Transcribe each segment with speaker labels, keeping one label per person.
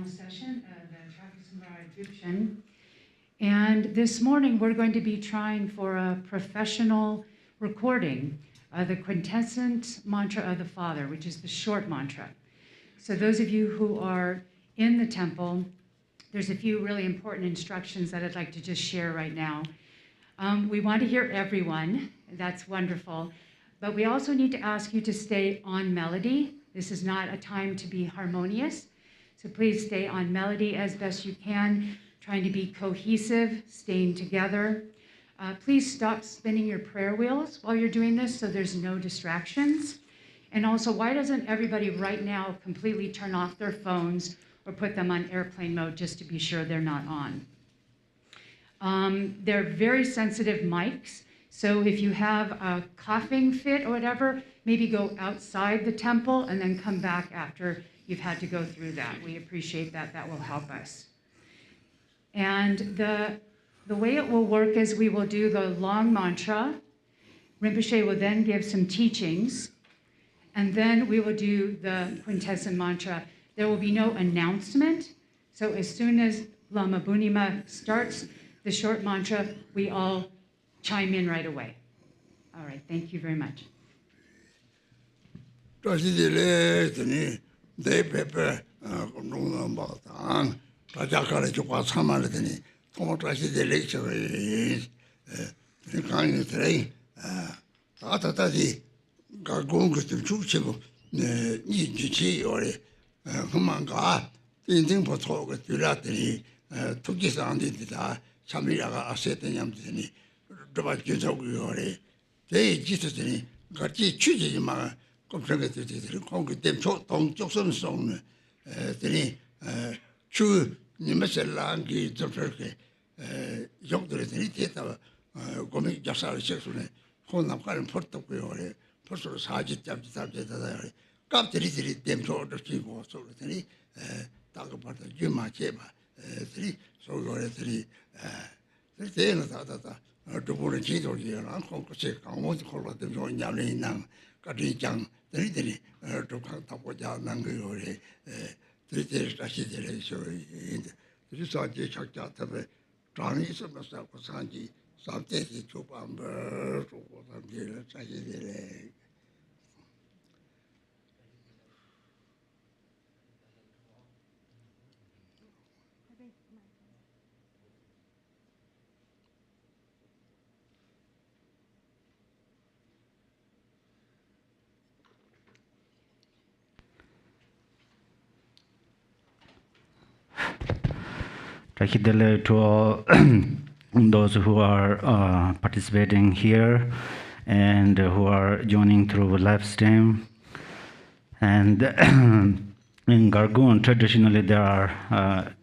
Speaker 1: final session of the Cakrasamvara Drupchen. And this morning we're going to be trying for a professional recording of the quintessent mantra of the Father, which is the short mantra. So those of you who are in the temple, there's a few really important instructions that I'd like to just share right now. We want to hear everyone, that's wonderful, but we also need to ask you to stay on melody. This is not a time to be harmonious, so please stay on melody as best you can, trying to be cohesive, staying together. Please stop spinning your prayer wheels while you're doing this so there's no distractions. And also, why doesn't everybody right now completely turn off their phones or put them on airplane mode just to be sure they're not on? They're very sensitive mics, so if you have a coughing fit or whatever, maybe go outside the temple and then come back after you've had to go through that. We appreciate that. That will help us. And the way it will work is we will do the long mantra. Rinpoche will then give some teachings, and then we will do the quintessent mantra. There will be no announcement, so as soon as Lama Bunima starts the short mantra, we all chime in right away. All right, thank you very much.
Speaker 2: Drupon Rinchen Dorjee,
Speaker 3: To all those who are participating here and who are joining through live stream. And in Garchen, traditionally there are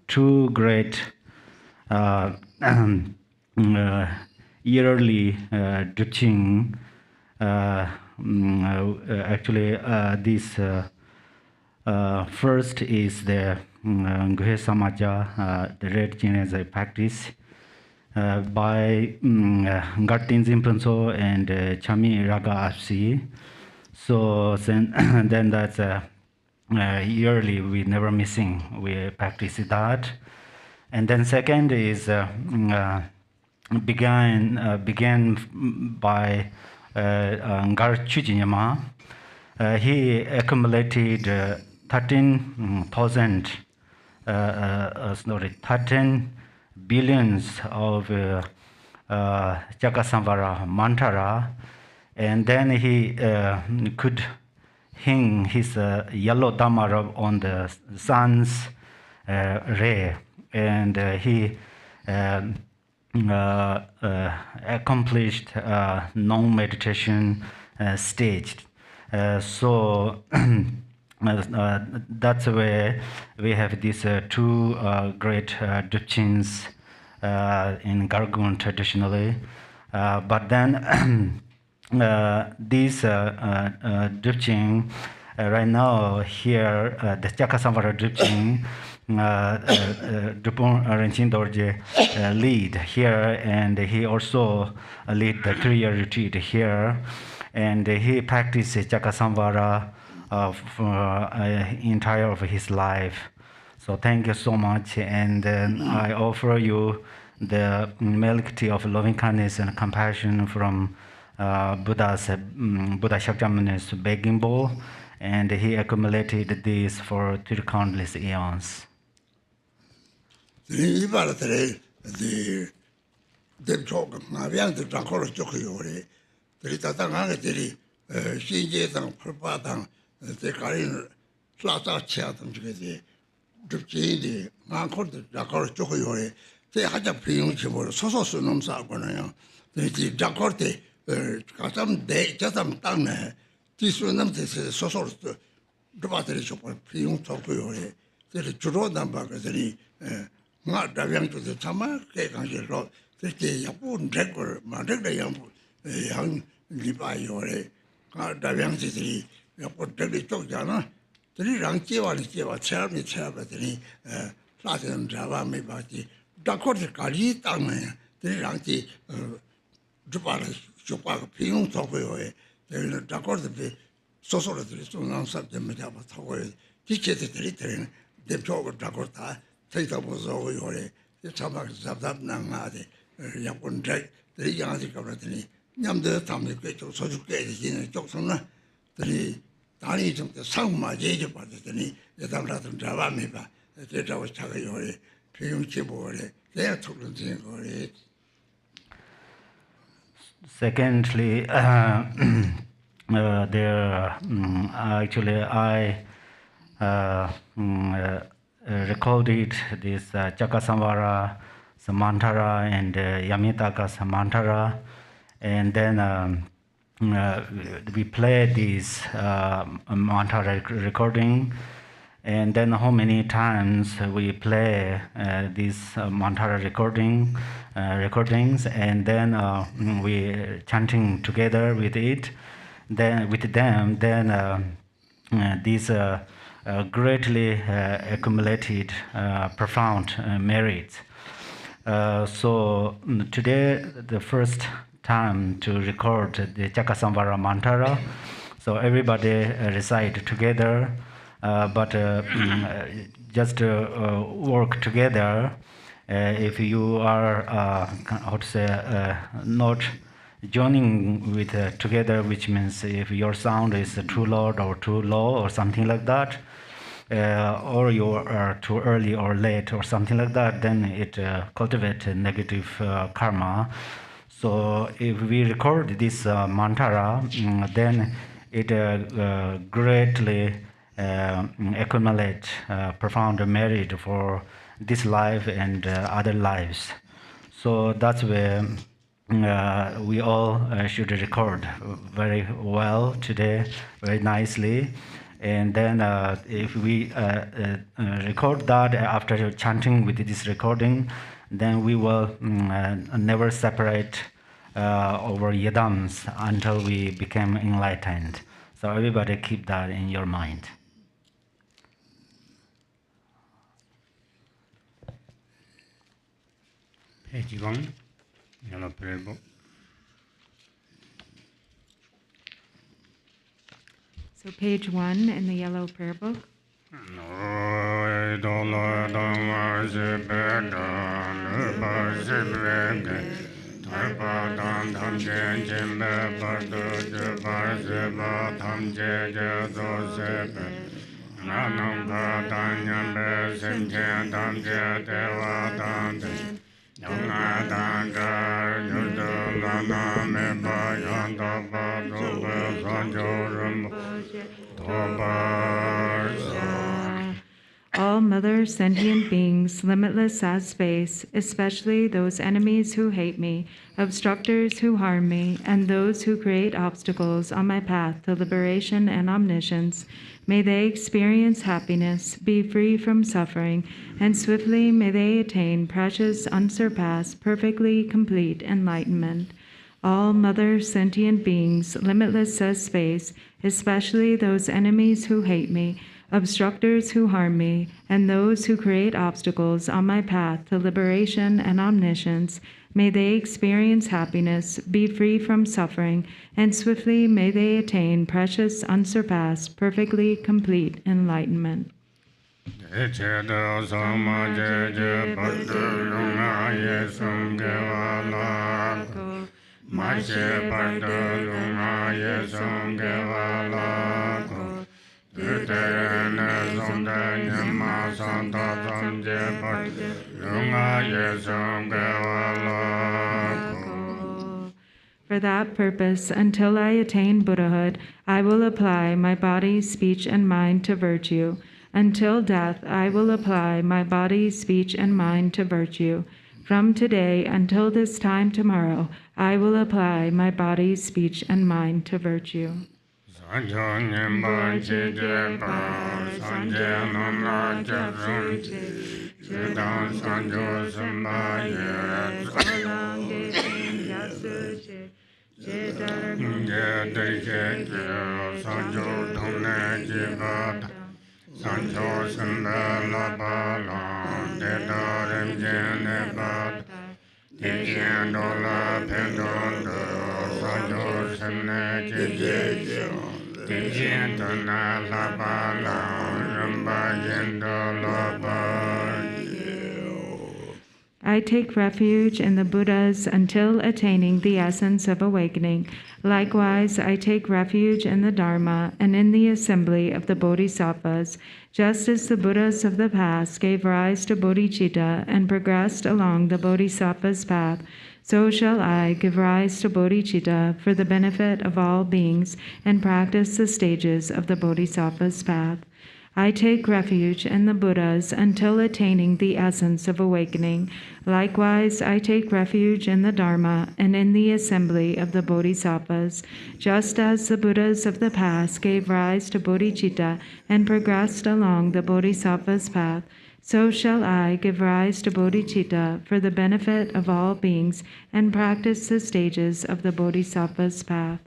Speaker 3: two great yearly Drupchen. Actually, this first is the Guhe Samaja, the red Chinese practice by Garchen Zimpunso and Chami Raga Apsi. So then that's yearly, we never missing, we practice that. And then second is began by Garchen. He accumulated 13 billions of Cakrasamvara mantra, and then he could hang his yellow damara on the sun's ray, and he accomplished non-meditation stage. So that's where we have these two great Drupchens in Garchen traditionally. But then these Drupchen right now here, the Cakrasamvara Drupchen, Drupon Rinchen Dorjee lead here, and he also lead the 3-year retreat here, and he practiced Cakrasamvara for entire of his life. So thank you so much, and I offer you the milk tea of loving kindness and compassion from Buddha Shakyamuni's begging bowl, and he accumulated this for 3 countless eons.
Speaker 2: Drupchen ngakor jakor chokore te haja piyung chibor soso sunum sa konayo te jakor te kasam de jasam tangne ti sunam te soso drupatere chokor piyung chokore te churo namba ka teri nga davyang to te chama ke kangje ro te yapu ndrekor ma ndrekda yapu yang lipa yore nga davyang te teri yapu ndrekda chokjana Three rank Chiva, Cherry Cherry, Latin Java, maybe Dakota Kali Tang, 3 ranky Drupal, Chupak, Ping, Tokyo, the Dakota socialist to non subject Metapataway, teach it the return, the talk of Dakota, take up was over your Tabak Zabdab Nangadi, Yapon Jack, the young Caratini, Yam the Tamil Gato, so you get it in a Joksona, the Dani took the song my age about the Yadam Java Miba, the was Tagayore, Pim Chibore, they are took the
Speaker 3: Secondly, there actually I recorded this Cakrasamvara Samantara and Yamitaka Samantara, and then we played this mantra recording, and then how many times we play this mantra recordings, and then we chanting together with it, then with them, then these greatly accumulated profound merits. So today the first time to record the Cakrasamvara mantra, so everybody recite together, but just work together. If you are how to say not joining with together, which means if your sound is too loud or too low or something like that, or you are too early or late or something like that, then it cultivates negative karma. So if we record this mantra, then it greatly accumulates profound merit for this life and other lives. So that's where we all should record very well today, very nicely. And then if we record that after chanting with this recording, then we will never separate our yidams until we become enlightened. So everybody keep that in your mind.
Speaker 4: Page 1, yellow prayer book.
Speaker 1: So page 1 in the yellow prayer book. All mother sentient beings, limitless as space, especially those enemies who hate me, obstructors who harm me, and those who create obstacles on my path to liberation and omniscience, may they experience happiness, be free from suffering, and swiftly may they attain precious, unsurpassed, perfectly complete enlightenment. All mother sentient beings, limitless as space, especially those enemies who hate me, obstructors who harm me, and those who create obstacles on my path to liberation and omniscience, may they experience happiness, be free from suffering, and swiftly may they attain precious, unsurpassed, perfectly complete enlightenment.
Speaker 5: For that purpose, until I attain Buddhahood, I will apply my body, speech, and mind to virtue. Until death, I will apply my body, speech, and mind to virtue. From today until this time tomorrow, I will apply my body, speech, and mind to virtue. I take refuge in the Buddhas until attaining the essence of awakening. Likewise, I take refuge in the Dharma and in the assembly of the Bodhisattvas. Just as the Buddhas of the past gave rise to bodhicitta and progressed along the Bodhisattva's path, so shall I give rise to bodhicitta for the benefit of all beings and practice the stages of the Bodhisattva's path. I take refuge in the Buddhas until attaining the essence of awakening. Likewise, I take refuge in the Dharma and in the assembly of the Bodhisattvas. Just as the Buddhas of the past gave rise to bodhicitta and progressed along the Bodhisattva's path, so shall I give rise to bodhicitta for the benefit of all beings and practice the stages of the Bodhisattva's path.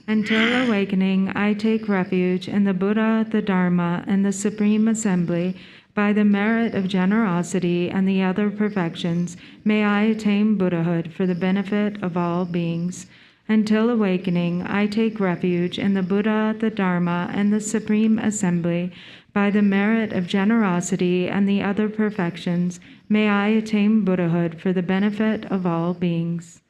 Speaker 5: Until awakening, I take refuge in the Buddha, the Dharma, and the Supreme Assembly. By the merit of generosity and the other perfections, may I attain Buddhahood for the benefit of all beings. Until awakening, I take refuge in the Buddha, the Dharma, and the Supreme Assembly. By the merit of generosity and the other perfections, may I attain Buddhahood for the benefit of all beings.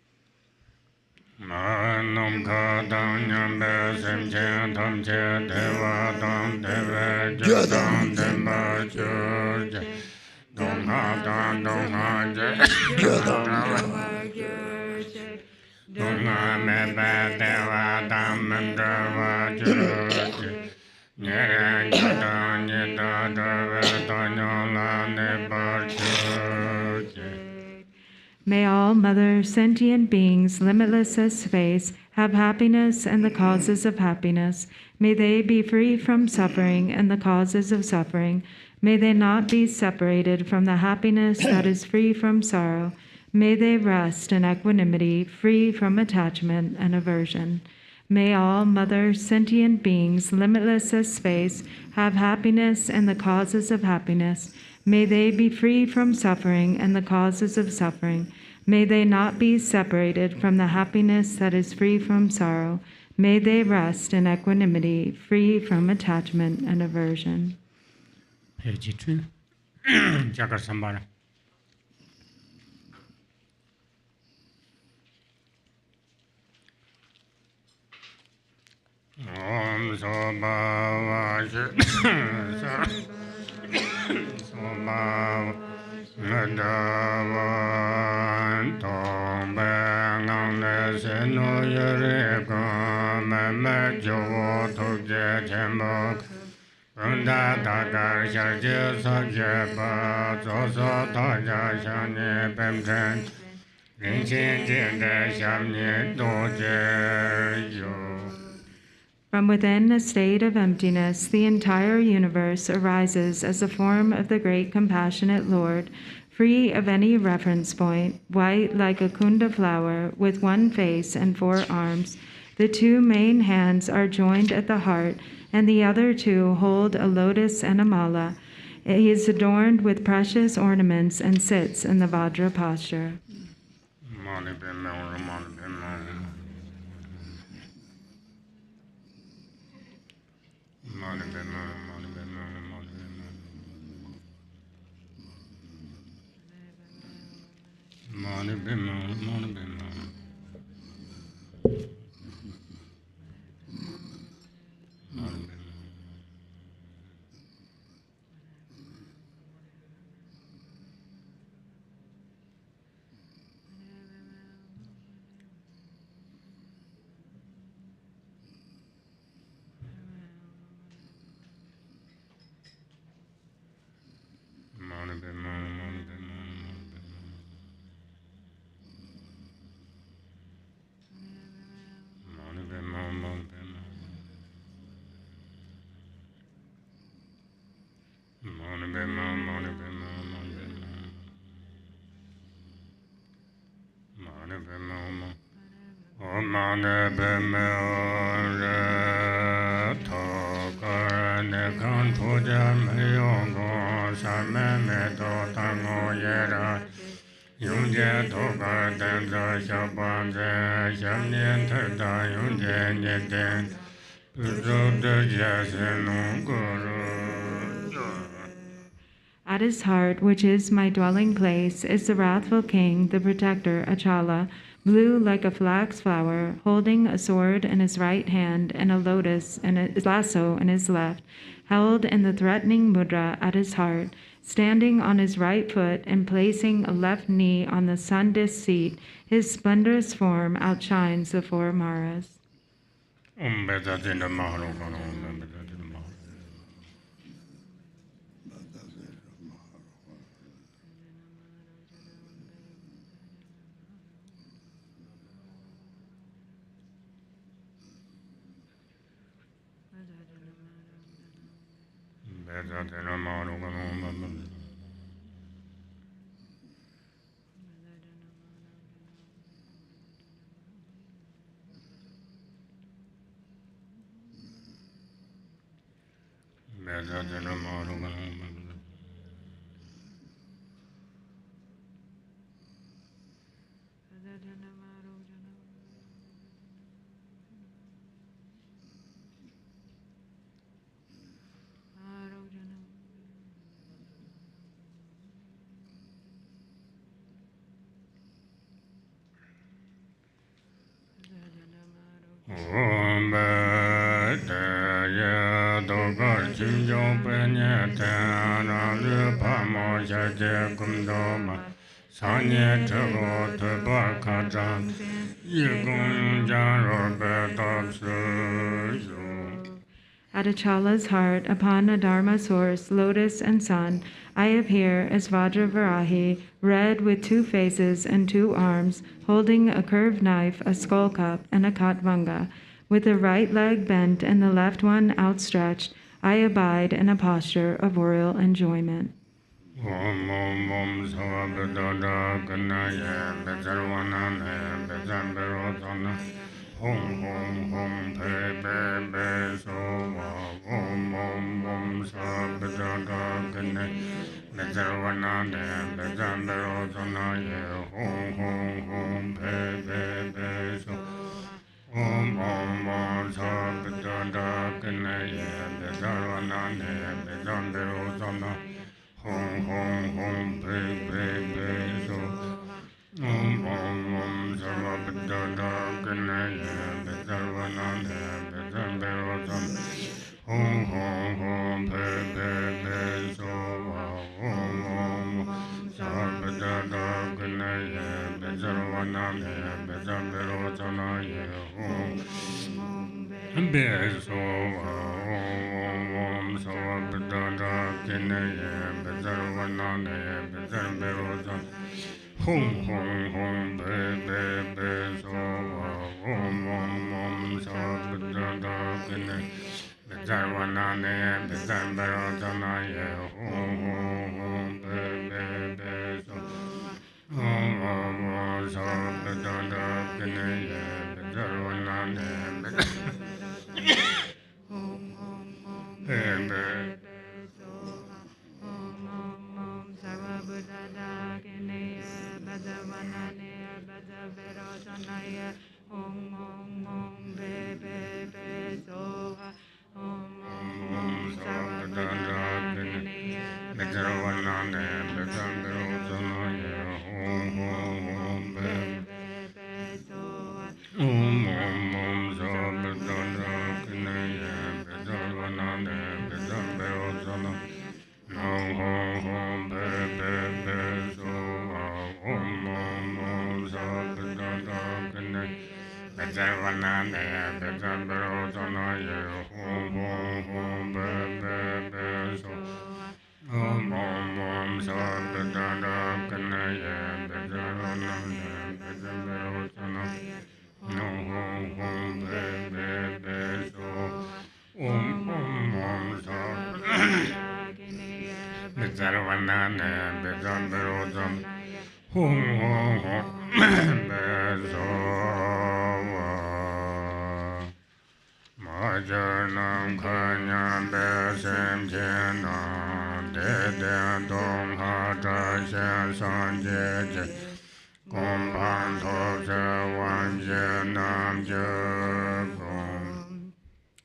Speaker 5: May all Mother sentient beings, limitless as space, have happiness and the causes of happiness. May they be free from suffering and the causes of suffering. May they not be separated from the happiness that is free from sorrow. May they rest in equanimity, free from attachment and aversion. May all Mother sentient beings, limitless as space, have happiness and the causes of happiness. May they be free from suffering and the causes of suffering. May they not be separated from the happiness that is free from sorrow. May they rest in equanimity, free from attachment and aversion.
Speaker 4: Page 2. Cakrasamvara. Om Sobhava Sobhava Nadavan Tom Bang the Seno Yereko Meme Jovo Tokje Chembok Runda Takar Shaje Sakjeba Zoso Taja Shane Pemchen Rinchen Jende Shamne Doje Yo.
Speaker 5: From within a state of emptiness, the entire universe arises as a form of the great compassionate Lord, free of any reference point, white like a kunda flower, with one face and 4 arms. The 2 main hands are joined at the heart, and the other two hold a lotus and a mala. He is adorned with precious ornaments and sits in the Vajra posture. At his heart, which is my dwelling place, is the wrathful king, the protector, Achala, blue like a flax flower, holding a sword in his right hand and a lotus and a lasso in his left, held in the threatening mudra at his heart, standing on his right foot and placing a left knee on the sun disk seat. His splendorous form outshines the four Maras. At Achala's heart, upon a dharma source, lotus and sun, I appear as Vajravarahi, red with two faces and two arms, holding a curved knife, a skull cup, and a katvanga. With the right leg bent and the left one outstretched, I abide in a posture of royal enjoyment.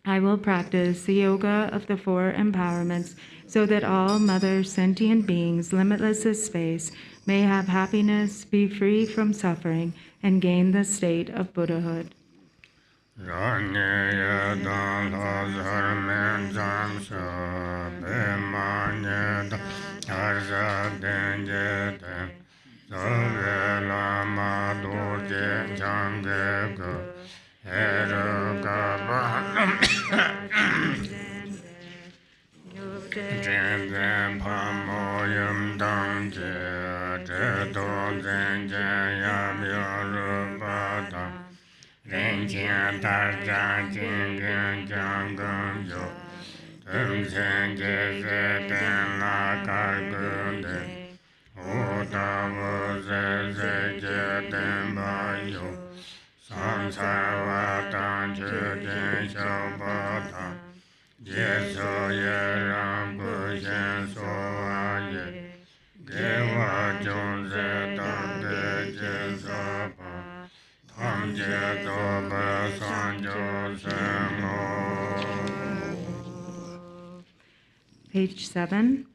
Speaker 5: I will practice the yoga of the four empowerments so that all mother sentient beings, limitless as space, may have happiness, be free from suffering, and gain the state of Buddhahood. Page 7.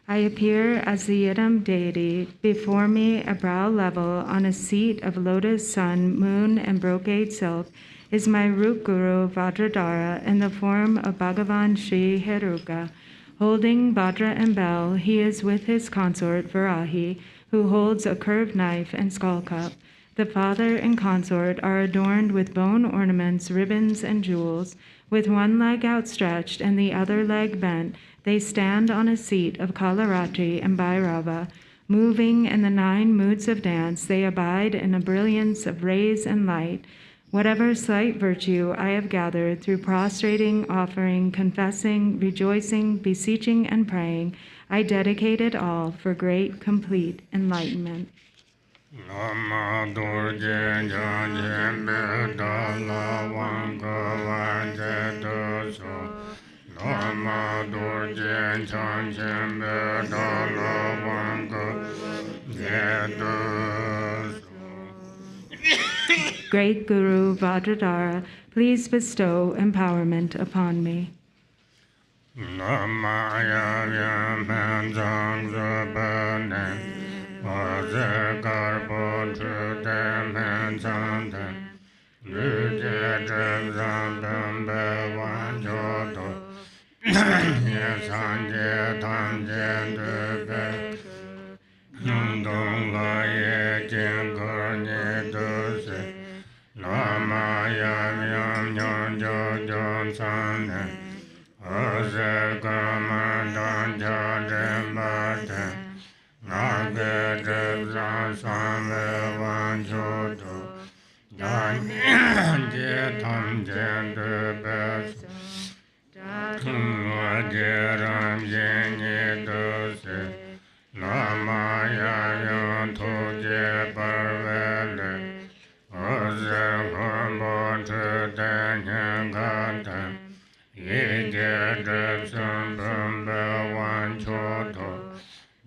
Speaker 5: I appear as the yidam deity. Before me, a brow level on a seat of lotus, sun, moon, and brocade silk, is my root guru Vajradhara in the form of Bhagavan Sri Heruka. Holding Vajra and bell, he is with his consort Varahi, who holds a curved knife and skull cup. The father and consort are adorned with bone ornaments, ribbons, and jewels. With one leg outstretched and the other leg bent, they stand on a seat of Kalaratri and Bhairava. Moving in the 9 moods of dance, they abide in a brilliance of rays and light. Whatever slight virtue I have gathered through prostrating, offering, confessing, rejoicing, beseeching, and praying, I dedicate it all for great, complete enlightenment.
Speaker 4: Lama Dorjee Janjen Bedala Wangka Vajedoso Lama Dorjee Janjen Bedala Wangka Vajedoso.
Speaker 5: Great Guru Vajradhara, please bestow empowerment upon me.
Speaker 4: Lama Yavya Manjang Zabane Vaze Garbo Trudem Hansante Luje Drezam Bembe Vanjodo Yesanje Tanje Dube Nundong La Ye Jingur Nye Duse Lama Yam Yam Nyon Jo Jon Sane Oze Gama Don Jodem Bate Nage Drezam Same Vanjodo Dan Je Tam Jen Dube Vajeram Yenye Dose Lama Yayon Toje Parvele Oze Gombo Truden Ganta Yege Drepsum Bumbe Vanchoto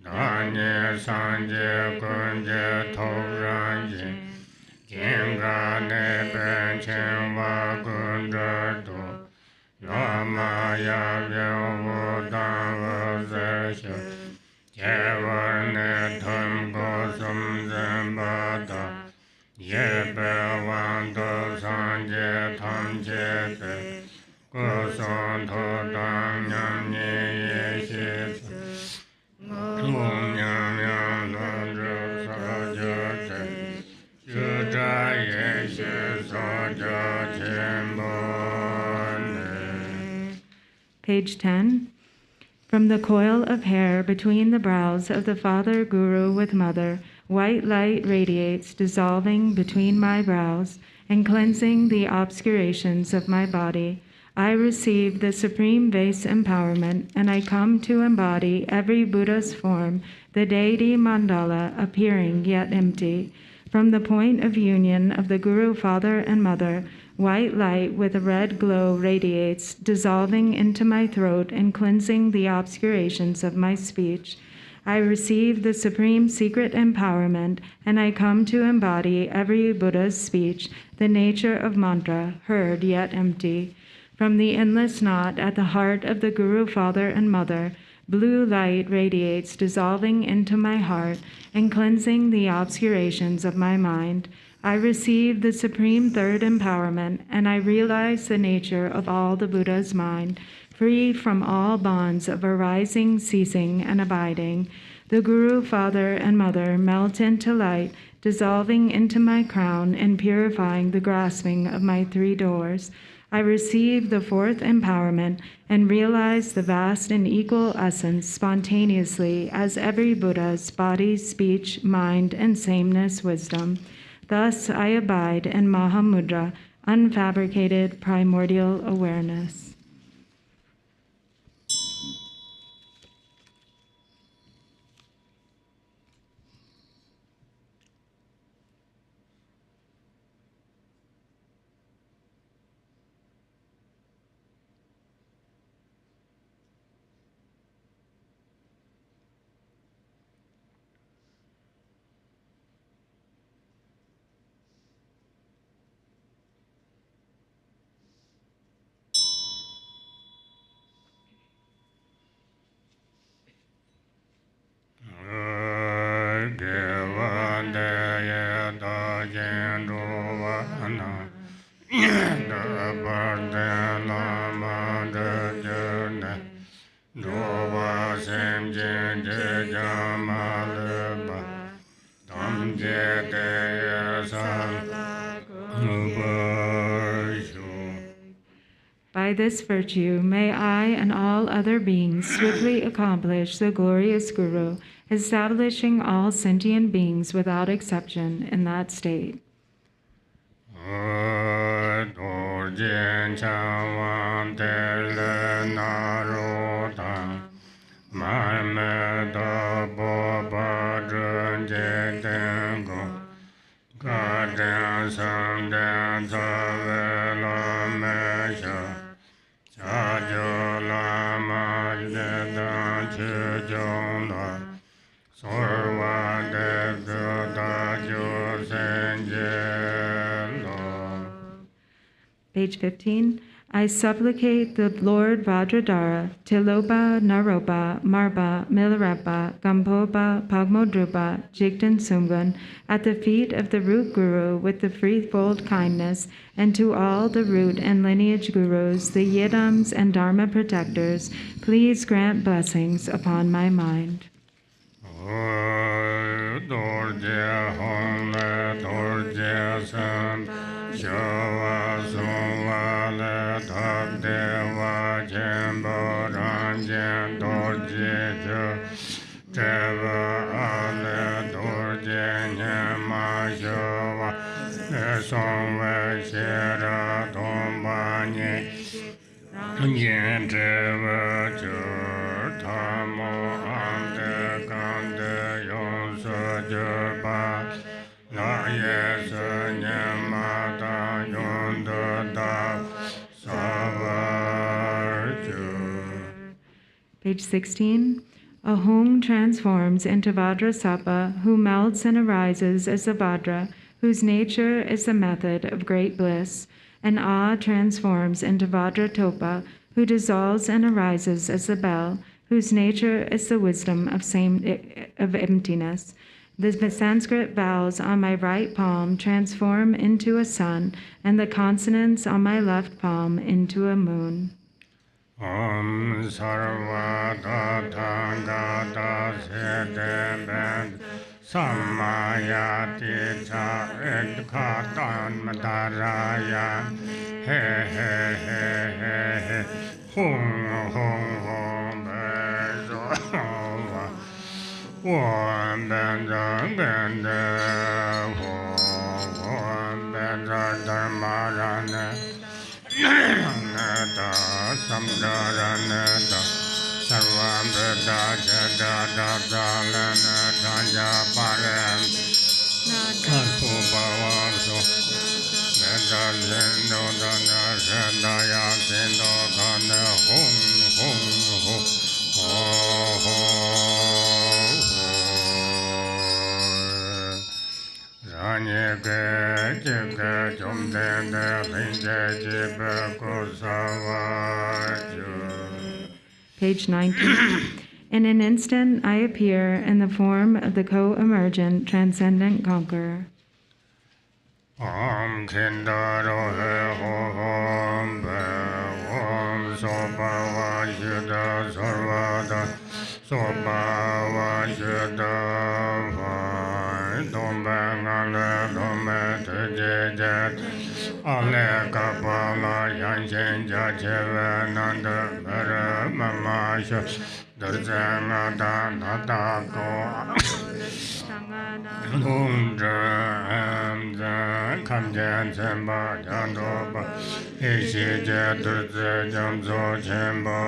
Speaker 4: Danye Sanje Kunje Toranje Jinga Nebe Chenwa Kundrado Lama Yavyo Vodan Vazersho Yevarne Tham Gosum Zambada Yebewanto Sanje Tham Jete Goson Todang Nyam Nye Yeshit Tum Nyam Yam Landru Sajate Yuda Yeshit Soja Chembone.
Speaker 5: Page 10. From the coil of hair between the brows of the Father Guru with Mother, white light radiates, dissolving between my brows and cleansing the obscurations of my body. I receive the supreme base empowerment, and I come to embody every Buddha's form, the deity mandala appearing yet empty. From the point of union of the Guru Father and Mother, white light with a red glow radiates, dissolving into my throat and cleansing the obscurations of my speech. I receive the supreme secret empowerment, and I come to embody every Buddha's speech, the nature of mantra, heard yet empty. From the endless knot at the heart of the Guru Father and Mother, blue light radiates, dissolving into my heart and cleansing the obscurations of my mind. I receive the supreme third empowerment, and I realize the nature of all the Buddha's mind, free from all bonds of arising, ceasing, and abiding. The Guru, Father, and Mother melt into light, dissolving into my crown and purifying the grasping of my three doors. I receive the fourth empowerment and realize the vast and equal essence spontaneously as every Buddha's body, speech, mind, and sameness wisdom. Thus I abide in Mahamudra, unfabricated primordial awareness. By this virtue, may I and all other beings swiftly accomplish the glorious Guru, establishing all sentient beings without exception in that state. Page 15. I supplicate the Lord Vajradhara, Tilopa, Naropa, Marpa, Milarepa, Gampopa, Pagmodrupa, Jigdan Sungan, at the feet of the root Guru with the threefold kindness, and to all the root and lineage Gurus, the yidams and Dharma protectors, please grant blessings upon my mind. Page 16. Ahung transforms into Vajrasapa, who melts and arises as a Vajra, whose nature is the method of great bliss. And Ah transforms into Vajratopa, who dissolves and arises as the bell, whose nature is the wisdom of emptiness. The Sanskrit vowels on my right palm transform into a sun, and the consonants on my left palm into a moon.
Speaker 4: Om Sarva Tathagata Siddhibhen Samayati Cha Edkatan Mataraya He He He He He Hum Hum Hum Bezova Om Benza Benza Om Benza Dharmarana Nada Samdaranada Sarvamrita Jadada Dalana Tanya Param Kasu Bhavasu Neda Zindo Dana Shendaya Zindo Dana Hum Hum Hum Ho Ho Ranyeke Jeke Jomdende Linje Jibe Kusavaju.
Speaker 5: Page 19. In an instant, I appear in the form of the co-emergent, transcendent conqueror.
Speaker 4: Om Kindaro He Ho Hom Be Om Sobhava Yuddha Sarvada Sobhava Yuddha Vai Dombe Ngale Dombe Tuje Jet Ale Kapala Yanshin Jacheve Nanda Mere Mamasha Durzana Nata Ko Kamjan Semba Jandoba Ishije Durze Jamzo Chemba.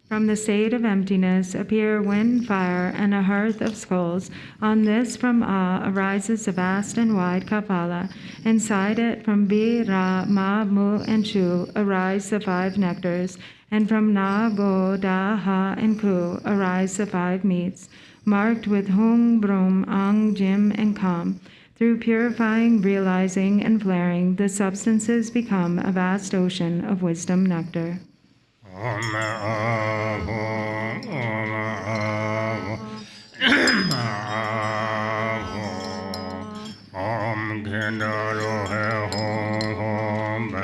Speaker 5: From the state of emptiness appear wind, fire, and a hearth of skulls. On this from A arises a vast and wide Kapala. Inside it from B, Ra, Ma, Mu, and Shu arise the 5 nectars. And from Na, Go, Da, Ha, and Ku arise the 5 meats, marked with Hung, Brum, Ang, Jim, and Kam. Through purifying, realizing, and flaring, the substances become a vast ocean of wisdom nectar.
Speaker 4: Om Avo, Om Avo, Avo, Om Kindaro He Hom Be,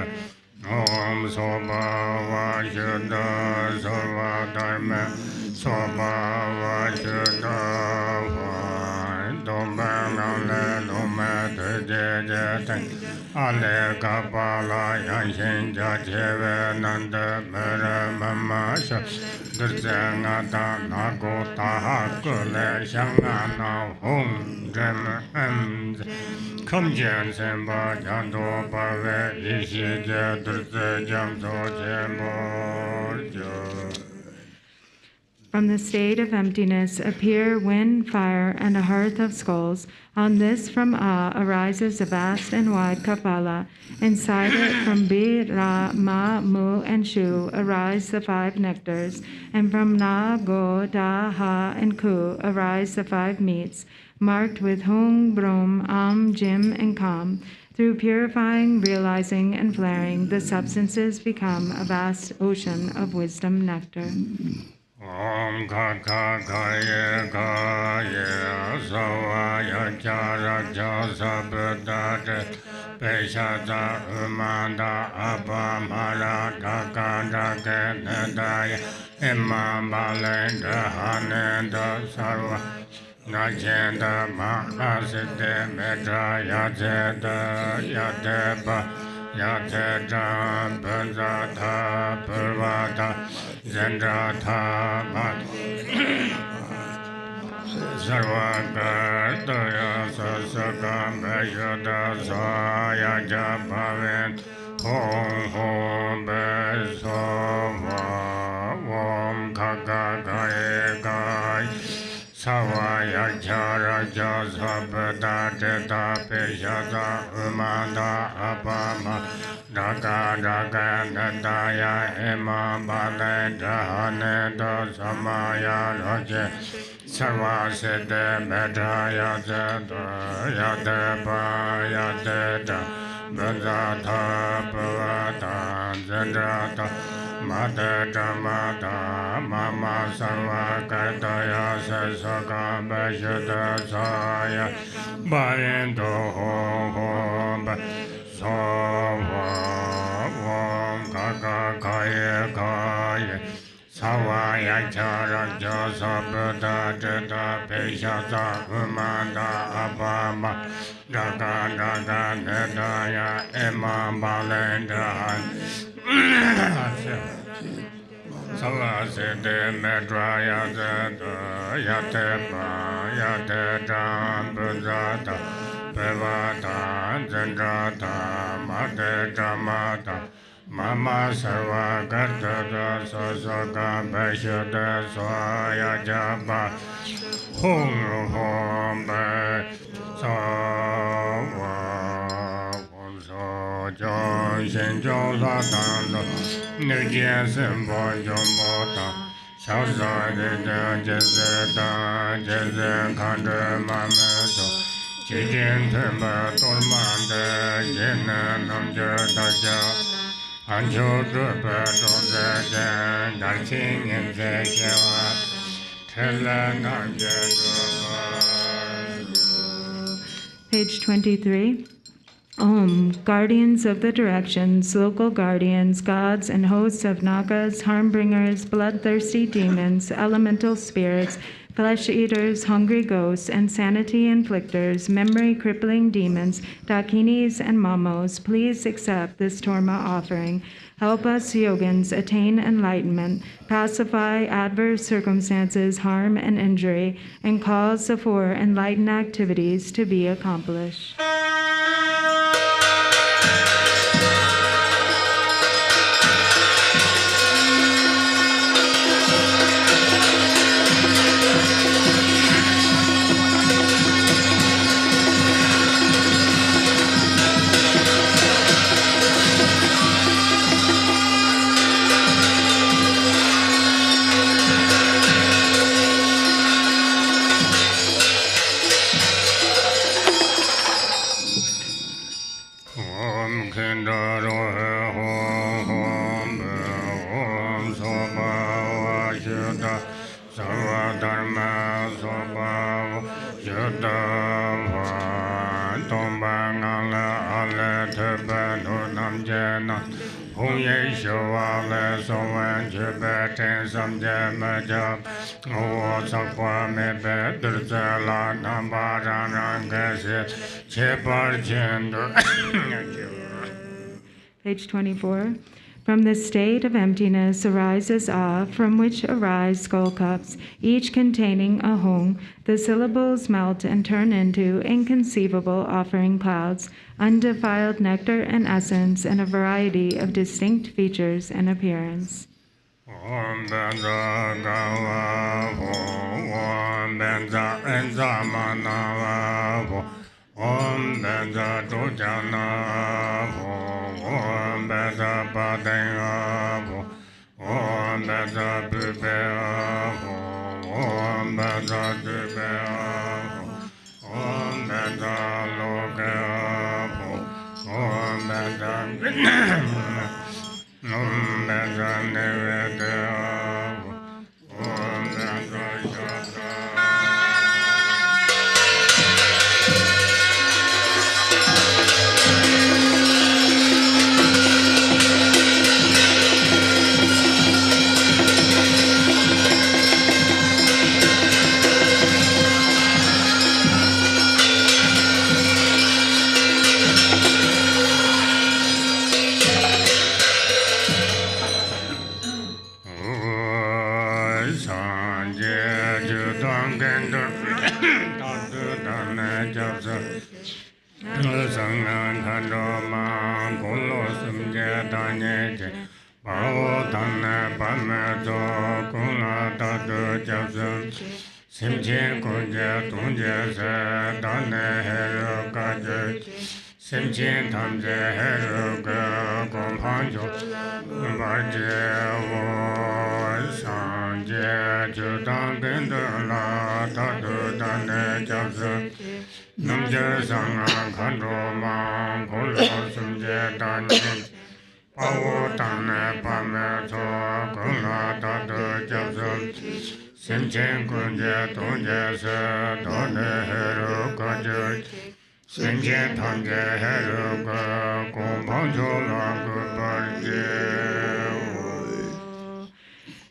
Speaker 4: Om Sobhava Yuddha Sarva Dharma, Sobhava Yuddha Vai Dombe Ngale Dombe Tuje Jetang Ale Kapala Yanshin Jacheve Nanda Mere Mamasha Durzangata Nago Taha Kule Shangana Hum Jem Emz Kamjan Semba Jando Pave Ishije Durze Jamzo Jembo.
Speaker 5: From the state of emptiness appear wind, fire, and a hearth of skulls. On this from A arises a vast and wide Kapala. Inside it from B, Ra, Ma, Mu, and Shu arise the 5 nectars. And from Na, Go, Da, Ha, and Ku arise the 5 meats, marked with Hung, Brum, Am, Jim, and Kam. Through purifying, realizing, and flaring, the substances become a vast ocean of wisdom nectar.
Speaker 4: Om Kakakaya Kaya Savaya Charaja Sabdata Peshata Umanda Abamara Takanda Kenedaya Imam Balenda Hanenda Sarva Najenda Mahaside Medra Yajeda Yadeba Yateta Banzata Purvata Zendrata Sarvakartaya Sasakam Vayada Saya Japaven Hom Hom Besova Om Kakakaya Kai Savaya Charaja Sabda Teta Peshata Umanda Apama Daga Daga Nadaya Ema Bale Dahane Da Samaya Raja Sarva Siddhe Medaya Zeda Yadeba Yadeda Benzata Pavata Zendrata Mata Dhamata Mama Sarva Kartaya Sasaka Bashata Saya Bayendo Hom Sova Om Kaka Kaya Kaya Sawaya Charaja Sabda Jada Peshata Humanda Abama Daga Daga Nedaya Emma Balendahan Salasede Medraya Yatepa Yatetam Buzata Pevata Zendrata Mate Dhamata Mama Sarva Kartata Sasaka Beshata Swaya Japa Hum Hum Be Sawa Hum Jong Shen Jong La Dan Nirjian Sembo Jombo Ta Shao Sa De De Jeze Da Jeze Kande Mameto Jijin Temba Tormande Jene Namje Daja Anjo Drupa Dongze Jen Garchen Yenze Shewa Tela Namje Drupa.
Speaker 5: Page 23. Om, guardians of the directions, local guardians, gods and hosts of nagas, harmbringers, bloodthirsty demons, elemental spirits, flesh eaters, hungry ghosts, and sanity inflictors, memory crippling demons, dakinis, and mamos, please accept this torma offering. Help us yogins attain enlightenment, pacify adverse circumstances, harm, and injury, and cause the four enlightened activities to be accomplished. Page 24. From the state of emptiness arises A, from which arise skull cups, each containing a hung. The syllables melt and turn into inconceivable offering clouds, undefiled nectar and essence, and a variety of distinct features and appearance.
Speaker 4: Om Benza Gava Om Benza Enza Manava Om Benza Dujana Om Benza Padena Om Benza Bubea Om Benza Dubea Om Benza Logea Om Benza Om Benza Nevedea Om Benza Shata. Pawutane pameto guna tatu japsul Simchen kunje tunje se done heru kajur Simchen tangje heru ka kumbhancho langu parje.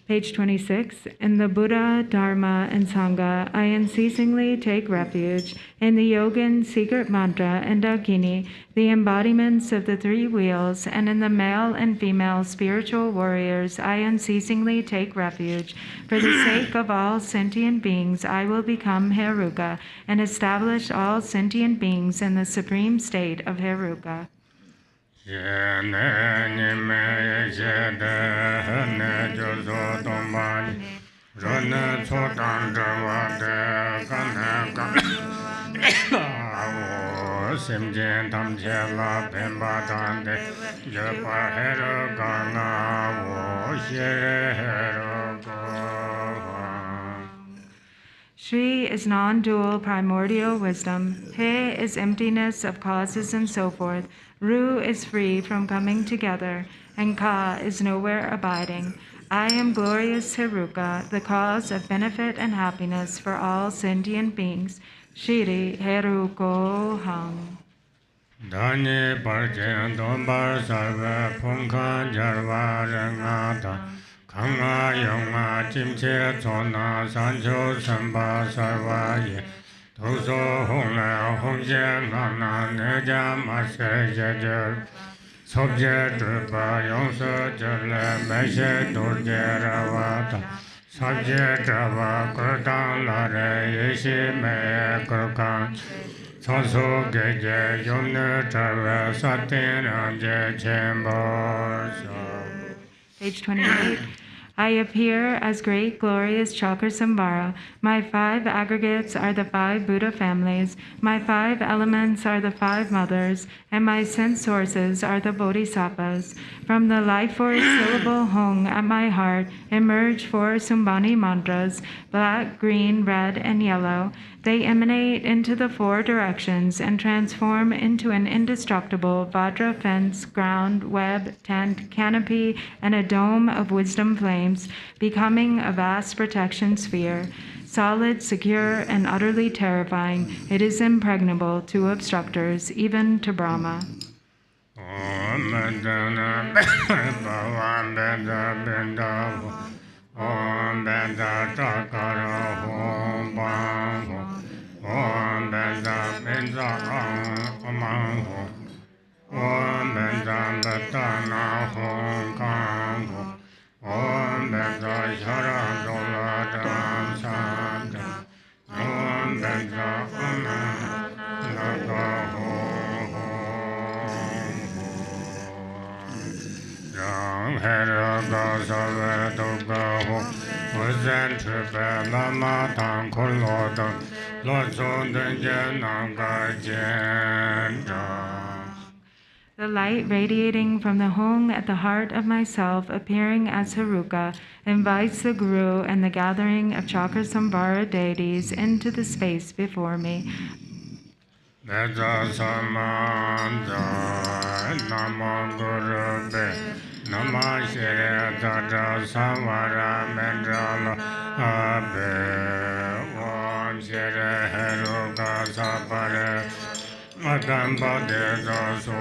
Speaker 5: Page 26. In the Buddha, Dharma, and Sangha, I unceasingly take refuge. In the Yogin, secret mantra, and Dakini, the embodiments of the three wheels, and in the male and female spiritual warriors, I unceasingly take refuge. For the sake of all sentient beings, I will become Heruka and establish all sentient beings in the supreme state of Heruka. Shri is non-dual primordial wisdom. He is emptiness of causes and so forth. Ru is free from coming together, and Ka is nowhere abiding. I am glorious Heruka, the cause of benefit and happiness for all sentient beings. Shri Heruko Hang.
Speaker 4: Dani Parjan Dombar Sarva Punka Jarva Rangata Kanga Yonga Chimche Tsona Sancho Samba Sarva Ye Toso Hongla Hongje Nana Neja Mase Jajar Sobje Drupa Yonsa Jale Meshe Durje Ravata Sabje Drava Kurtan Lare Yeshi Me Kurkan Sanso Geje Yomne Trava Satin Anje Chembo.
Speaker 5: Page 28. I appear as great glorious Cakrasamvara. My 5 aggregates are the 5 Buddha families. My 5 elements are the 5 mothers, and my sense sources are the bodhisattvas. From the life force syllable Hong at my heart emerge 4 Sumbani mantras, black, green, red, and yellow. They emanate into the 4 directions and transform into an indestructible Vajra fence, ground, web, tent, canopy, and a dome of wisdom flames, becoming a vast protection sphere. Solid, secure, and utterly terrifying, it is impregnable to obstructors, even to Brahma.
Speaker 4: Om Benda Chakara Hom Bang Om Benda Benda Amang Om Benda Betana Hom Kang Om Benda Shara Dola Dam Santa Om Benda Anna Naga Hom Yang Hera Gasa Vedoga Hom Wazen Tribe Lama Tang Koloda Lotson Denjen Nanga Jenda.
Speaker 5: The light radiating from the Hong at the heart of myself, appearing as Heruka, invites the Guru and the gathering of Cakrasamvara deities into the space before me.
Speaker 4: Neda Samanda Namo Guru Be Nama Shire Dada Samvara Mendala Abe Om Shire Heruka Sapare Madam Bade Daso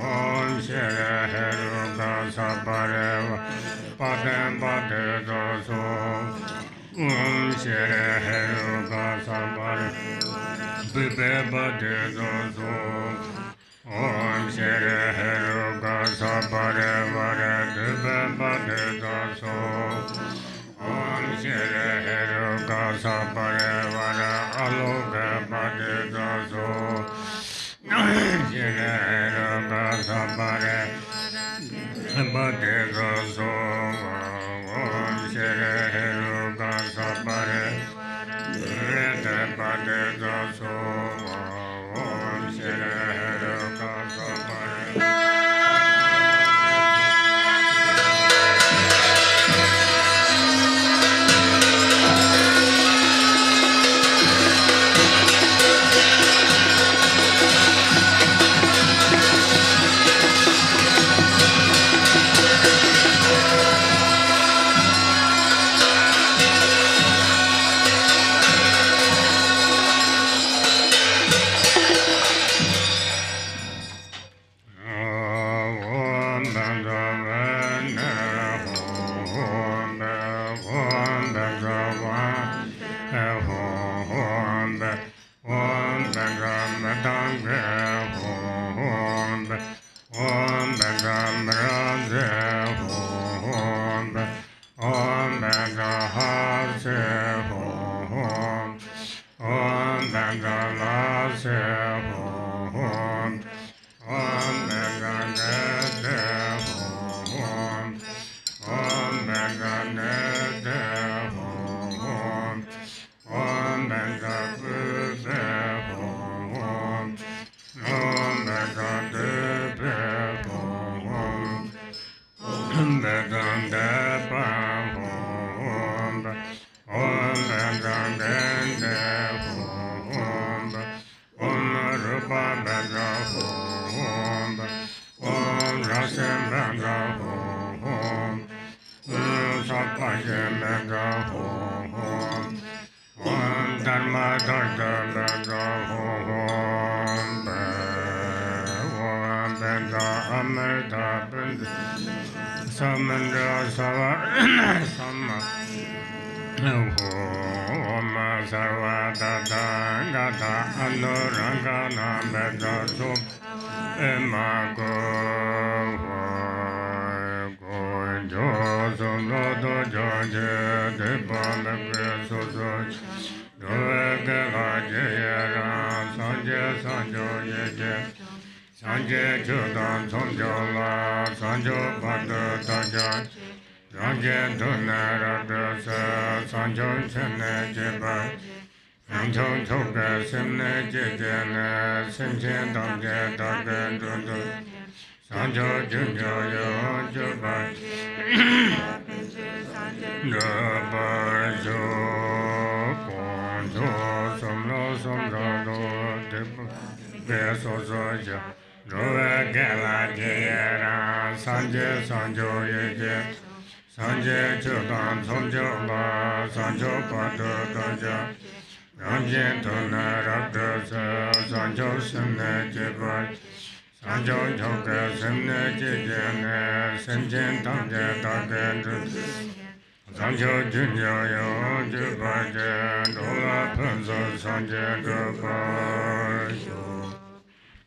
Speaker 4: Om Shire Heruka Sapare Padam Bade Daso Om Shire Heruka Sapare Bibe Bade Daso Om Shire Heruka Sapare Vare Bibe Bade Daso Om Shire Heruka Sapare Vare Aloga Bade Daso Om Shire Heruka Sapare Bade Daso Om Shire Heruka Sapare Rete Bade Daso Om Shire Heruka Sapare.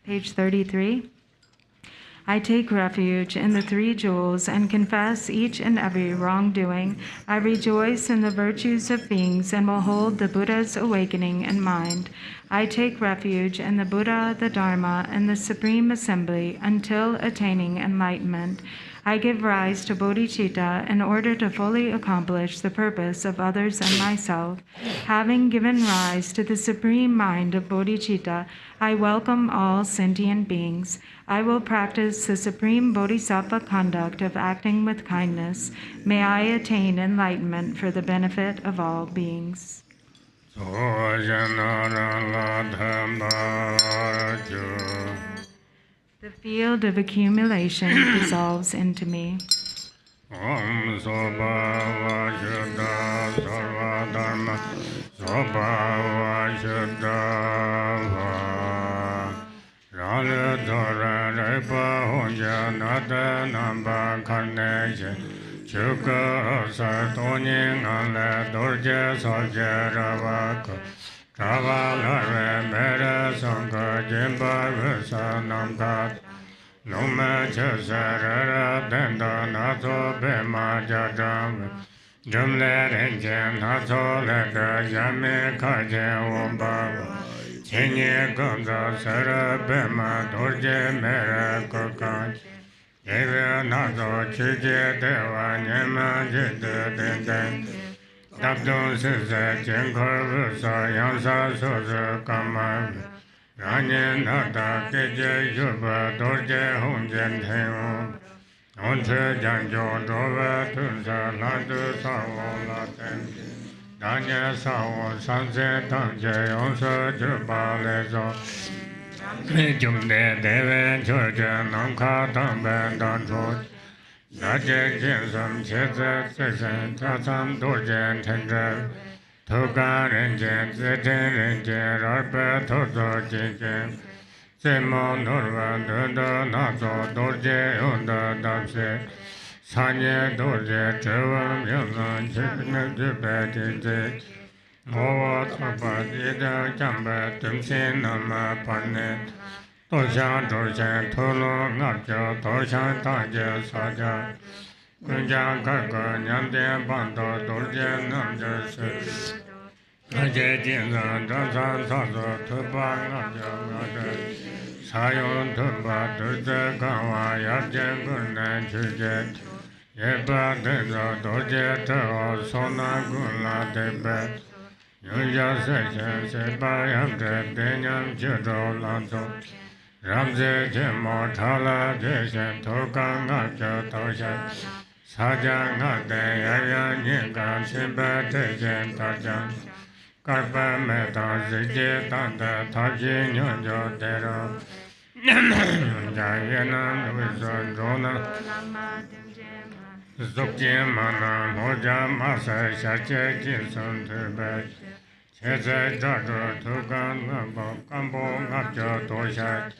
Speaker 5: Page 33. I take refuge in the three jewels and confess each and every wrongdoing. I rejoice in the virtues of beings and will hold the Buddha's awakening in mind. I take refuge in the Buddha, the Dharma, and the Supreme Assembly until attaining enlightenment. I give rise to bodhicitta in order to fully accomplish the purpose of others and myself. Having given rise to the supreme mind of bodhicitta, I welcome all sentient beings. I will practice the supreme bodhisattva conduct of acting with kindness. May I attain enlightenment for the benefit of all beings. The field of accumulation dissolves into me.
Speaker 4: Om Sobhava Shuddha Sarva Dharma Sobhava Shuddha Rala Dhara Repa Honja Nata Namba Karnesha Chukka Sartoni Ngala Dorje Salja Ravaka Travala Mera Sangha Jimba Vasa Namkat Loma Chasara Denda Nato Bema Jadam Jumle Rinchen Nato Leka Yame Kaje Womba Chinye Gomza Sara Bema Dorje Mera Kokan Eve Nato Chije Deva Nyema Jide Denden Dabdun Sisa Jinkor Vusa Yansa Sosa Kamar Ranyen Nata Keje Yuba Dorje Honjen Teo Onche Janjo Dova Tunsa Landu Sawo Laten Danya Sawo Sanse Tangje Onsa Juba Lezo Jumde Deve Churja Namka Tamben Danchot Naje Jinsam Cheze Sesen Tasam Dorjen Tendre Toga Rinchen Zeten Rinchen Rarpe Toto Jinchen Semo Norva Dunda Nazo Dorje Unda Damse Sanye Dorje Chevam Yamlan Chikne Jipe Jinche Owa Tapa Jida Jamba Tumsin Nama Parne Toshan Dorjen Tolo Ngapja Toshan Tangje Saja Kunjan Kaka Nyamden Bando Dorje Namje Se Aje Jinzan Dansan Sazo Tuba Ngapja Ngade Sayon Tuba Durje Kawa Yabje Gunan Chuje Yeba Denzo Dorje Teo Sona Gula Debe Yuja Sechen Seba Yamde Denyam Chido Lanzo Ramze Jemo Thala Jeshen Toka Ngapja Toshe Saja Ngade Yaya Nyinga Shimba Tejen Tajan Karpa Meta Ziji Tanda Taji Nyonjo Dero Jayana Vizon Rona Zokji Mana Moja Masa Shache Jinsun Tube Cheze Jago Tugan Kambo Ngapjo Tosha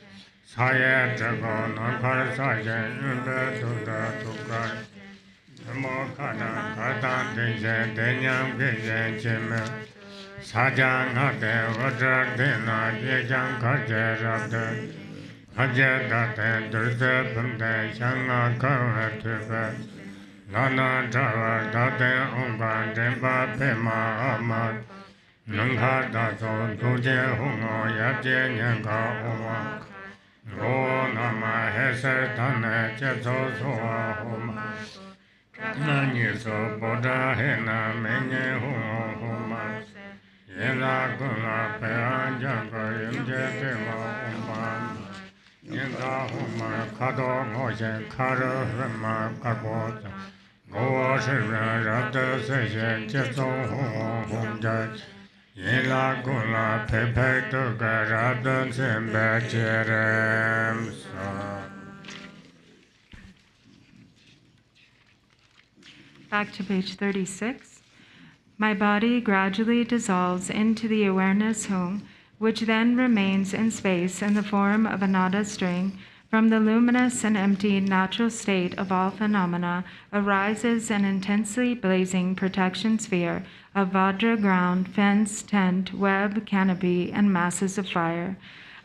Speaker 4: Saye Jago Nankar Saye Yunbe Tuga Tuga Namo Kada Kada Dinje Denyam Gije Chime Sajang Hate Vajra Dina Yejang Kaje Rabde Kaje Date Durze Pumde Shanga Kara Tube Lana Java Date Unga Demba Pema Amad Nangha Dato Tuje Hungo Yabje Nyanga Uwa Go Nama Hese Tane Cheto Soa Huma Nani So Boda Hena Menye Hungo Huma Yena Guna Pea Janga Yimje Pema Huma Yenda Huma Kado Ngoshe Karo Rema Kakota Go Shira Rabda Seshe Cheto Hungo Humja Yela Guna Pepe Tuga Rabda Simbe Cherem Sa.
Speaker 5: Back to page 36. My body gradually dissolves into the awareness hung, which then remains in space in the form of a nada string. From the luminous and empty natural state of all phenomena arises an intensely blazing protection sphere of Vajra ground, fence, tent, web, canopy, and masses of fire.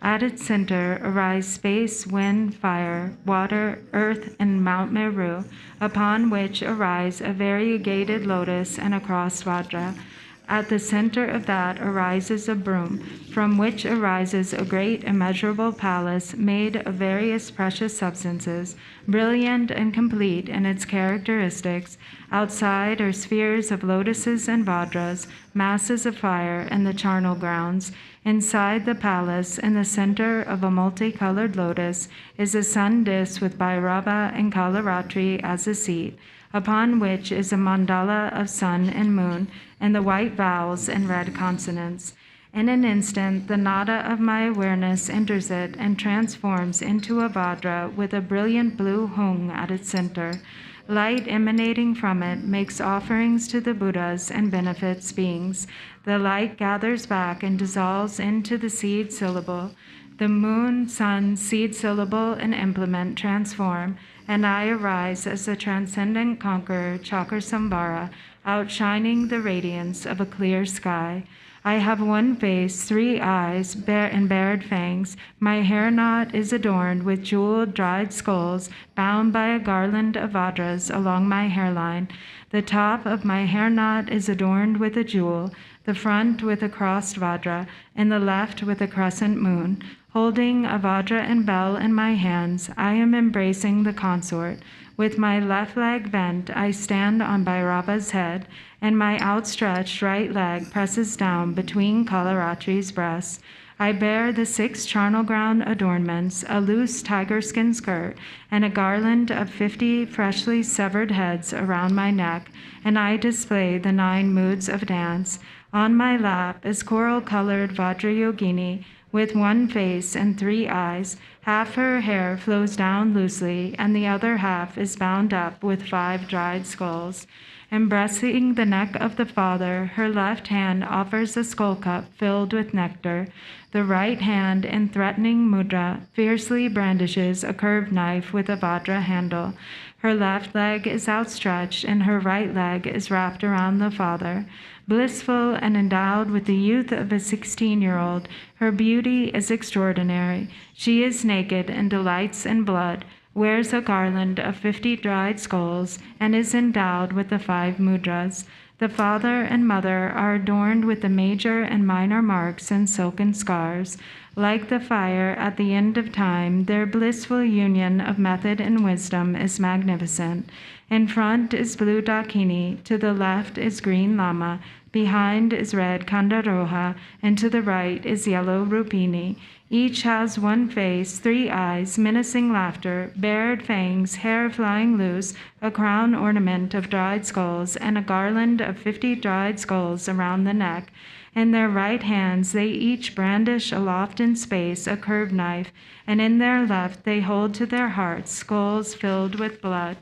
Speaker 5: At its center arise space, wind, fire, water, earth, and Mount Meru, upon which arise a variegated lotus and a crossed Vajra. At the center of that arises a broom, from which arises a great immeasurable palace made of various precious substances, brilliant and complete in its characteristics. Outside are spheres of lotuses and vajras, masses of fire, and the charnel grounds. Inside the palace, in the center of a multicolored lotus, is a sun disk with Bhairava and Kalaratri as a seat, upon which is a mandala of sun and moon, and the white vowels and red consonants. In an instant, the nada of my awareness enters it and transforms into a Vajra with a brilliant blue hung at its center. Light emanating from it makes offerings to the Buddhas and benefits beings. The light gathers back and dissolves into the seed syllable. The moon, sun, seed syllable, and implement transform, and I arise as the transcendent conqueror, Cakrasamvara, outshining the radiance of a clear sky. I have one face, 3 eyes, and bared fangs. My hair knot is adorned with jeweled dried skulls, bound by a garland of vajras along my hairline. The top of my hair knot is adorned with a jewel, the front with a crossed vajra, and the left with a crescent moon. Holding a vajra and bell in my hands, I am embracing the consort. With my left leg bent, I stand on Bhairava's head, and my outstretched right leg presses down between Kalaratri's breasts. I bear the 6 charnel ground adornments, a loose tiger skin skirt, and a garland of 50 freshly severed heads around my neck, and I display the 9 moods of dance. On my lap is coral-colored Vajrayogini, with 1 face and 3 eyes. Half her hair flows down loosely, and the other half is bound up with 5 dried skulls. Embracing the neck of the father, her left hand offers a skull cup filled with nectar. The right hand, in threatening mudra, fiercely brandishes a curved knife with a vajra handle. Her left leg is outstretched, and her right leg is wrapped around the father. Blissful and endowed with the youth of a 16-year-old, her beauty is extraordinary. She is naked and delights in blood, wears a garland of 50 dried skulls, and is endowed with the 5 mudras. The father and mother are adorned with the major and minor marks and silken scars. Like the fire at the end of time, their blissful union of method and wisdom is magnificent. In front is blue Dakini, to the left is green Lama, behind is red Kandaroha, and to the right is yellow Rupini. Each has 1 face, 3 eyes, menacing laughter, bared fangs, hair flying loose, a crown ornament of dried skulls, and a garland of 50 dried skulls around the neck. In their right hands they each brandish aloft in space a curved knife, and in their left they hold to their hearts skulls filled with blood.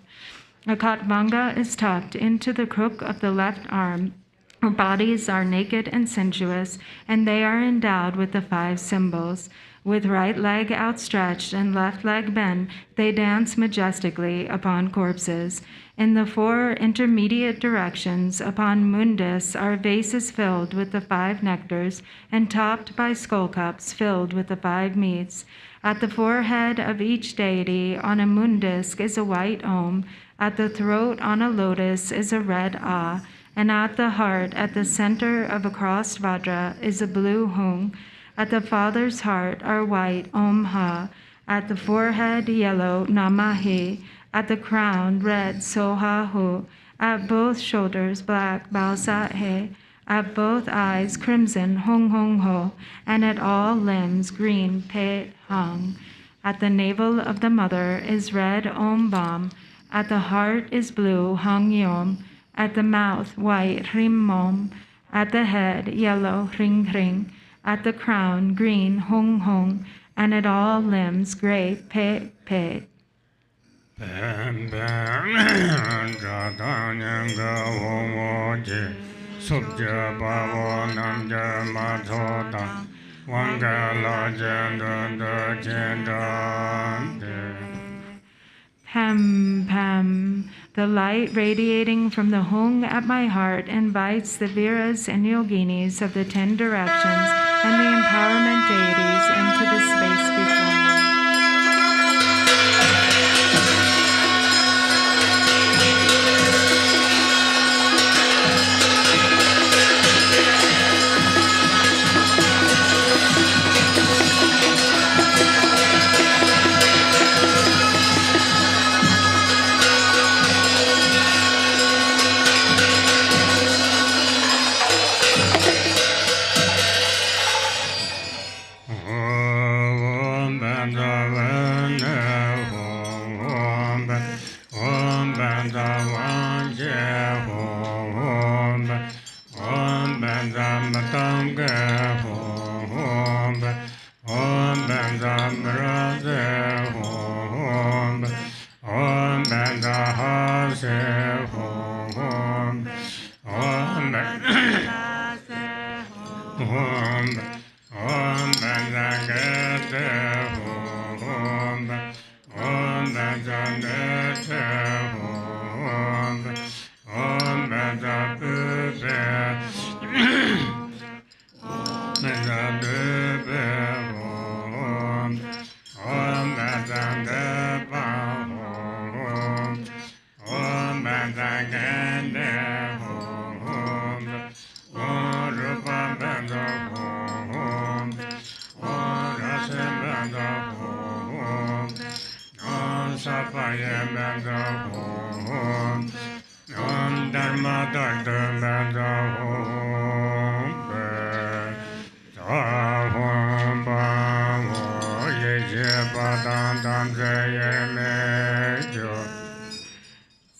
Speaker 5: A katvanga is tucked into the crook of the left arm. Our bodies are naked and sensuous, and they are endowed with the 5 symbols. With right leg outstretched and left leg bent, they dance majestically upon corpses. In the 4 intermediate directions upon mundus are vases filled with the 5 nectars and topped by skull cups filled with the 5 meats. At the forehead of each deity on a mundus is a white om. At the throat on a lotus is a red ah. And at the heart, at the center of a crossed vajra, is a blue hung. At the father's heart are white om ha. At the forehead, yellow namahi. At the crown, red soha hu. At both shoulders, black balsa he. At both eyes, crimson hong hong ho. And at all limbs, green pet hung. At the navel of the mother is red om bam. At the heart is blue hung yom. At the mouth, white rim mom. At the head, yellow ring ring. At the crown, green hong hong. And at all limbs, gray pet pet. Pam, pam. The light radiating from the hung at my heart invites the viras and yoginis of the 10 directions and the empowerment deities into the space before me.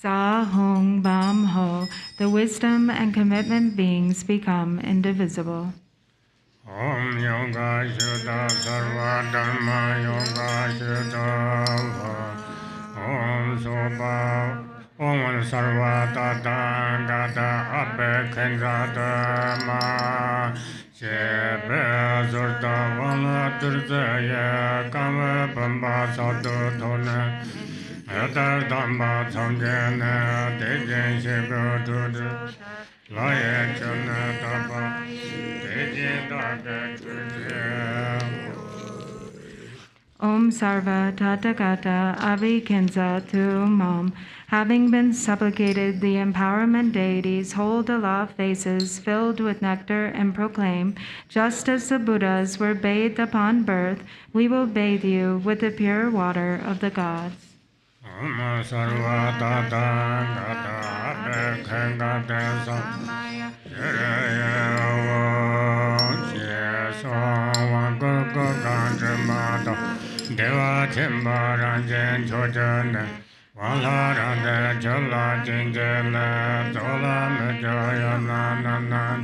Speaker 5: Sahong Bam Ho, the wisdom and commitment beings become indivisible.
Speaker 4: Om Yoga Shuddha Sarva Dharma Yoga Shuddha Om Soba Om Sarva Tata Gata Abhe Kendra Dharma Shebe Zurta Vala Durzaya Kama Bamba Sadhu Thona Yadar Dhamma Samjana Dejen Shebe Dudu Laya Chana Tapa
Speaker 5: Om Sarva Tathagata Avikinsa Tu Mam. Having been supplicated, the empowerment deities hold aloft vases filled with nectar and proclaim, just as the Buddhas were bathed upon birth, we will bathe you with the pure water of the gods.
Speaker 4: Om Sarva Tathagata Avikinsa Deva Chimbaranjan Chojana Valaranda Jala Jinjala Dola Majaya Nanan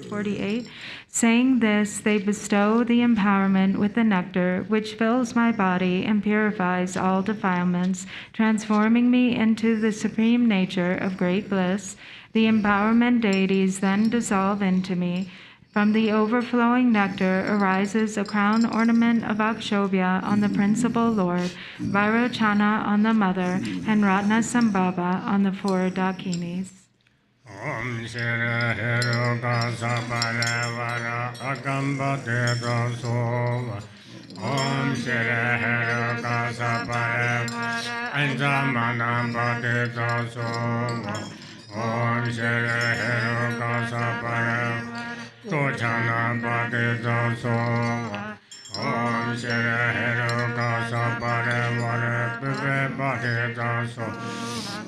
Speaker 5: 48. Saying this, they bestow the empowerment with the nectar, which fills my body and purifies all defilements, transforming me into the supreme nature of great bliss. The empowerment deities then dissolve into me. From the overflowing nectar arises a crown ornament of Akshobhya on the principal Lord, Vairochana on the mother, and Ratnasambhava on the four Dakinis.
Speaker 4: Om Shira Heruka Saparevara Akambate Dosova Om Shira Heruka Saparevara Anjamanambate Dosova Om Shira Heruka Saparevara Tochanambate Dosova Om Shira Heruka Saparevara Pivebate Dosova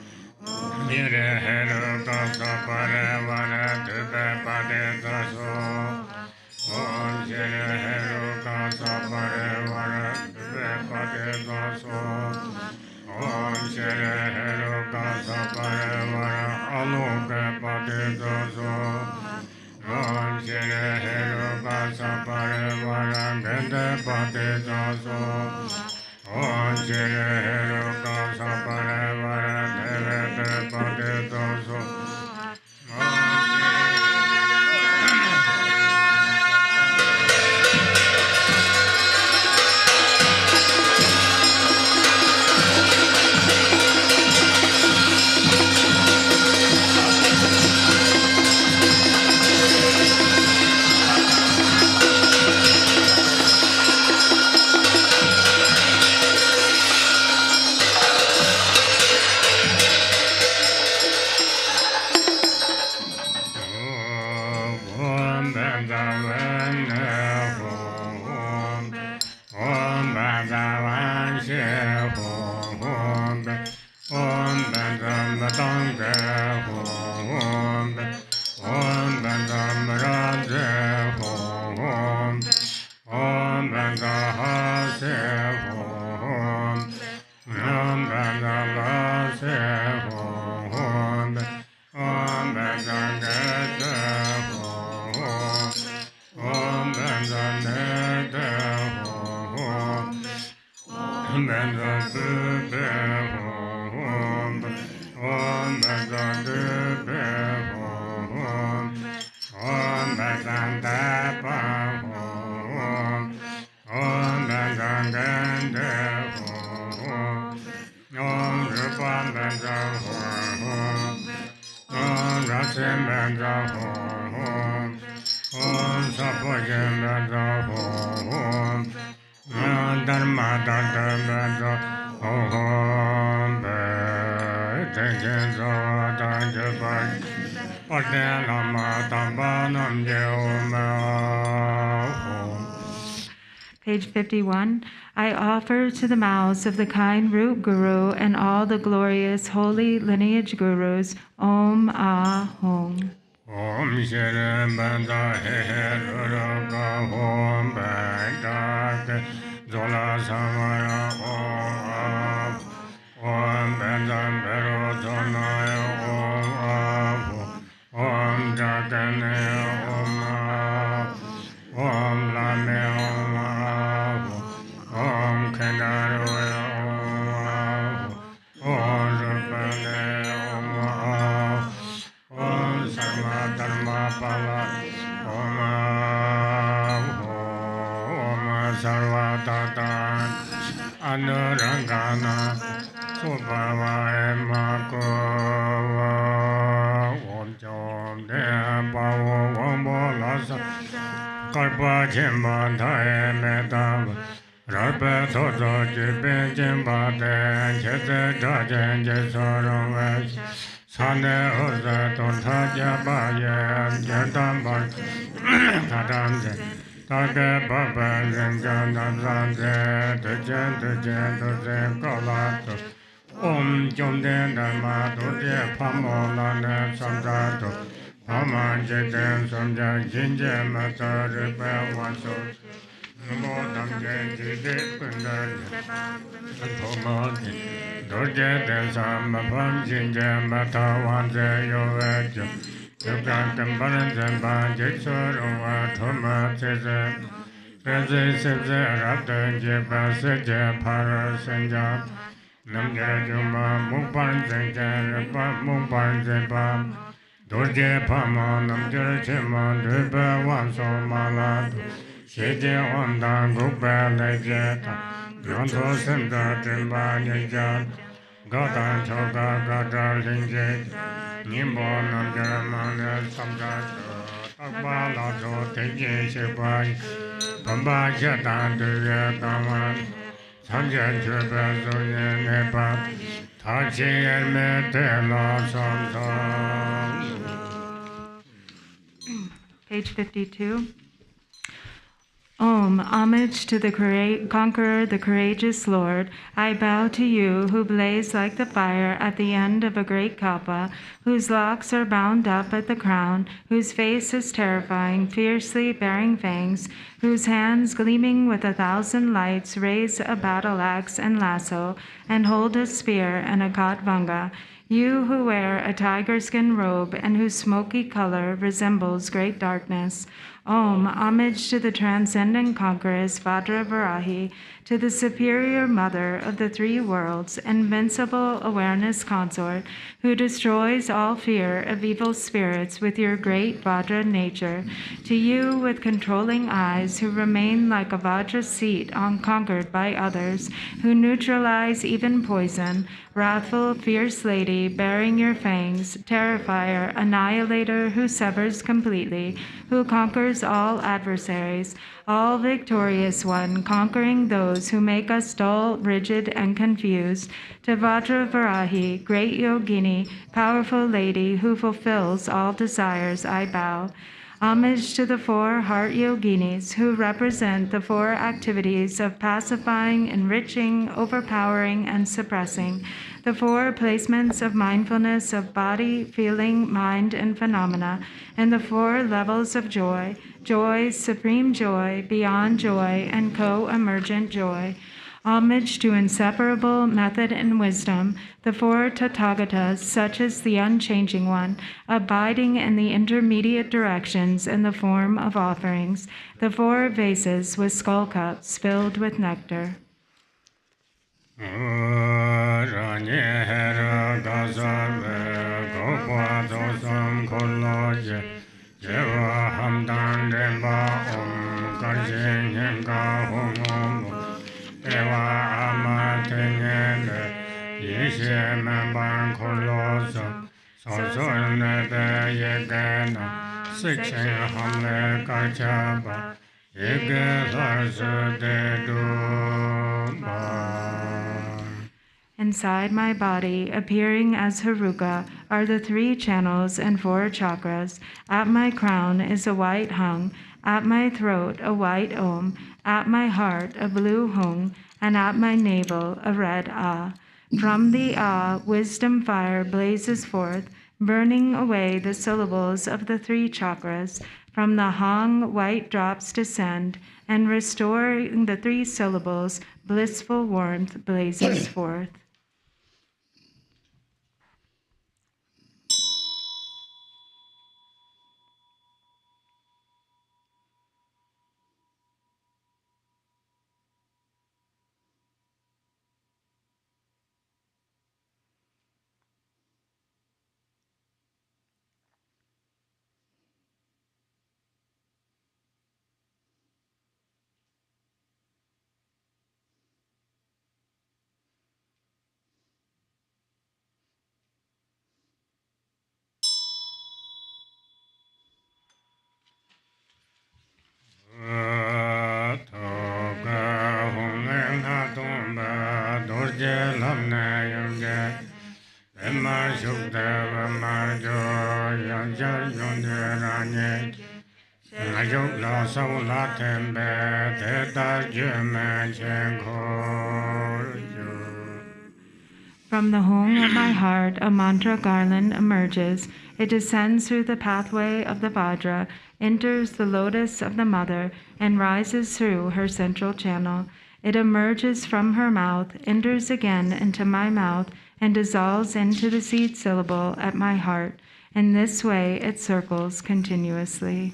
Speaker 4: Mire Heruka Saparevara Pivebate Dosova Om Shira Heruka Saparevara Pivebate Dosova Om Shira Heruka Saparevara Alokapate Dosova Om Shira Heruka Saparevara Bendepate Dosova Om Shira Heruka Saparevara Devepate Dosova
Speaker 5: Page 51. I offer to the mouths of the kind root guru and all the glorious holy lineage gurus, Om Ah Hum.
Speaker 4: Om Shri Banda He Ruka Om Banda Zola Samaya Om Om Banda Bero Zonaya Om Om Jagane Om Om Lame Om Kendaru Om Rupane Om Sarva Dharma Pala Om Sarva Tatan Anurangana Subhava Mako Om Jom Depa Om Bolasa Karpa Chimba Dhaye Meta Rarpa Thoto Jibe Jimba Den Chete Dhajen Jesoram Vesh Sane Oza Tonta Jabaye Jadamba Kadamze Tage Baba Zenjanam Zanze Tujen Kalato Om Jomden Dharma Duje Pamolane Samjato Paman Jiten Samja Jinje Mata Ripe Wanso Namo Damje Jide Kundan Thoman Dorje Desam Mapam Jinja Mata Wanze Yovejo Yukan Kambaran Zemba Jitsurwa Thoma Teze Reze Sebze Rabdan Jeba Seja Para Senja Namja Juma Mumpan Zenja Rapa Mumpan Zemba Dorje Pama Namja Chema Deba Wanso Malad Shede Wanda Gubba Lejeta Yonto Senda Timba Nijat Gadan Choga Gada Linje Nimbo Namjaramana Samjato Akbala Jo Teje Shebai Bamba Jatan Duya Taman Sanjan Churba Zunya Nepa Tachi Elme Tela Samsam.
Speaker 5: Page 52. Om, homage to the conqueror, the courageous Lord. I bow to you, who blaze like the fire at the end of a great kappa, whose locks are bound up at the crown, whose face is terrifying, fiercely bearing fangs, whose hands, gleaming with 1,000 lights, raise a battle axe and lasso, and hold a spear and a katvanga. You who wear a tiger skin robe and whose smoky color resembles great darkness. Om, homage to the transcendent conqueress Vajra Varahi, to the superior mother of the three worlds, invincible awareness consort, who destroys all fear of evil spirits with your great Vajra nature. To you with controlling eyes, who remain like a Vajra seat unconquered by others, who neutralize even poison, wrathful, fierce lady, bearing your fangs, terrifier, annihilator, who severs completely, who conquers all adversaries, all victorious one, conquering those who make us dull, rigid, and confused. To Vajra Varahi, great yogini, powerful lady, who fulfills all desires, I bow. Homage to the 4 heart yoginis, who represent the 4 activities of pacifying, enriching, overpowering, and suppressing, the 4 placements of mindfulness of body, feeling, mind, and phenomena, and the 4 levels of joy: joy, supreme joy, beyond joy, and co-emergent joy. Homage to inseparable method and wisdom, the 4 Tathagatas, such as the Unchanging One, abiding in the intermediate directions in the form of offerings, the 4 vases with skull cups filled with nectar. Inside my body, appearing as Haruka, are the 3 channels and 4 chakras. At my crown is a white hung, at my throat a white om, at my heart a blue hung, and at my navel a red ah. From the ah, wisdom fire blazes forth, burning away the syllables of the 3 chakras. From the hung, white drops descend, and restoring the 3 syllables, blissful warmth blazes forth. From the home of my heart, a mantra garland emerges. It descends through the pathway of the Vajra, enters the lotus of the mother and rises through her central channel. It emerges from her mouth, enters again into my mouth, and dissolves into the seed syllable at my heart. In this way it circles continuously.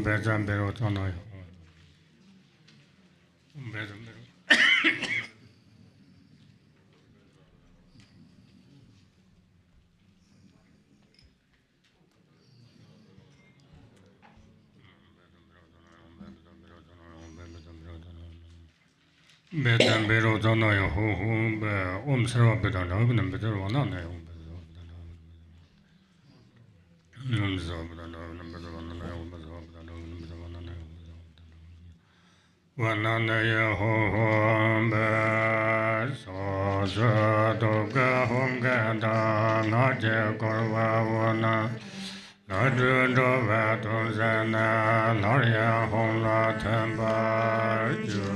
Speaker 4: Bedam bero dana yo ho ho be sarva bedam bedam bedam wana na yo wana na yo ho ho be so so do ga hong ga da na je korwa wana na do do va do zana na ya hong la thamba ju.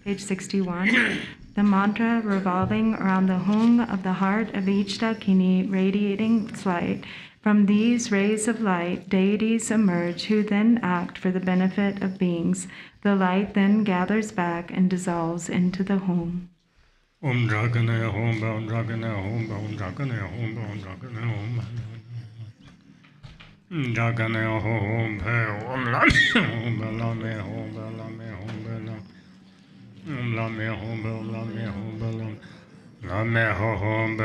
Speaker 5: Page 61. The mantra revolving around the hung of the heart of each dakini, radiating its light. From these rays of light, deities emerge who then act for the benefit of beings. The light then gathers back and dissolves into the home.
Speaker 4: Om Dragana Home, Om Dragana Home, Om Dragana Home, Om Dragana Home. Dragana Home, Om Lame Home, Lame Home, Lame Home, Lame Home, Lame Home, Lame Home,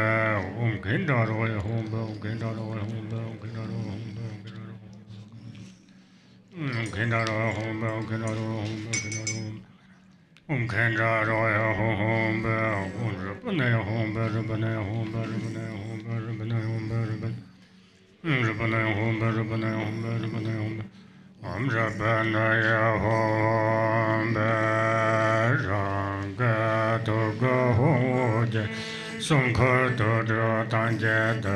Speaker 4: Om Kindaro Home, Om Kindaro Home, Om Kindaro Home, Om Kindaro Home, Om Kindaro Home, Om Kindaro Home, Om Rabbanaya Home, Rabbanaya Home, Rabbanaya Home, Rabbanaya Home, Rabbanaya Home, Rabbanaya Home, Rabbanaya Home, Om Rabbanaya Home, Ranga Toga Hoje, Sankar Dodra Tanjeta,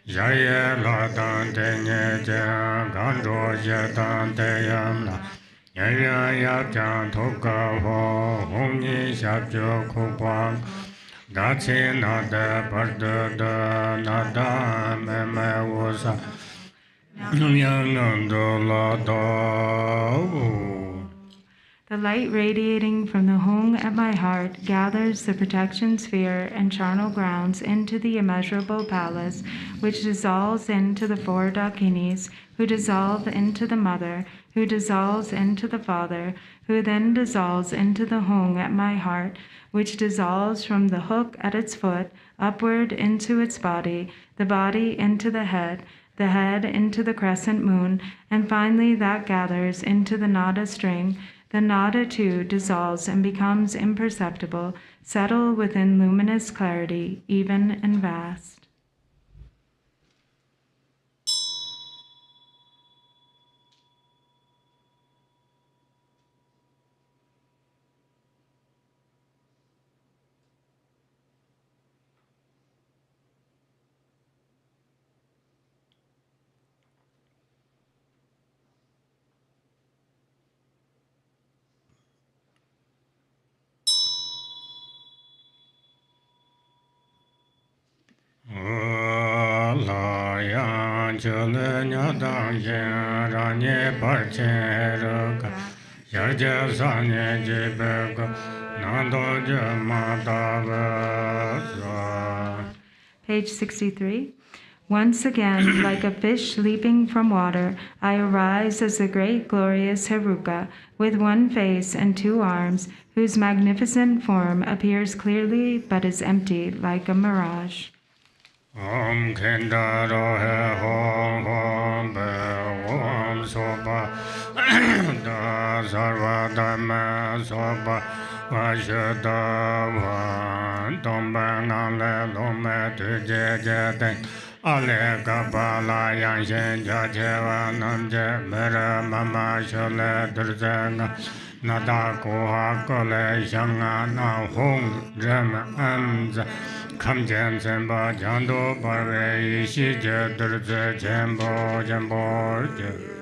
Speaker 4: Jaya La Dante Nyeja, Gandro Jetante Yamla, Yaya Yapjan Toga Ho, Honi Shabjo Kupang, Gatsi Nada Parda Nada Meme Wosa, Yangandola Do.
Speaker 5: The light radiating from the hung at my heart gathers the protection sphere and charnel grounds into the immeasurable palace, which dissolves into the four dakinis, who dissolve into the mother, who dissolves into the father, who then dissolves into the hung at my heart, which dissolves from the hook at its foot upward into its body, the body into the head into the crescent moon, and finally that gathers into the nada string. The nada too dissolves and becomes imperceptible, settle within luminous clarity, even and vast. Page 63. Once again, like a fish leaping from water, I arise as the great glorious Heruka, with one face and two arms, whose magnificent form appears clearly but is empty like a mirage.
Speaker 4: Om Kendaro He Hom Hom Be Om Soba Da Sarva Dhamma Soba Vashada Van Tomba Nale Lome Tuje Jete Ale Kapala Yanshen Jacheva Namje Mera Mama Shole Durzenga Nada Koha Kole Shanga Na Hong Rem Anza Kam Jem Semba Jando Parve Shije Durze Jembo Jembo.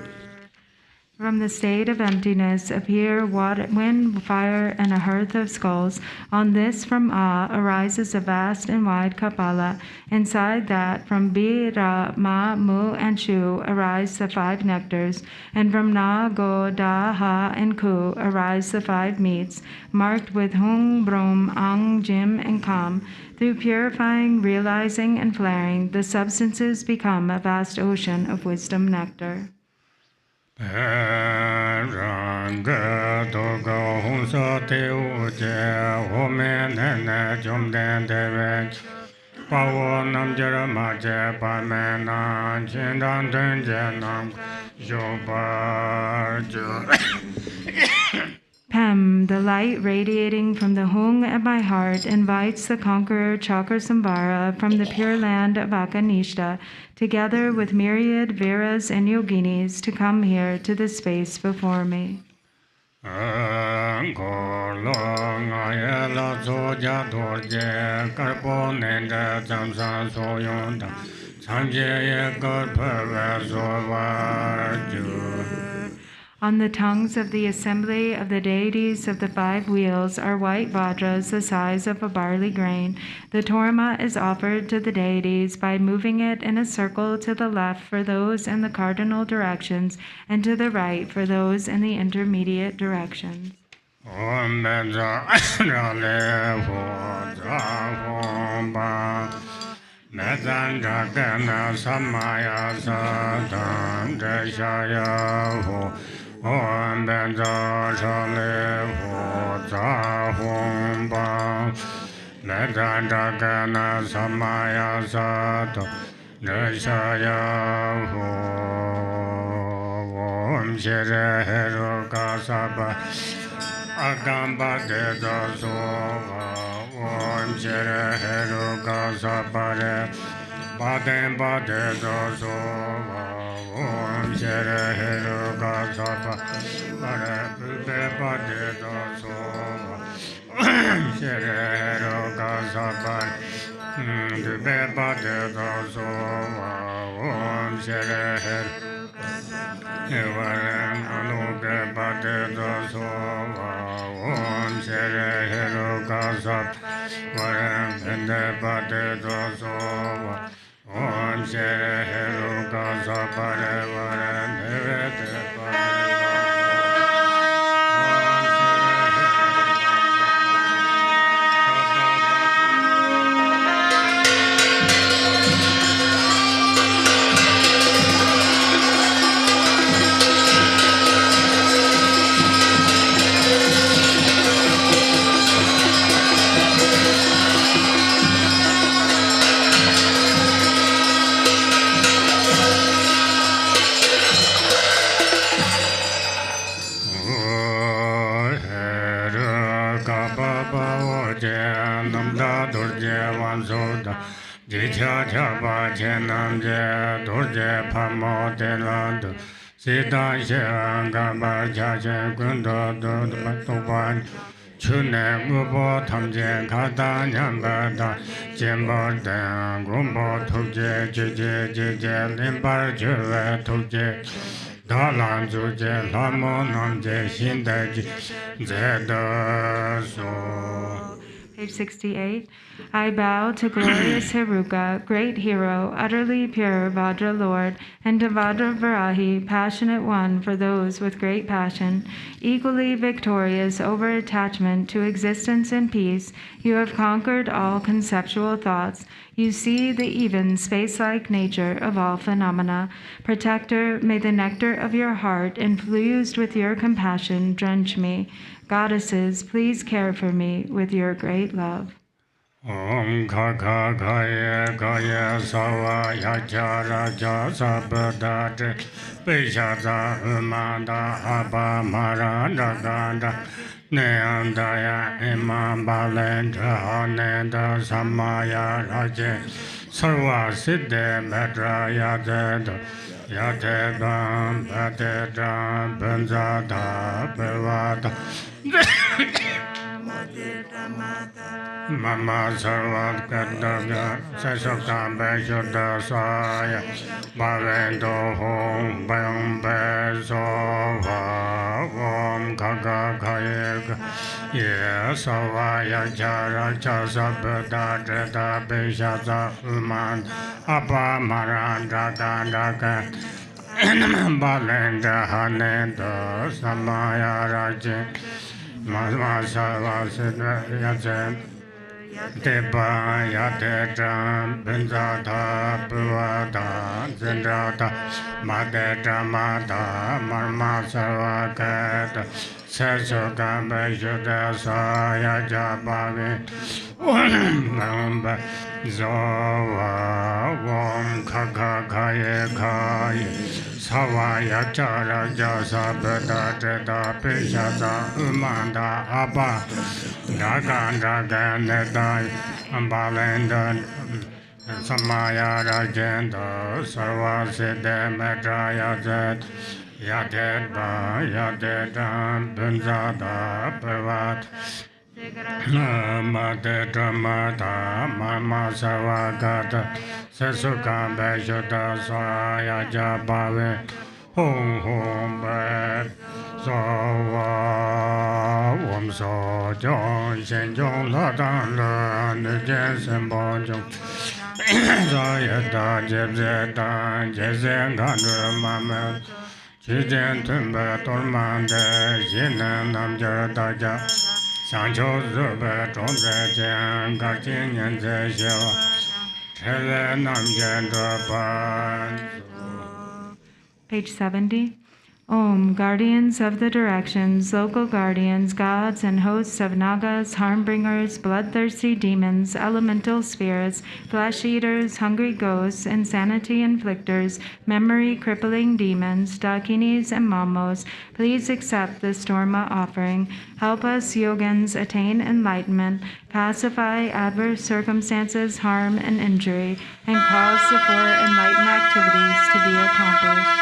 Speaker 5: From the state of emptiness appear wind, fire, and a hearth of skulls. On this from A arises a vast and wide Kapala. Inside that from B, Ra, Ma, Mu, and Shu arise the five nectars. And from Na, Go, Da, Ha, and Ku arise the five meats, marked with Hung, Brum, Ang, Jim, and Kam. Through purifying, realizing, and flaring, the substances become a vast ocean of wisdom nectar.
Speaker 4: Ranga Doga Hunsa Teuja, Woman and Jum Dan Devich, Pawo Namjara Maja Pamena, Chindan Dunjanam, Jobar.
Speaker 5: Pem, the light radiating from the hung at my heart, invites the conqueror Cakrasamvara from the pure land of Akanishta, together with myriad Viras and Yoginis, to come here to the space before me. On the tongues of the assembly of the deities of the 5 wheels are white vajras the size of a barley grain. The torma is offered to the deities by moving it in a circle to the left for those in the cardinal directions and to the right for those in the intermediate directions.
Speaker 4: Om Benza Shale Ho Za Hom Ba Medanda Gana Samaya Sato Neshaya Ho Om Shere Hero Kasaba Agamba De Dasova Om Shere Hero Kasaba Baden Bade Dasova Om Shere Hero Kasaba Bare Bube Bade Dasova Om Shere Hero Kasaba Bube Bade Dasova Om Shere Hero Evaran Anuge Bade Dasova Om Shere Hero Kasaba Varan Bende Bade Dasova Om Shere Hero Kasaba Varan Bende Jicha Chapa Chenam Je Durje Pamo Delando Sita Shanga Bacha Gundo Duban Chune Mubo Tamje Kata Nyambada Jimbo Dan Gumbo Tukje Jije Limbar Juve Tukje Dalan Zuje Lamo Namje Shindaji Zeda So.
Speaker 5: Page 68. I bow to glorious Heruka, great hero, utterly pure Vajra Lord, and to Vajra Varahi, passionate one for those with great passion. Equally victorious over attachment to existence and peace, you have conquered all conceptual thoughts. You see the even space-like nature of all phenomena. Protector, may the nectar of your heart, infused with your compassion, drench me. Goddesses, please care for me with your great love.
Speaker 4: Om Kaka Kaya Kaya Sawa Yacha Raja Sabadate Peshaza Umanda Abba Maranda Ganda Neandaya Imam Balendra Hanenda Samaya Raje Sarva Siddhe Medra Yadeda Yadedam Badedam Benzada Bevada Mama Sarvat Kadaga Sasokam Beshoda Saya Bavendo Hom Bayam Besova Om Kaga Kayega Yesava Yajara Chasabada Dreda Beshaza Uman Abba Maranda Dandaka Balenda Hanenda Samaya Raje Mama Sarvat Yazen Deba Yadeta Benzata Buada Zendrata Madeta Mata Marma Sarakata Sesoka Beshuda Saya Jabavi Namba Zowa Wom Kaka Kaye Kaye Savaya Chara Jasa Beda Teta Pishasa Umanda Abba Dagan Nedai Ambalenda Samaya Rajenda Sarva Siddha Metraya Zet Yadet Ba Yadedan Bunzada Pavat Madeta Mata Mama Savagata Sesuka Beshuddha Saya Jabave Hum Hum Bed Sawa Wam So Jong Shen Jong La Dan La Nijen Sembo Jong Zayata Jebzeta Jezen Gandru Mama Chijen Tumba Tormande Jinan Namjar Daja Sancho Zube Tronze Jen Garchen Yenze Shewa Tele Namjen Drupon.
Speaker 5: Page 70. Om, guardians of the directions, local guardians, gods and hosts of nagas, harmbringers, bloodthirsty demons, elemental spirits, flesh eaters, hungry ghosts, insanity inflictors, memory crippling demons, dakinis and mamos, please accept this Dharma offering. Help us yogins attain enlightenment, pacify adverse circumstances, harm and injury, and cause the four enlightened activities to be accomplished.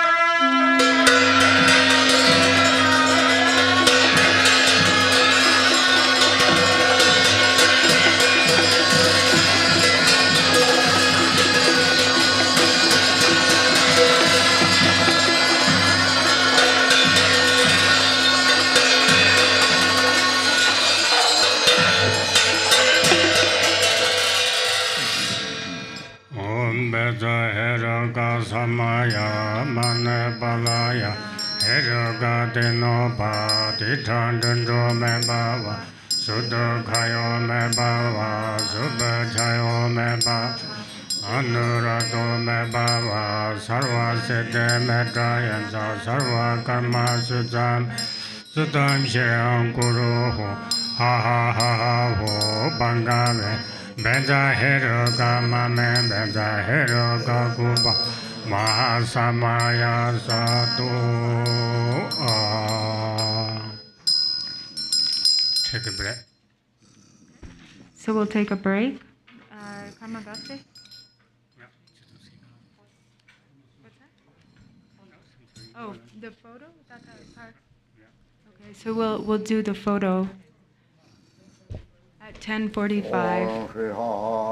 Speaker 4: Samaya Mane Balaya Heroga Deno Ba Ditan Dendro Me Bava Sudho Kayo Me Bava Subha Chayo Me Bava Anurado Me Bava Sarva Siddhe Me Trayansa Sarva Karma Sudam Sudam Sheyam Guru Ha Ha Ha Ha Ho Bangave Benza Heroga Mame Benza Heroga Kuba Mahasamaya Satu. Take a breath.
Speaker 5: So we'll take a break. Kamagate? What's that? Oh, the photo? That part? Okay, so we'll do the photo at 10:45.
Speaker 2: Oh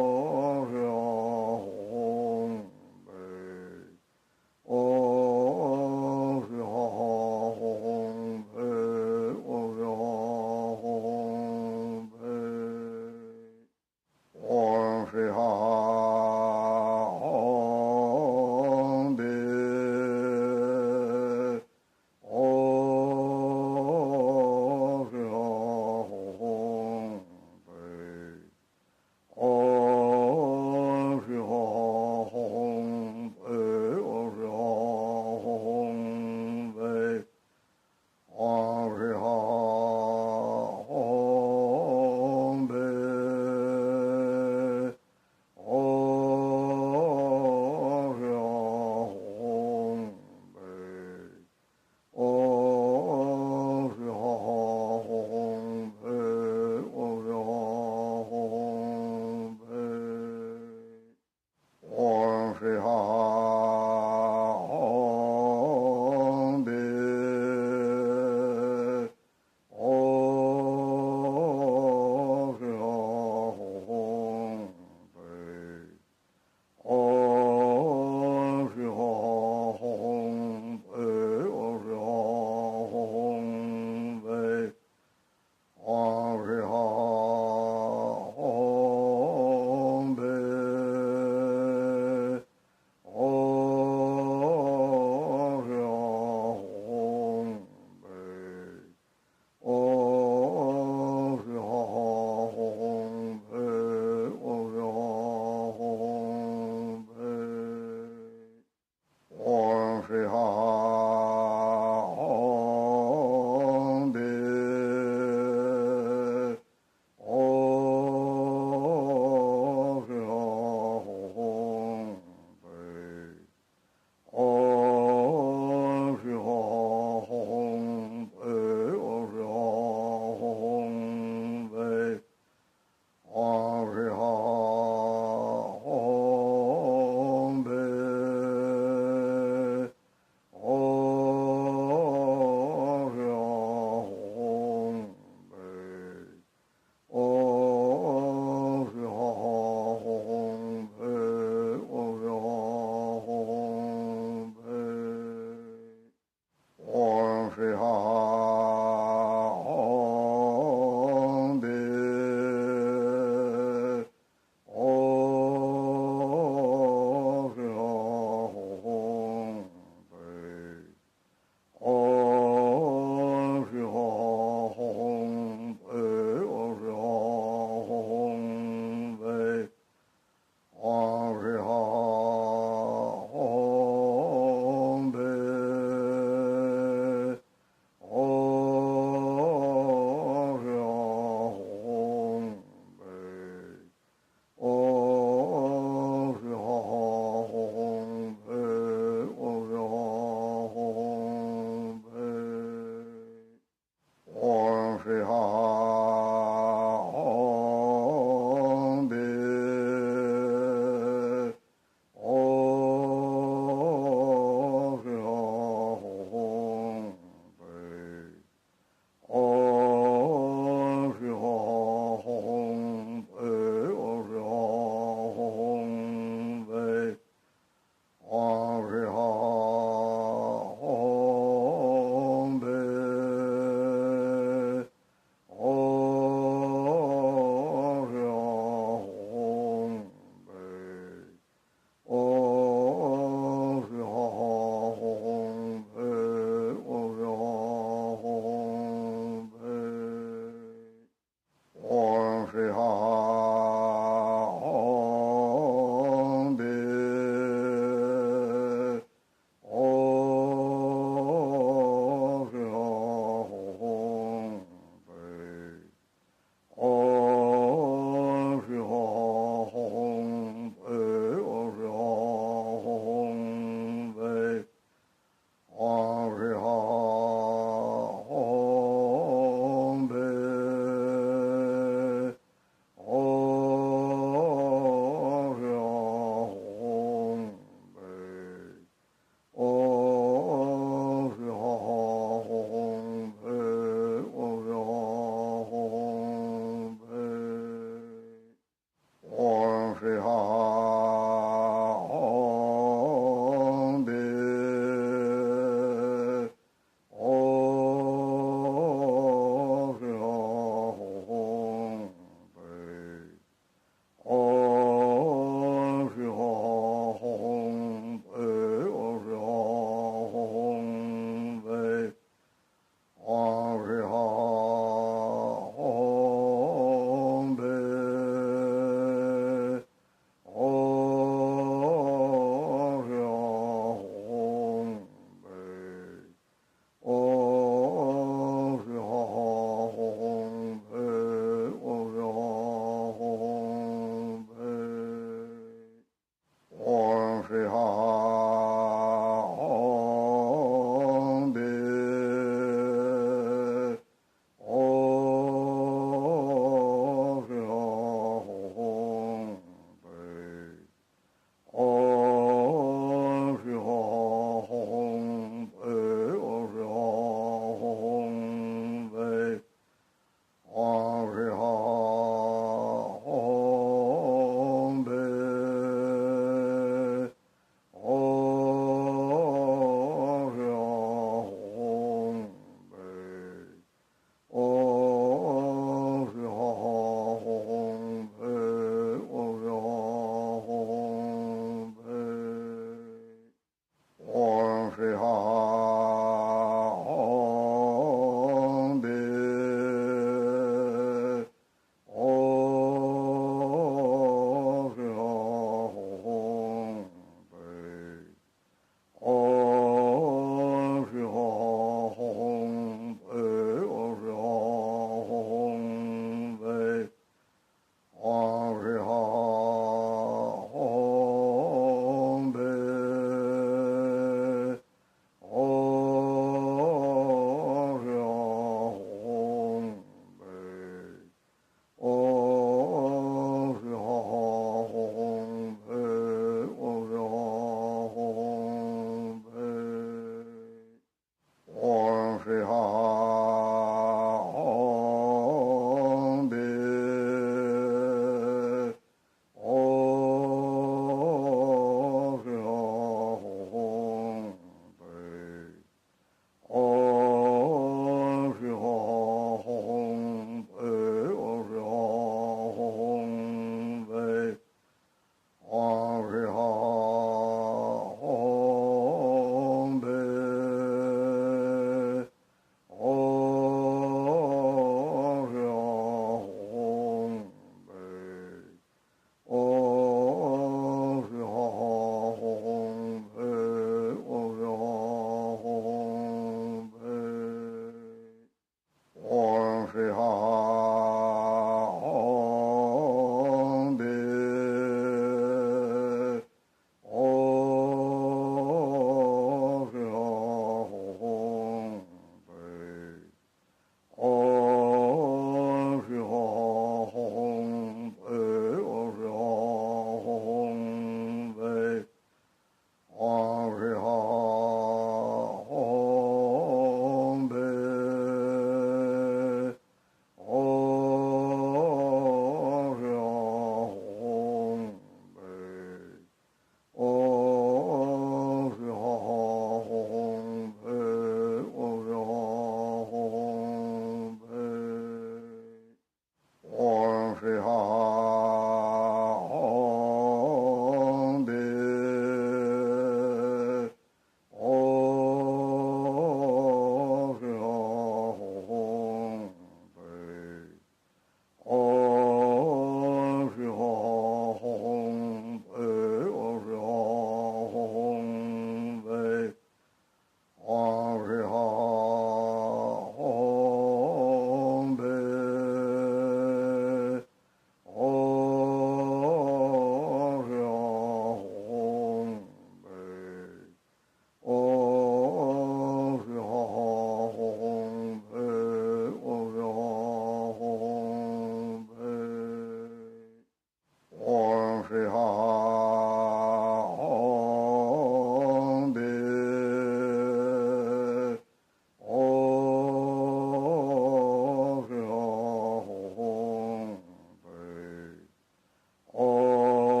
Speaker 6: Oh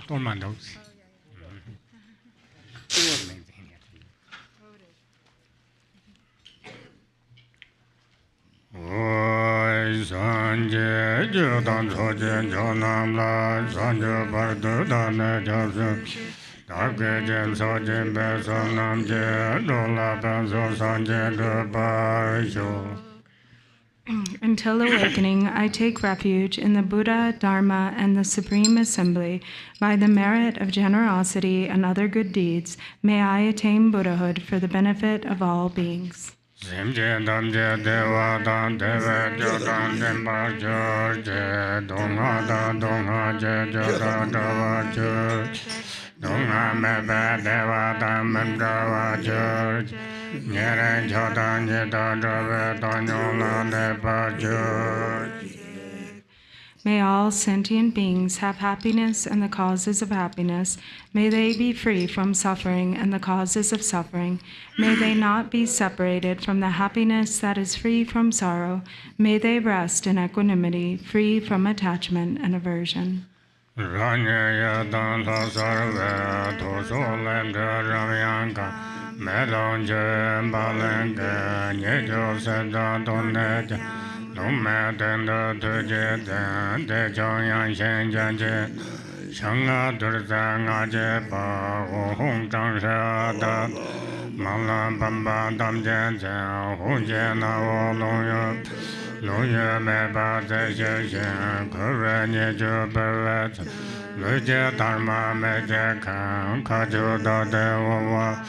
Speaker 4: Torman dogs. Oi Sanje Jodan Sojen Jonam La Sanje Bardu Dane Josu Dargajem Sojen Besom Namje Dola Benzo Sanje Dubaisho.
Speaker 5: Until awakening, I take refuge in the Buddha, Dharma, and the Supreme Assembly. By the merit of generosity and other good deeds, may I attain Buddhahood for the benefit of all beings.
Speaker 4: Simje Damje Deva Dan Deva Jodan Demba George Donga Dan Donga Je Jodan Dava George Donga Mebe Deva Dan Mendava George Nyere Jodan Yeda Dava Danyola Deva George.
Speaker 5: May all sentient beings have happiness and the causes of happiness. May they be free from suffering and the causes of suffering. May they not be separated from the happiness that is free from sorrow. May they rest in equanimity, free from attachment and aversion.
Speaker 4: Ranya Dan La Sarva Toso Lemda Ramyanka Melonje Balenga Nyejo Seda Doneja Lome Denda Tuje Dan De Joyan Shen Janje Shanga Durza Ngaje Pa Hong Chang Sha Da Malam Bamba Dam Jen Jen Hu Jen Na Wo Long Yo Long Yo Me Ba Ze She Shen Kure Nye Jo Beret Lu Je Dharma Me Je Kan Ka Jo Da De Wo Wa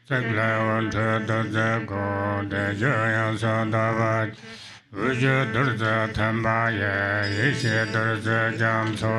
Speaker 4: Sek Le Won Che De Ze Go De Je Yan Sa Da Va Uje Durza Tamba Ye Yeshe Durza Jam So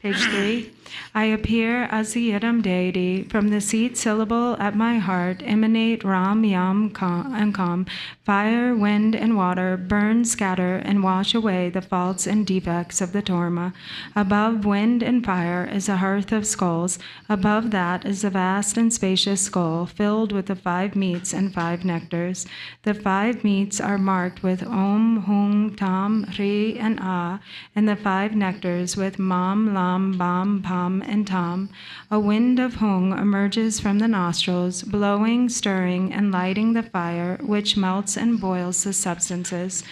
Speaker 5: Page 3. I appear as the yidam deity. From the seed syllable at my heart emanate Ram, Yam, and Kam. Fire, wind, and water burn, scatter, and wash away the faults and defects of the Dharma. Above wind and fire is a hearth of skulls. Above that is a vast and spacious skull filled with the 5 meats and 5 nectars. The 5 meats are marked with Om, Hung, Tam, Ri, and Ah, and the 5 nectars with Mam, Lam, Bam, Pam, and Tam. A wind of Hung emerges from the nostrils, blowing, stirring, and lighting the fire, which melts and boils the substances.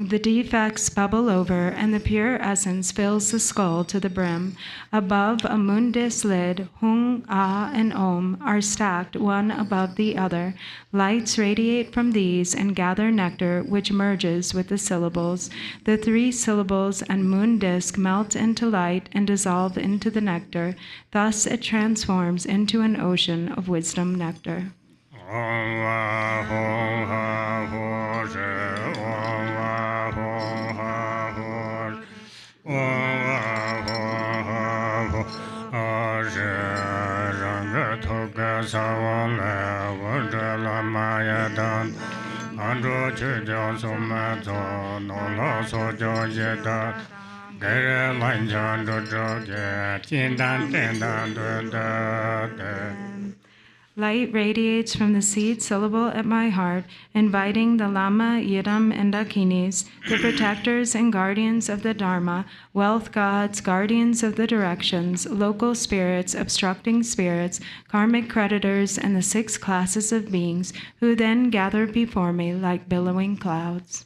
Speaker 5: The defects bubble over, and the pure essence fills the skull to the brim. Above a mundus lid, Hung, Ah, and Om are stacked one above the other. Lights radiate from these and gather nectar, which merges with the syllables. The 3 syllables and moon disk melt into light and dissolve into the nectar. Thus it transforms into an ocean of wisdom nectar. Light radiates from the seed syllable at my heart, inviting the Lama, Yidam, and Dakinis, the protectors and guardians of the Dharma, wealth gods, guardians of the directions, local spirits, obstructing spirits, karmic creditors, and the 6 classes of beings, who then gather before me like billowing clouds.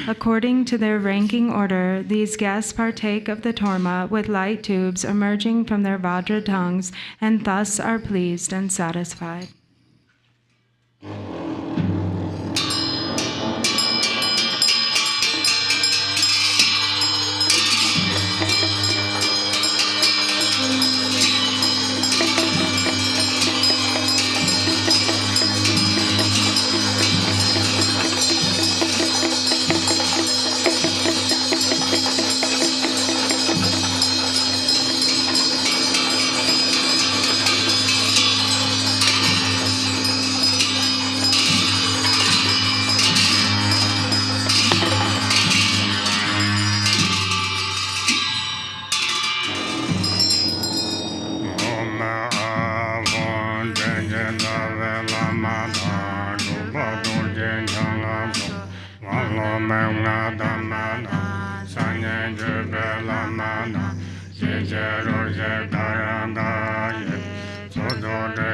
Speaker 5: According to their ranking order, these guests partake of the Dharma with light tubes emerging from their Vajra tongues, and thus are pleased and satisfied.
Speaker 4: phenonmena, Jero Karanga, Sodo de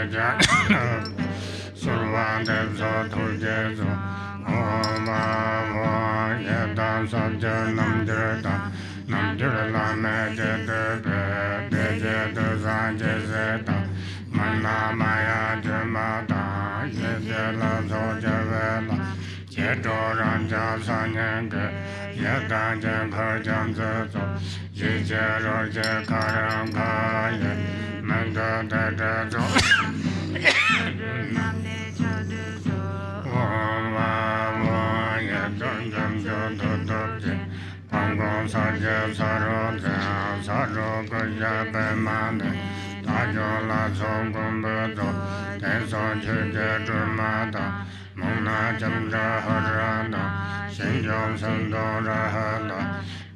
Speaker 4: Survande Soto Oma Yedan Sabja Namjeta, Namjeta Lame Jede, Jede Zanjeta, Mana Maya Jemata, Yedela Sojavela, Jedoranja Sanyanga, Yedan Jankar Jamzazo, Jero Karanga, Manda Dedo. Pangon Saja Saroja, Saroja Bemane, Tajola Songumbedo, Tenson Chudamada, Mona Jamja Harana, Shinjon Sandora Hana,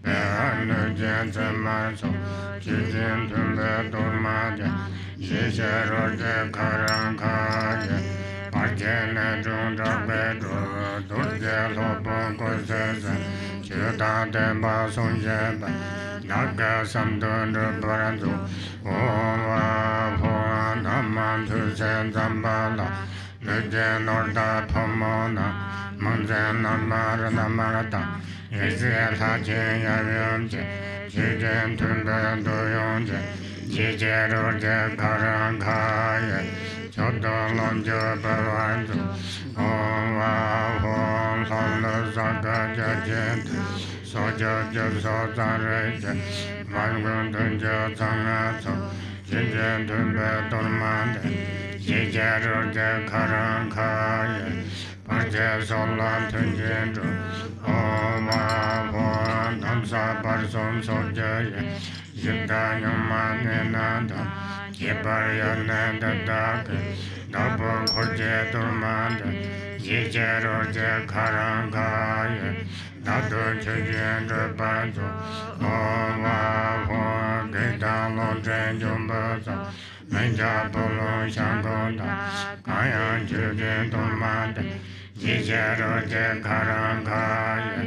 Speaker 4: Behanu Jensamaso, Chijin Tumbedo Shishero de Karankaya, Pajana Junda Bedro, Durja Lobo Kosesa, Chuda de Basonjeba, Naga Samdunda Barandu, Ova Hoa Naman to Senzambala, Nujan Orda Pomona, Manzana Marana Marata, Israel Hachin Yavionje, Chujan Tunda Doyonje, Jijero de Karankaya, Chodolonjo Barandu, Ova Hom Sala Saga Jajent, Soja Josa Reja, Vangunja Sangato, Jijan Tumba Dormande, Jijero de Karankaya, Paja Solan Tunjendo, Ova Hom Tamsa Barson Soja. Yidam, Yebaryananda Dak, Double Koje Durmanda, Yijero de Karankaya, Nadu Chujendra Banjo, Ova, Gita Londren Jumbaza, Menja Polo Shangonda, Kayan Chujen Durmanda, Yijero de Karankaya,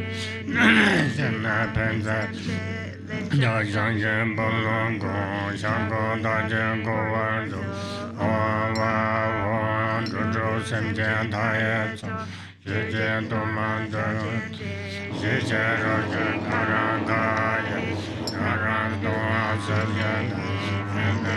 Speaker 4: Sena Penza. Yajang Bolongo, Shango Dajan Govardo, Ova, Jojo Semjan Tayetso, Jijan Domandaro, Jijero Karangaya, Karando Asajana, and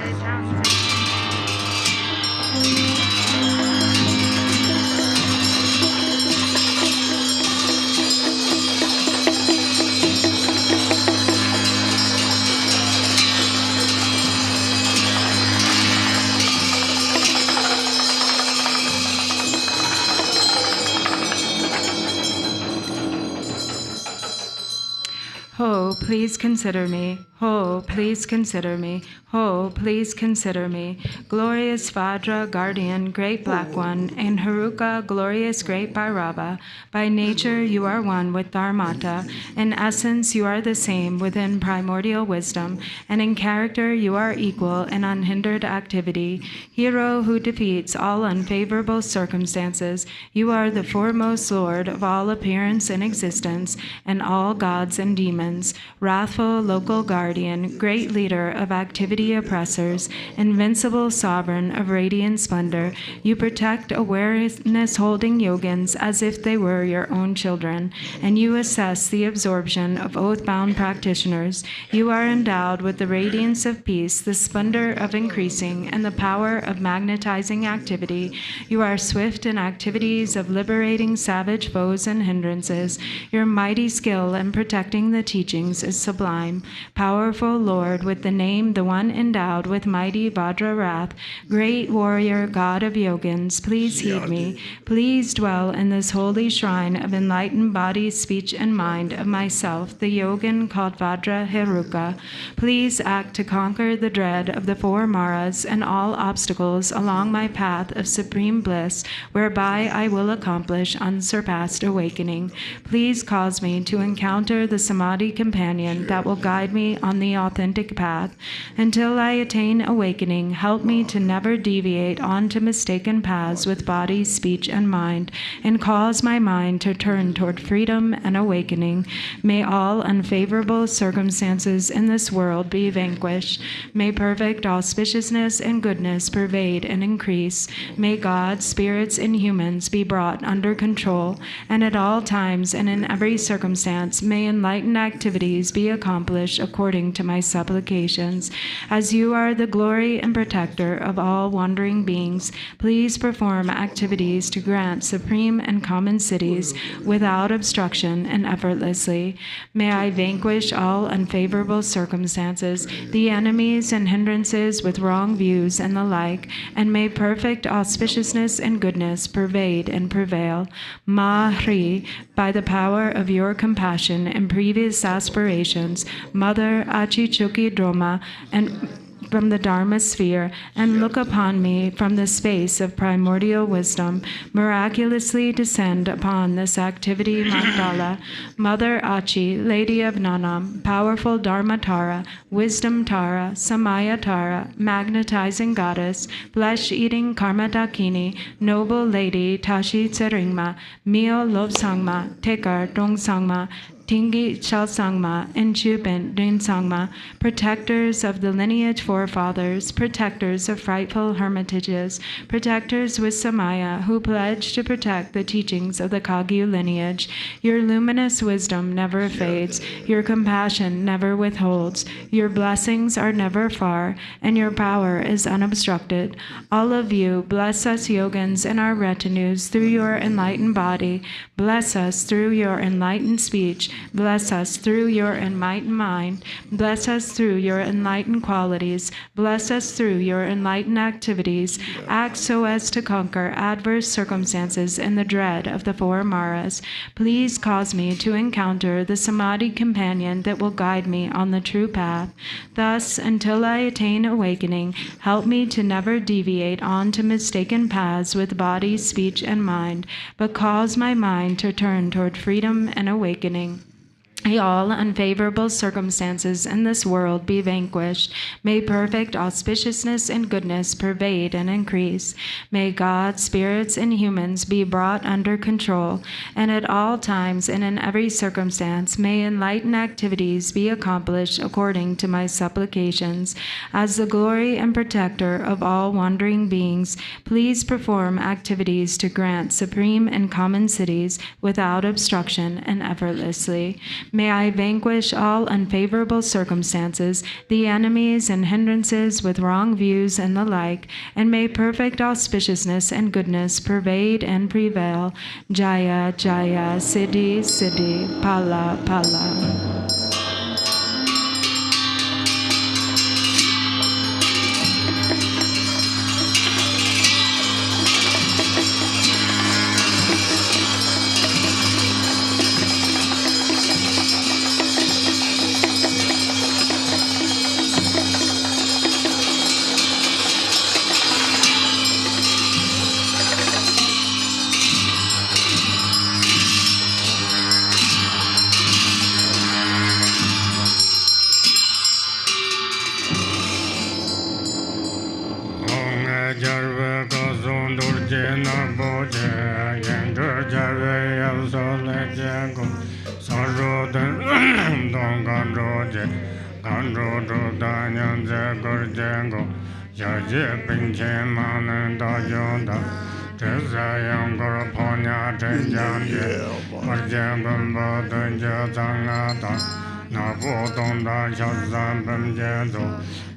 Speaker 5: Ho, please consider me. Ho, please consider me. Ho, please consider me. Glorious Vajra, guardian, great black one, and Haruka, glorious great Bhairava. By nature you are one with Dharmata. In essence you are the same within primordial wisdom, and in character you are equal in unhindered activity. Hero who defeats all unfavorable circumstances, you are the foremost lord of all appearance and existence, and all gods and demons. Wrathful local guardian, great leader of activity oppressors, invincible sovereign of radiant splendor, you protect awareness-holding yogins as if they were your own children, and you assess the absorption of oath-bound practitioners. You are endowed with the radiance of peace, the splendor of increasing, and the power of magnetizing activity. You are swift in activities of liberating savage foes and hindrances. Your mighty skill in protecting the teachings is sublime. Powerful Lord, with the name the one endowed with mighty Vajra wrath, great warrior, god of yogins, please heed me. Please dwell in this holy shrine of enlightened body, speech, and mind of myself, the yogin called Vajra Heruka. Please act to conquer the dread of the four Maras and all obstacles along my path of supreme bliss, whereby I will accomplish unsurpassed awakening. Please cause me to encounter the Samadhi companion companion that will guide me on the authentic path. Until I attain awakening, help me to never deviate onto mistaken paths with body, speech, and mind, and cause my mind to turn toward freedom and awakening. May all unfavorable circumstances in this world be vanquished. May perfect auspiciousness and goodness pervade and increase. May God, spirits, and humans be brought under control, and at all times and in every circumstance may enlightened activities be accomplished according to my supplications. As you are the glory and protector of all wandering beings, please perform activities to grant supreme and common cities without obstruction and effortlessly. May I vanquish all unfavorable circumstances, the enemies and hindrances with wrong views and the like, and may perfect auspiciousness and goodness pervade and prevail. Mahri, by the power of your compassion and previous aspirations, Mother Achichuki Droma, and from the Dharma sphere, and look upon me from the space of primordial wisdom, miraculously descend upon this activity mandala. Mother Achi, Lady of Nanam, powerful Dharma Tara, wisdom Tara, Samaya Tara, magnetizing goddess, flesh-eating Karma Dakini, noble lady Tashi Tseringma, Mio Lobsangma, Tekar Dongsangma, Tingi Chalsangma, and Chupin Rinsangma, protectors of the lineage forefathers, protectors of frightful hermitages, protectors with Samaya, who pledge to protect the teachings of the Kagyu lineage. Your luminous wisdom never fades, your compassion never withholds, your blessings are never far, and your power is unobstructed. All of you, bless us yogins and our retinues through your enlightened body, bless us through your enlightened speech, bless us through your enlightened mind, bless us through your enlightened qualities, bless us through your enlightened activities, act so as to conquer adverse circumstances and the dread of the four Maras. Please cause me to encounter the Samadhi companion that will guide me on the true path. Thus, until I attain awakening, help me to never deviate onto mistaken paths with body, speech, and mind, but cause my mind to turn toward freedom and awakening. May all unfavorable circumstances in this world be vanquished. May perfect auspiciousness and goodness pervade and increase. May God, spirits, and humans be brought under control, and at all times and in every circumstance may enlightened activities be accomplished according to my supplications. As the glory and protector of all wandering beings, please perform activities to grant supreme and common cities without obstruction and effortlessly. May I vanquish all unfavorable circumstances, the enemies and hindrances with wrong views and the like, and may perfect auspiciousness and goodness pervade and prevail. Jaya, Jaya, Siddhi, Siddhi, Pala, Pala.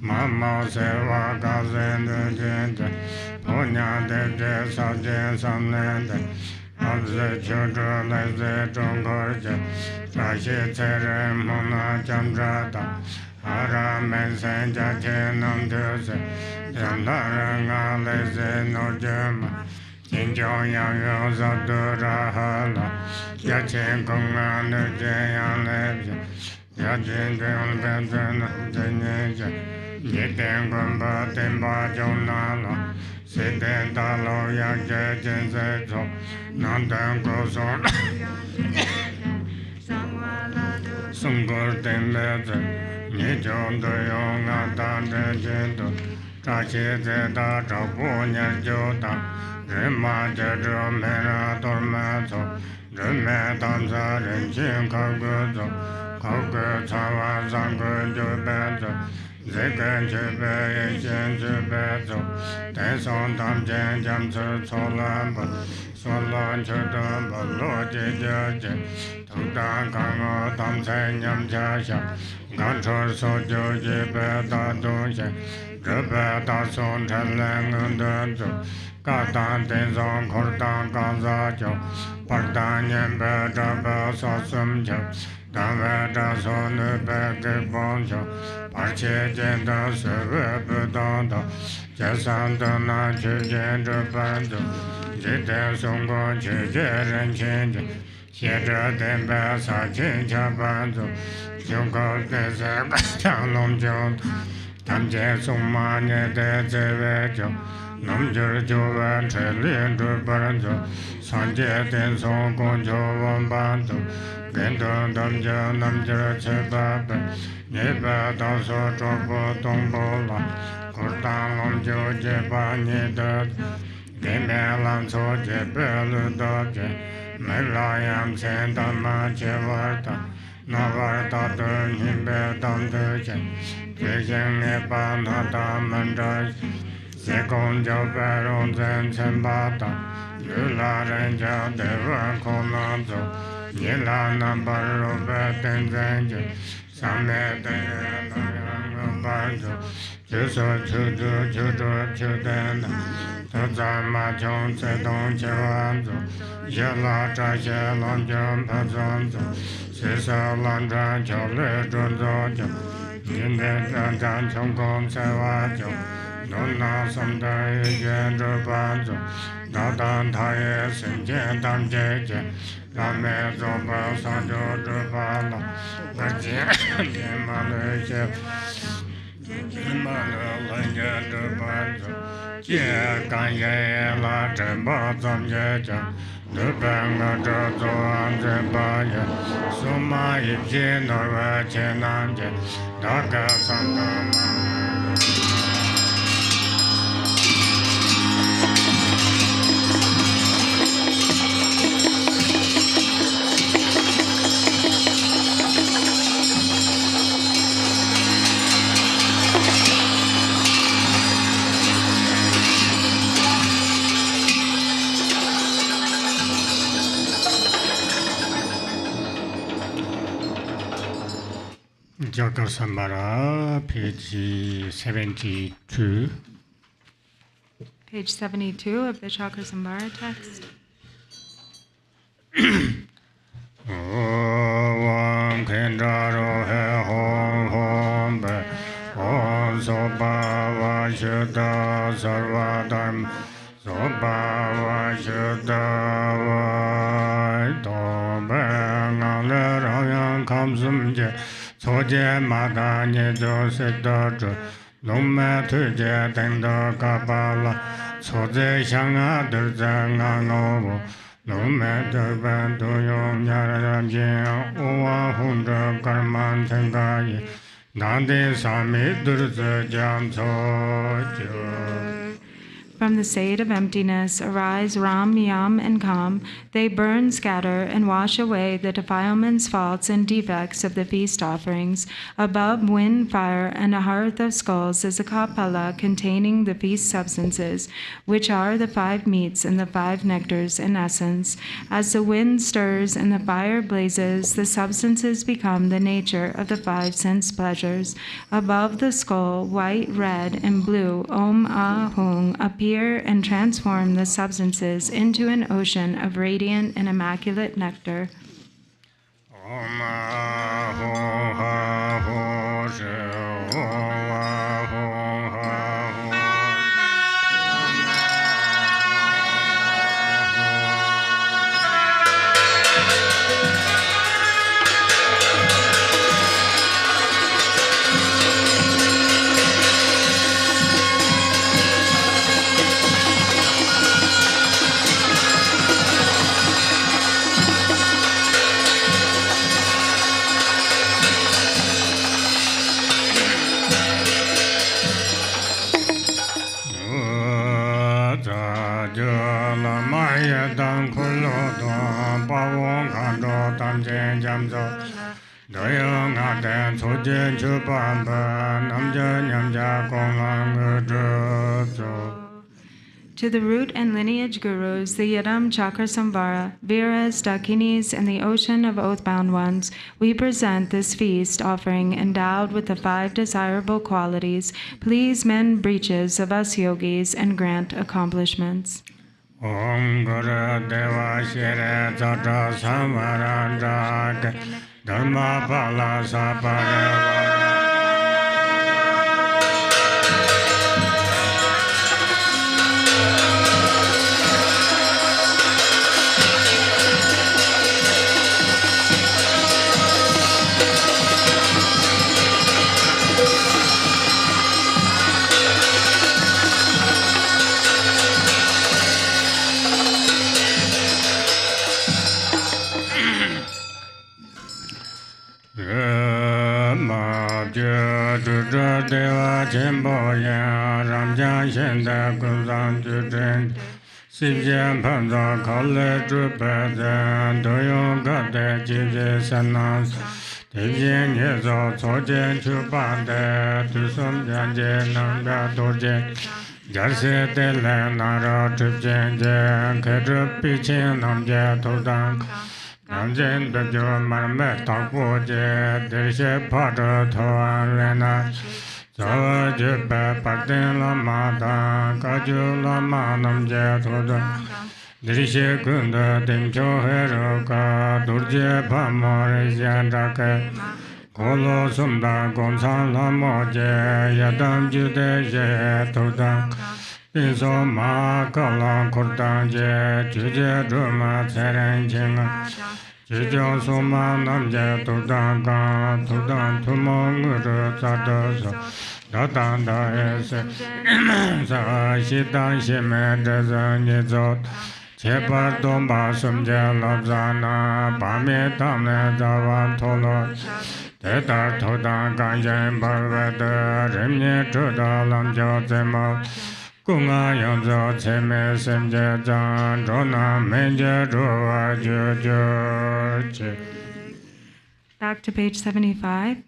Speaker 4: Mama Seva Gazin Ponya de Sajen Samnende of the children as the Jongorja, Rashi Tere Mona Chandrata, Hara Messenger Chenam Duse, Jandaranga Leze no Germa, Jinjo Yang Zadura Hala, Yachin Kongan Jayan Lebja, Yachin Gon Benton Janeja. Yiten Gumba Timba Jonala, Sitten Talo Yak Jenseto, Nandan Goson Sungur Timber, Nijon do Yonga Dante Jento, Tachi Zeta, Japonia Jota, Rima Jedro Mera Tormato, Remetanza, Rinchen Kagyu, Kagyu Tawa Zangu Jubeto, Zikan Jube, Yen Jubeto, Tenson Tam Jen Jamsu Solambo, Solon Chudum, Lodi Judge, Tudan Kango Tam Senyam Jasha, Gantor Sojo Jibeta Doshe, Jubeta Son Telang Undanzo, Katan Tenzon Kortan Kanzajo, Partan Yembe Jabba Sosumjo, Daveta Son Beke Bonjo, Parche Jenda Sebe Budanda, Jasandana Chujen Jubando, Jite Songo Chujen Change, Shedra Demba Sachin Chabanzo, Junko Desek Tanglom Jon, Tamje Sumane de Zevejo, Namjur Jovan Trelin Dubanzo, Sanje Denson Gonjo Wambanzo, Gendo Damja Namjur Chebabe, Neba Danso Tropo Tombola, Kurtan Lomjo Jeba Nidad, Gemelan So Jebelu Doge, Melayam Sendama Chevarta, Navarta Nimbe Damduja, Vision Neba Nata Mandaj, Second Jobaron Zen Sembata, Lula Ranger Deva Conanzo, Yela Nambaro Beten Zenja, Same Dayana Banjo, Juso Chudu Chudu Chudena, Tazama Jon Sedon Chevanzo, Yela Tasha Lonjam Pazonzo, Sisa Landran Chole Dronzo, Yinde Dantan Chongkong Sevajo, Donna Samday Yendro Banzo, Nadan Taye Sinjen Dam Jeje, Lame Zoba Sanjo Drupala, Gajin Malaysia, Malaya Drubanzo, Jia Kanye La Jemba Zam Jeja, Lubanga Jozo Anjebaya, Suma Yipjin Norwa Chenanje, Daga Sangama. Cakrasamvara, page 72.
Speaker 5: Page 72 of the Cakrasamvara text.
Speaker 4: Om Kendaro He Hom Hom Be Om Soba Vashuddha Sarvadharma Soba Vashuddha Vai Be Ngale Rayang Kamsum Je Soje Mada Nyejo Siddha Lumme Tuje Tengdo Kapala Soje Shanga Durja Nganovo Lumme Durban Tuyom Yararam Jin Uwa Hundra Karman Tengayi Nandi Sami Durza Jam Sojo.
Speaker 5: From the state of emptiness arise Ram, Yam, and Kam. They burn, scatter, and wash away the defilements, faults, and defects of the feast offerings. Above wind, fire, and a hearth of skulls is a kapala containing the feast substances, which are the 5 meats and the 5 nectars in essence. As the wind stirs and the fire blazes, the substances become the nature of the 5 sense pleasures. Above the skull, white, red, and blue, Om Ahung, appear and transform the substances into an ocean of radiant and immaculate nectar.
Speaker 4: Om Ahung Ha Ho She Om Ahung Ha Ho. Yamzo, Doyong Aden, Sojin Chupamba, Namja Nyamja Gonglang Udruzo.
Speaker 5: To the root and lineage gurus, the yidam, Cakrasamvara, Viras, Dakinis, and the ocean of oath-bound ones, we present this feast offering endowed with the 5 desirable qualities. Please mend breaches of us yogis and grant accomplishments.
Speaker 4: Om Guru Deva Shire Zata Samvara Drupchen Dharma Pala Sapara. Deva Chimboya Ramjan Shenda Guzan Judin Sibjan Panza Kale Drupadan Doyon Gade Jije Sanas Tibjen Yezo Sojen Chupande Tusum Janje Nanga Dorje Jarse Dele Nara Tripjen Jen Kedrup Pichin Namje Todan Namjen Dagyo Marmet Takwoje Dershe Pata Toan Rena Sawa Jibba Patin Lama Dan Kaju Lama Namje Todan Dershe Kunda Dimcho Heroka Durje Pamore Jandake Kolo Sumda Gonsan Lamoje Yadam Jude Je Todan Pinso Ma Kalan Kurtan Je Juje Druma Tseren Chinga Jujyo Soma Namje Tudan Kan Tudan Tumo Nguru Tsadoso Datan Da Ese Sa Shitan Shime Deza Nizot Chepar Domba Sumje Labzana Pami Tamne Zawan Tolo Tetar Tudan Kanjen Barveda Rimni Tuda Lamjo Zemo Kunga Yamzo Tseme Semje Zan Rona Menje Ruwa Juju.
Speaker 5: Back to page 75.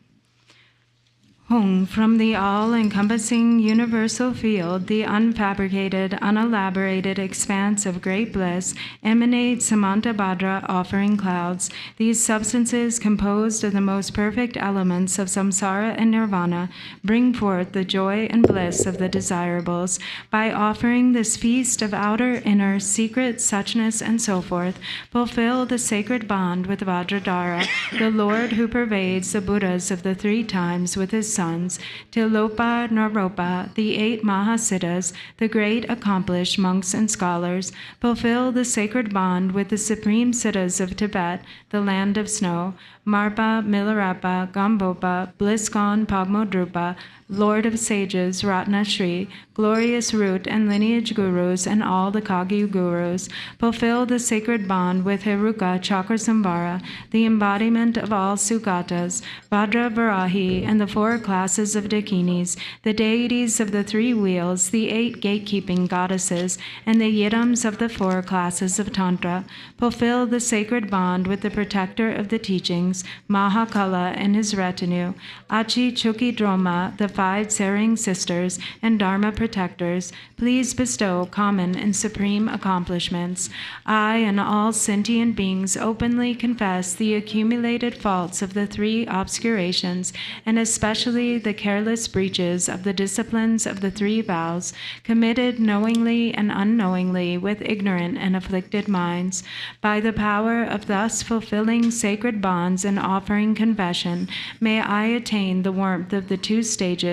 Speaker 5: Hung, from the all-encompassing universal field, the unfabricated, unelaborated expanse of great bliss, emanate Samantabhadra offering clouds. These substances, composed of the most perfect elements of samsara and nirvana, bring forth the joy and bliss of the desirables. By offering this feast of outer, inner, secret, suchness, and so forth, fulfill the sacred bond with Vajradhara, the Lord who pervades the Buddhas of the 3 times with his sons, Tilopa, Naropa, the 8 Mahasiddhas, the great accomplished monks and scholars, fulfill the sacred bond with the supreme siddhas of Tibet, the land of snow, Marpa, Milarepa, Gambopa, Bliskon, Pagmodrupa, Lord of sages, Ratnashri, glorious root and lineage gurus, and all the Kagyu gurus, fulfill the sacred bond with Heruka Cakrasamvara, the embodiment of all Sugatas, Vajra Varahi, and the 4 classes of Dakinis, the deities of the 3 wheels, the 8 gatekeeping goddesses, and the yidams of the 4 classes of Tantra. Fulfill the sacred bond with the protector of the teachings, Mahakala and his retinue, Achi Chuki Droma, the 5 Sering sisters, and Dharma protectors. Please bestow common and supreme accomplishments. I and all sentient beings openly confess the accumulated faults of the 3 obscurations, and especially the careless breaches of the disciplines of the 3 vows, committed knowingly and unknowingly with ignorant and afflicted minds. By the power of thus fulfilling sacred bonds and offering confession, may I attain the warmth of the 2 stages,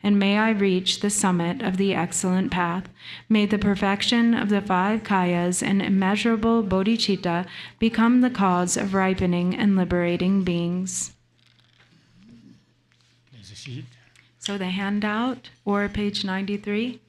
Speaker 5: and may I reach the summit of the excellent path. May the perfection of the 5 kayas and immeasurable bodhicitta become the cause of ripening and liberating beings.
Speaker 4: There's a sheet.
Speaker 5: So the handout, or page 93.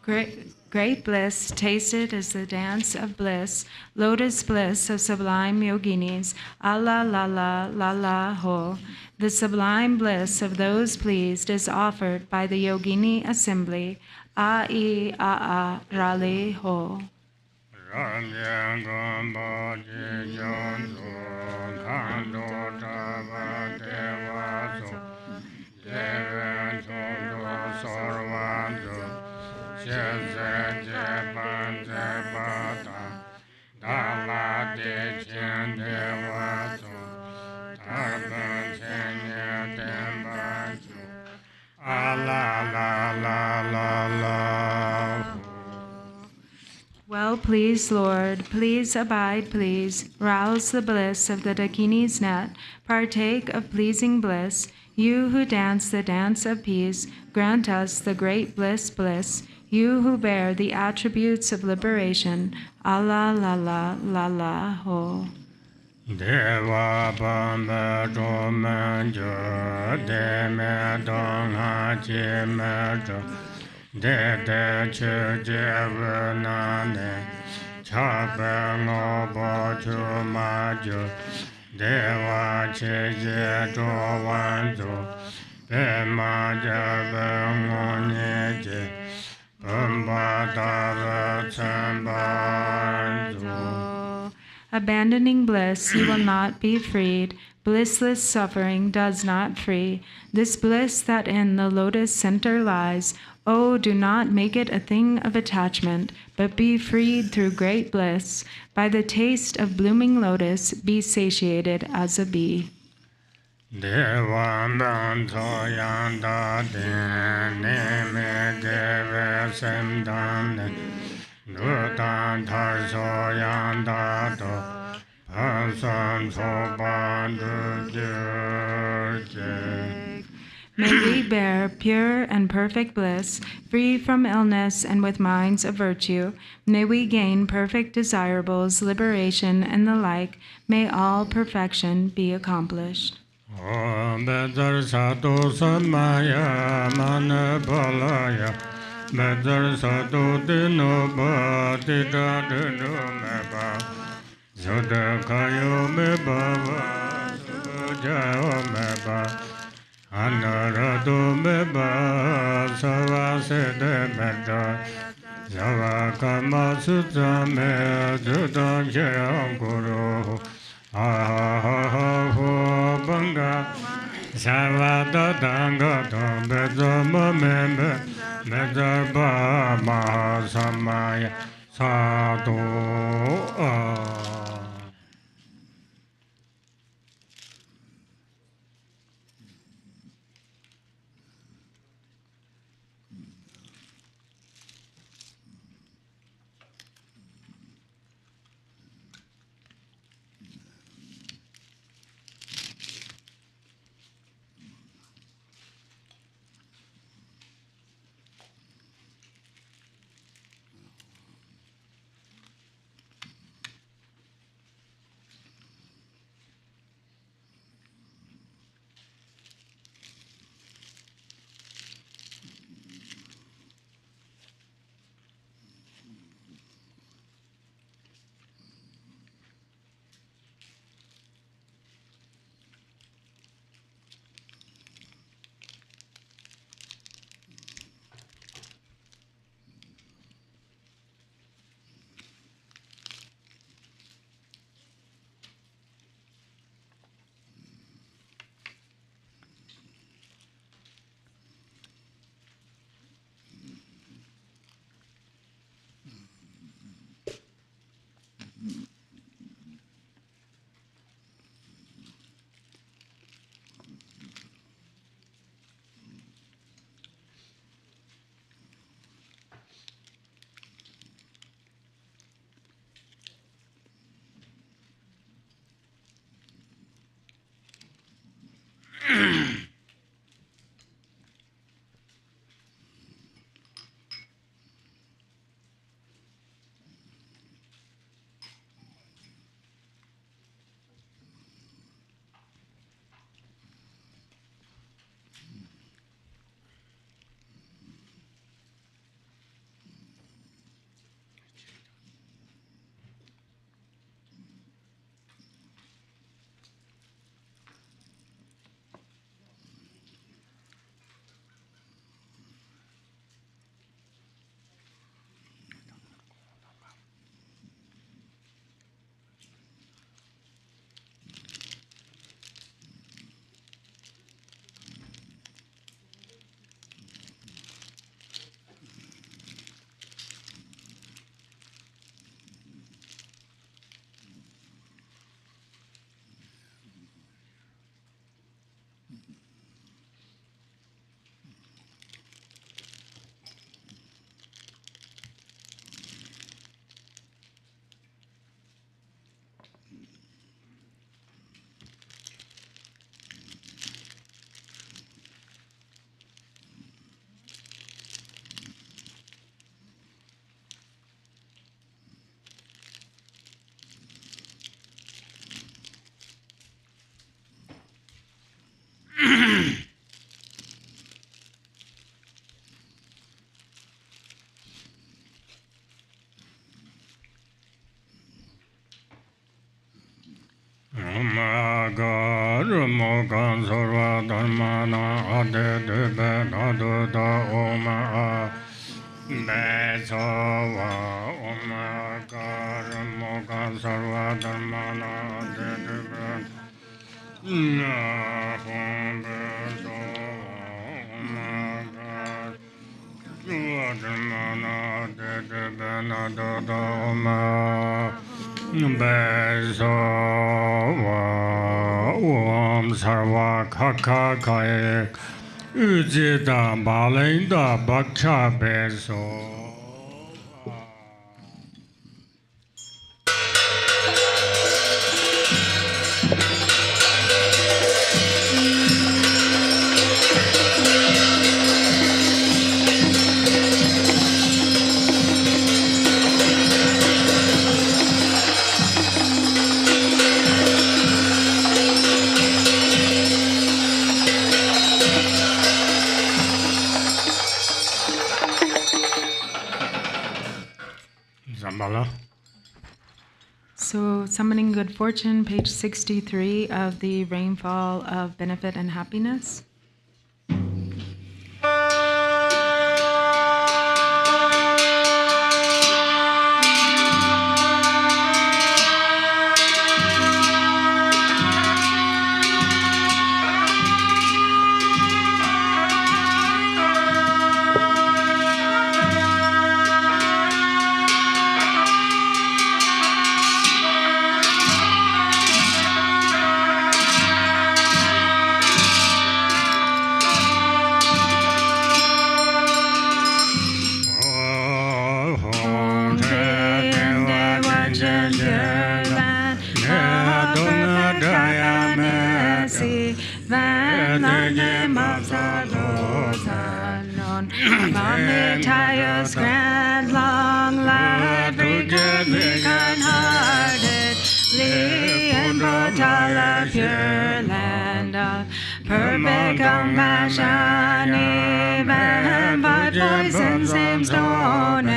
Speaker 5: Great bliss, tasted as the dance of bliss, lotus bliss of sublime yoginis, Allah, la la, la la, ho. The sublime bliss of those pleased is offered by the yogini assembly, A-I, A-A, Rali, ho. Well, please, Lord, please abide, please, rouse the bliss of the Dakini's net, partake of pleasing bliss. You who dance the dance of peace, grant us the great bliss, bliss. You who bear the attributes of liberation, Allah, la la, la la, ho.
Speaker 4: Deva Bamba Domanjo, Deme Donga Chimajo, Dede Chujevunane, Chabango Bochumajo, Deva Chije Dowanjo, Bema Jabangonyeje, Bamba Dava Chambanjo.
Speaker 5: Abandoning bliss, you will not be freed. Blissless suffering does not free. This bliss that in the lotus center lies, oh, do not make it a thing of attachment, but be freed through great bliss. By the taste of blooming lotus, be satiated as a bee.
Speaker 4: Nutan tarso yanda do, pansan soban durje.
Speaker 5: May we bear pure and perfect bliss, free from illness and with minds of virtue. May we gain perfect desirables, liberation, and the like. May all perfection be accomplished.
Speaker 4: Om bedar sato samaya manapalaya. Bedar sato dino ba dida dino meba. Zoda kayo meba sujayo meba. Anarado meba savasede meda. Zavakama sutame judan jayam guru. Aho banga savada danga dambeda mamembe medaba mahasamaya sadhu. Mogan Sarva Dharmana Ade Debe Nadu Da Oma Besava Oma Gar Mogan Sarva Dharmana Ade Debe Nahum Besava Oma Gar Dharmana Ade Debe Nadu Da Oma Besava Om Sarva Kakakaye Ujita Balinda Bhaksha Beso.
Speaker 5: So, Summoning Good Fortune, page 63 of the Rainfall of Benefit and Happiness. Pious, grand, long life, free, kind-hearted, and Botala, pure land of perfect compassion, even by poison's name stone,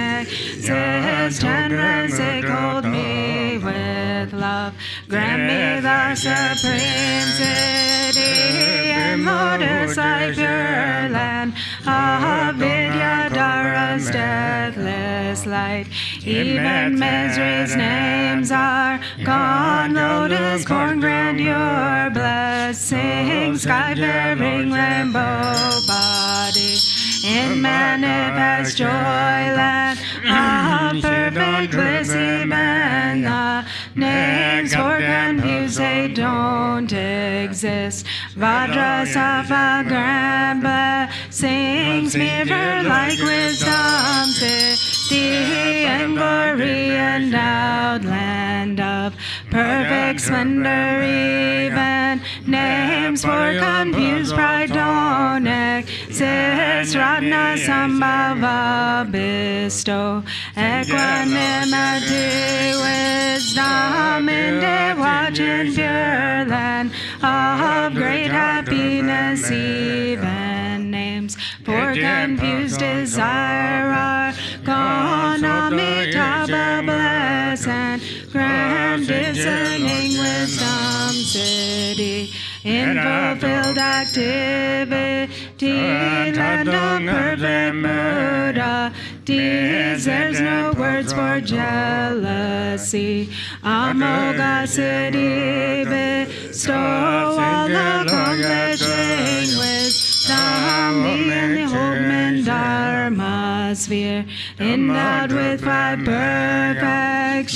Speaker 5: says generous, they called me with love, grant me the supreme city, and lotus like pure land of Vidyadhara's deathless light. Even misery's names are gone. Lotus born grandeur, blessing, sky-bearing rainbow body. In manifest joy land of perfect bliss, even the names for confused they don't exist. Vajrasattva grand blessings mirror like wisdom, city and glory endowed land of perfect splendor, even names for confused pride don't exist. Ratna Sambhava bestow equanimity, wisdom in the watching pure land of great happiness, even names for confused desire are gone. Amitabha bless and grand discerning wisdom city in fulfilled activity, land of perfect Buddha. There's no words for jealousy. Amoga city, bestow all accomplishing wisdom, in the Hogman Dharma sphere, endowed with five perfections.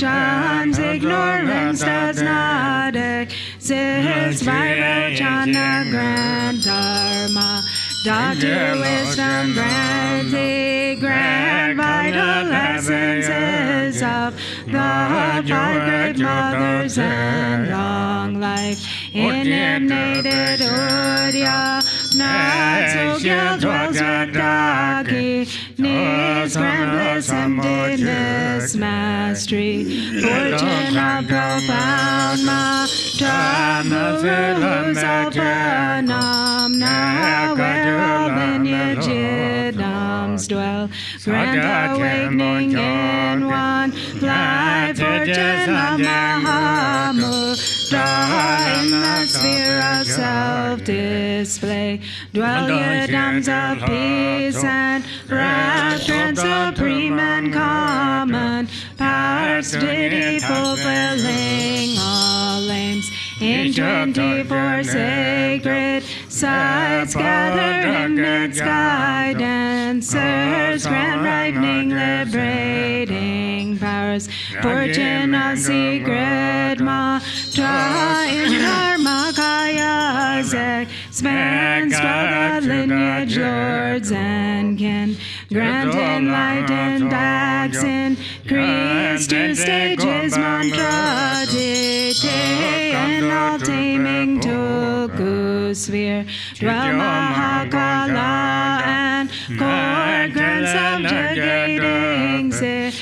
Speaker 5: Ignorance does not exist. Vairocana grand Dharma, Doctor wisdom grants the grand vital essences of the five great mothers and long life. Incarnated Udya, not so guilt dwells with Daki, needs grand bliss, emptiness, mastery, fortune of profound mantra, moves all phenomena, where all lineage yidams dwell, grant awakening in one life, fortune of Mahamudra. Draw in the sphere of self-display. Dwell yidams of peace and rapture supreme and common. Powers deity fulfilling all aims. In 24 sacred sites gathering its guidance, serves grand ripening, liberating powers. Fortune of secret mantra in Dharmakayas expands the lineage lords and kin. Grant enlightened acts increase 2 stages mantra deity and all taming Tulku sphere. Dwell Mahakala and core grant subjugating city.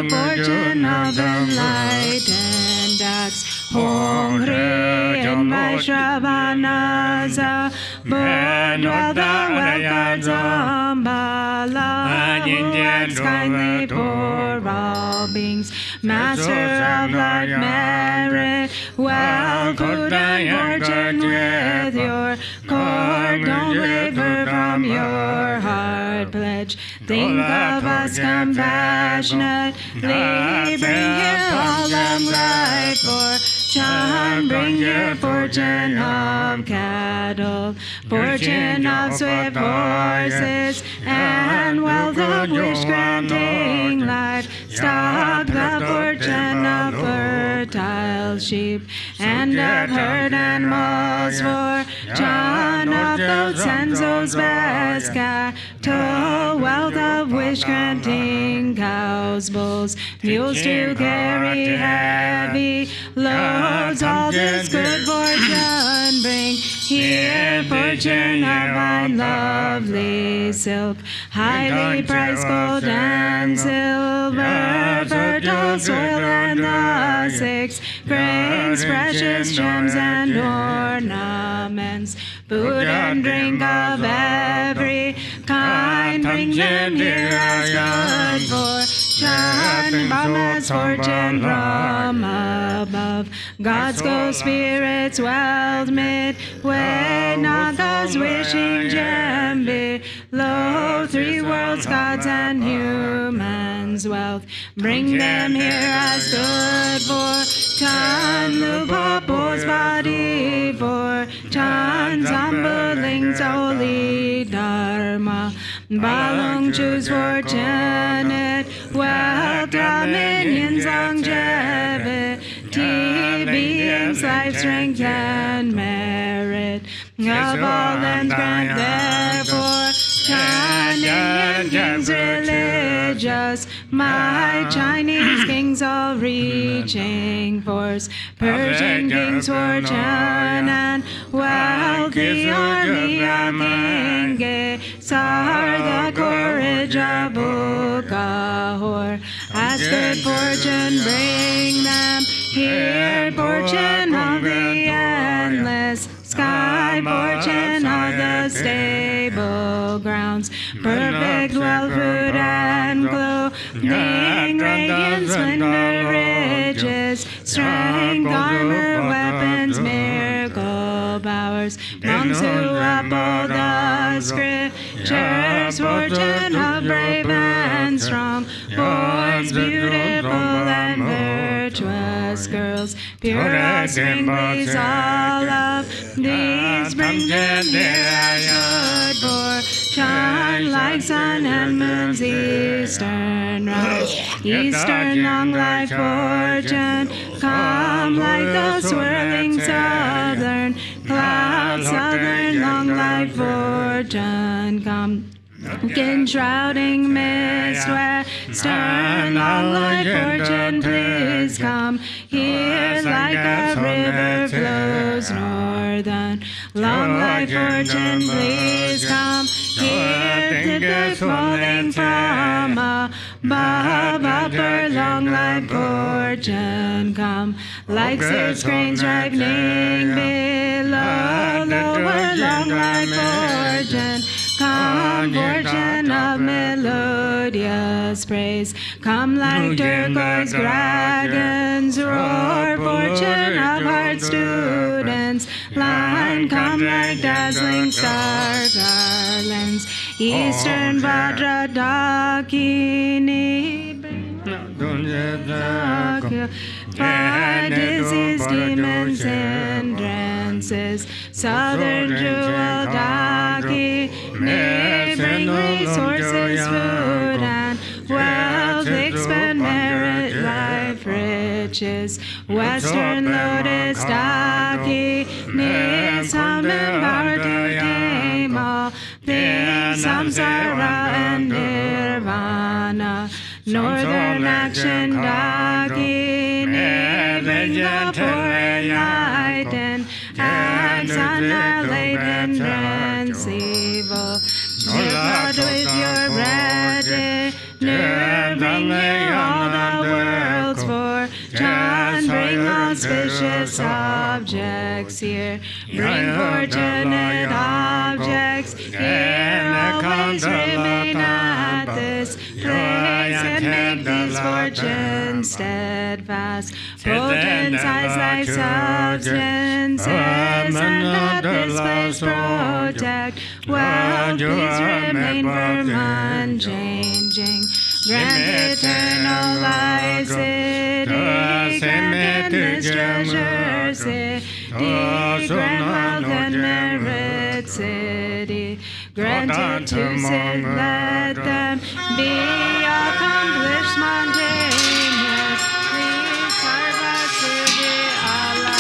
Speaker 5: Fortune of enlightened acts. Hong Ri in Vaishravanaza. Dwell the well-guards Ambala, who acts kindly for all beings. Master of life, merit, wealth, food and fortune with your cord. Don't waver from your heart pledge. Think of us compassionately. Bring here all them life for Chan. Bring here fortune of cattle, fortune of swift horses, and wealth of wish granting life. Stock the fortune of fertile sheep, and of herd animals for Chan, of goats and those best cattle. Wealth of wish granting cows, bulls, mules to carry heavy loads. All this good fortune bring here. Fortune of fine lovely silk, highly priced gold and silver, fertile soil and the 6 grains, precious gems and ornaments, food and drink of every kind. Bring them here as good fortune, Brahma's fortune from above. Gods go spirits, wealth midway, Nagas wishing gem below. 3 worlds, gods and humans, wealth. Bring them here as good fortune. Lupapo's body fortune, Zambaling's holy dharma. Balong choose fortunate wealth, dominions, longevity, beings, life, strength, and merit. Of all lands grant therefore Chan. Indian kings religious, my Chinese kings all reaching force. Persian kings fortune and wealthy army of King Gesar, the courage of Bukahor. As good fortune bring them here, fortune of the endless sky, fortune of the stable grounds, perfect wealth, food and clothing, radiant splendor, riches, strength, armor, weapons, miracle powers, monks who uphold the scriptures, fortune of brave and strong boys, beautiful and virtuous girls, pure as spring breeze, all of these bring them near as good fortune, like sun and moon's eastern rise, eastern long life fortune, come like the swirling southern clouds, southern long life fortune, come. Enshrouding mist, western long life fortune, please come here like a river flows northern. Long life fortune, please come here. Tidbit falling from above, upper long life fortune, come like 6 grains ripening below. Lower long life fortune, come some fortune of melodious praise. Come like turquoise dragons, roar, fortune of heart students. Line, come like dazzling star garlands. Eastern Vajra Dakini. Fire, disease, demons, hindrances. Southern jewel Daki, may bring resources, food and wealth, expand merit, life, riches. Western lotus Daki, needs summon power to tame all things, samsara and nirvana. Northern action Daki, bring the poor enlightened, acts annihilate hindrance evil. Nirvana with your retinue, bring here all the worlds for John, bring auspicious objects here, bring fortunate objects here, always remain at this place and make these fortunes steadfast. Potent eyes like substances, and let this place protect. Well, peace remain firm, unchanging. Grant eternal life, city, grant endless treasure, city, grant wealth and merit, city. Grant it to sit, let them be accomplished, spontaneous. Please serve us to the Allah.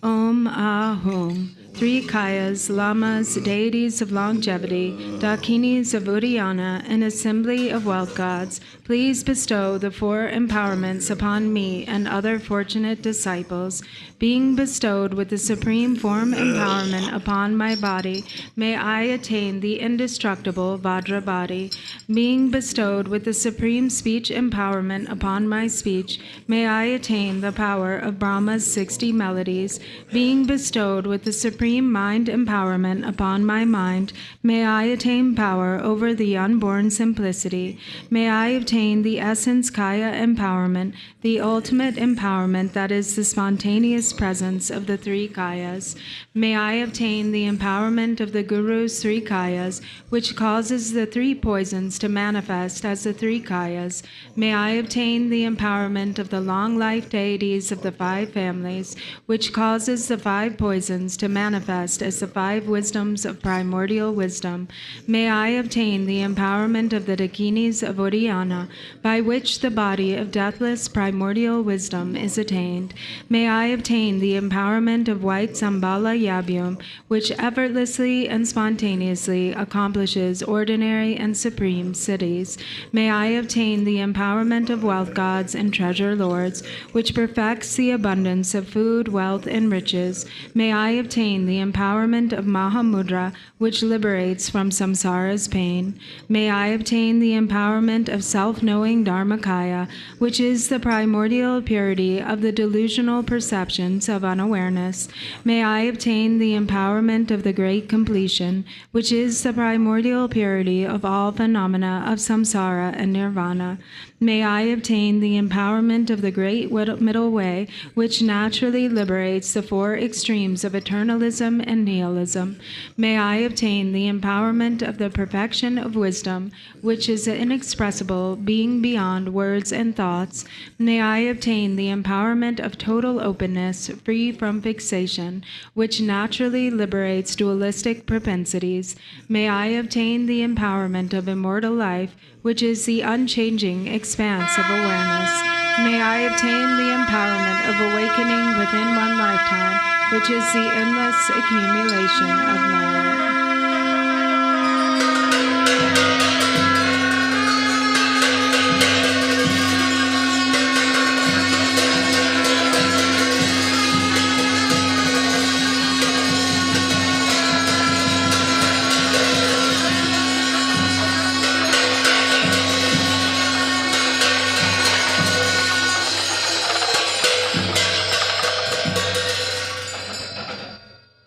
Speaker 5: Om Ahum. Three Kayas, Lamas, deities of longevity, Dakinis of Uddiyana, an assembly of wealth gods, please bestow the four empowerments upon me and other fortunate disciples. Being bestowed with the supreme form empowerment upon my body, may I attain the indestructible Vajra body. Being bestowed with the supreme speech empowerment upon my speech, may I attain the power of Brahma's 60 melodies. Being bestowed with the supreme mind empowerment upon my mind, may I attain power over the unborn simplicity. May I obtain the essence Kaya empowerment, the ultimate empowerment that is the spontaneous presence of the three Kayas. May I obtain the empowerment of the Guru's three Kayas, which causes the three poisons to manifest as the three Kayas. May I obtain the empowerment of the long life deities of the five families, which causes the five poisons to manifest as the five wisdoms of primordial wisdom. May I obtain the empowerment of the Dakinis of Uddiyana, by which the body of deathless primordial wisdom is attained. May I obtain the empowerment of white Sambala Yabum, which effortlessly and spontaneously accomplishes ordinary and supreme cities. May I obtain the empowerment of wealth gods and treasure lords, which perfects the abundance of food, wealth, and riches. May I obtain the empowerment of Mahamudra, which liberates from samsara's pain. May I obtain the empowerment of self-knowing Dharmakaya, which is the primordial purity of the delusional perceptions of unawareness. May I obtain the empowerment of the great completion, which is the primordial purity of all phenomena of samsara and nirvana. May I obtain the empowerment of the great middle way, which naturally liberates the four extremes of eternalism and nihilism. May I obtain the empowerment of the perfection of wisdom, which is inexpressible, being beyond words and thoughts. May I obtain the empowerment of total openness, free from fixation, which naturally liberates dualistic propensities. May I obtain the empowerment of immortal life, which is the unchanging expanse of awareness. May I obtain the empowerment of awakening within one lifetime, which is the endless accumulation of merit.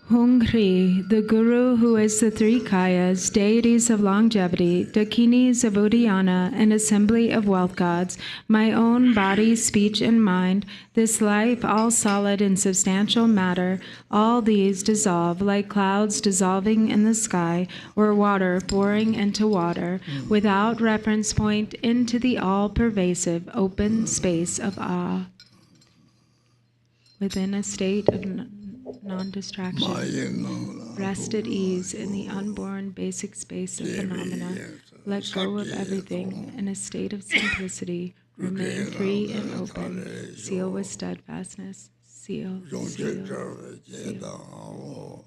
Speaker 5: Hongri, the Guru who is the three Kayas, deities of longevity, Dakinis of Uddiyana, and assembly of wealth gods, my own body, speech, and mind, this life, all solid and substantial matter, all these dissolve like clouds dissolving in the sky, or water pouring into water, without reference point into the all-pervasive open space of awe. Within a state of non-distraction, rest at ease in the unborn basic space of phenomena, let go of everything in a state of simplicity, remain free and open, seal with steadfastness, seal, seal, seal.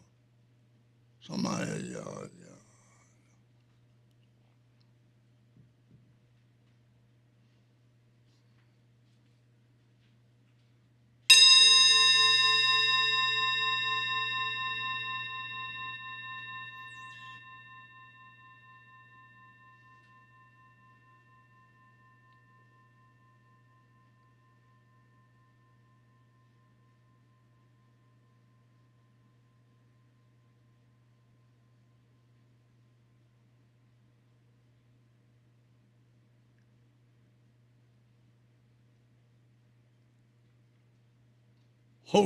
Speaker 2: Ho.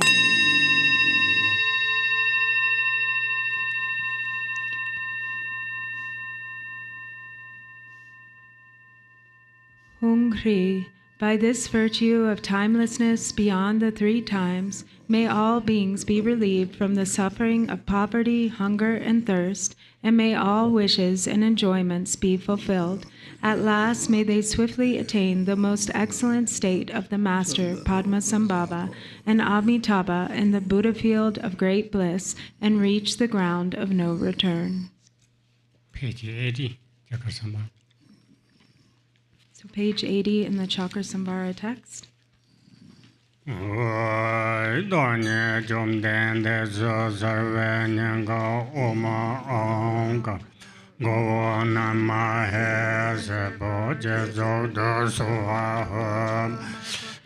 Speaker 5: Hongri, by this virtue of timelessness beyond the three times, may all beings be relieved from the suffering of poverty, hunger, and thirst, and may all wishes and enjoyments be fulfilled. At last may they swiftly attain the most excellent state of the Master Padmasambhava and Amitabha in the Buddha field of great bliss, and reach the ground of no return.
Speaker 4: Page 80, Cakrasamvara.
Speaker 5: So page 80 in the Cakrasamvara text.
Speaker 4: Go nama has a budget of the Soham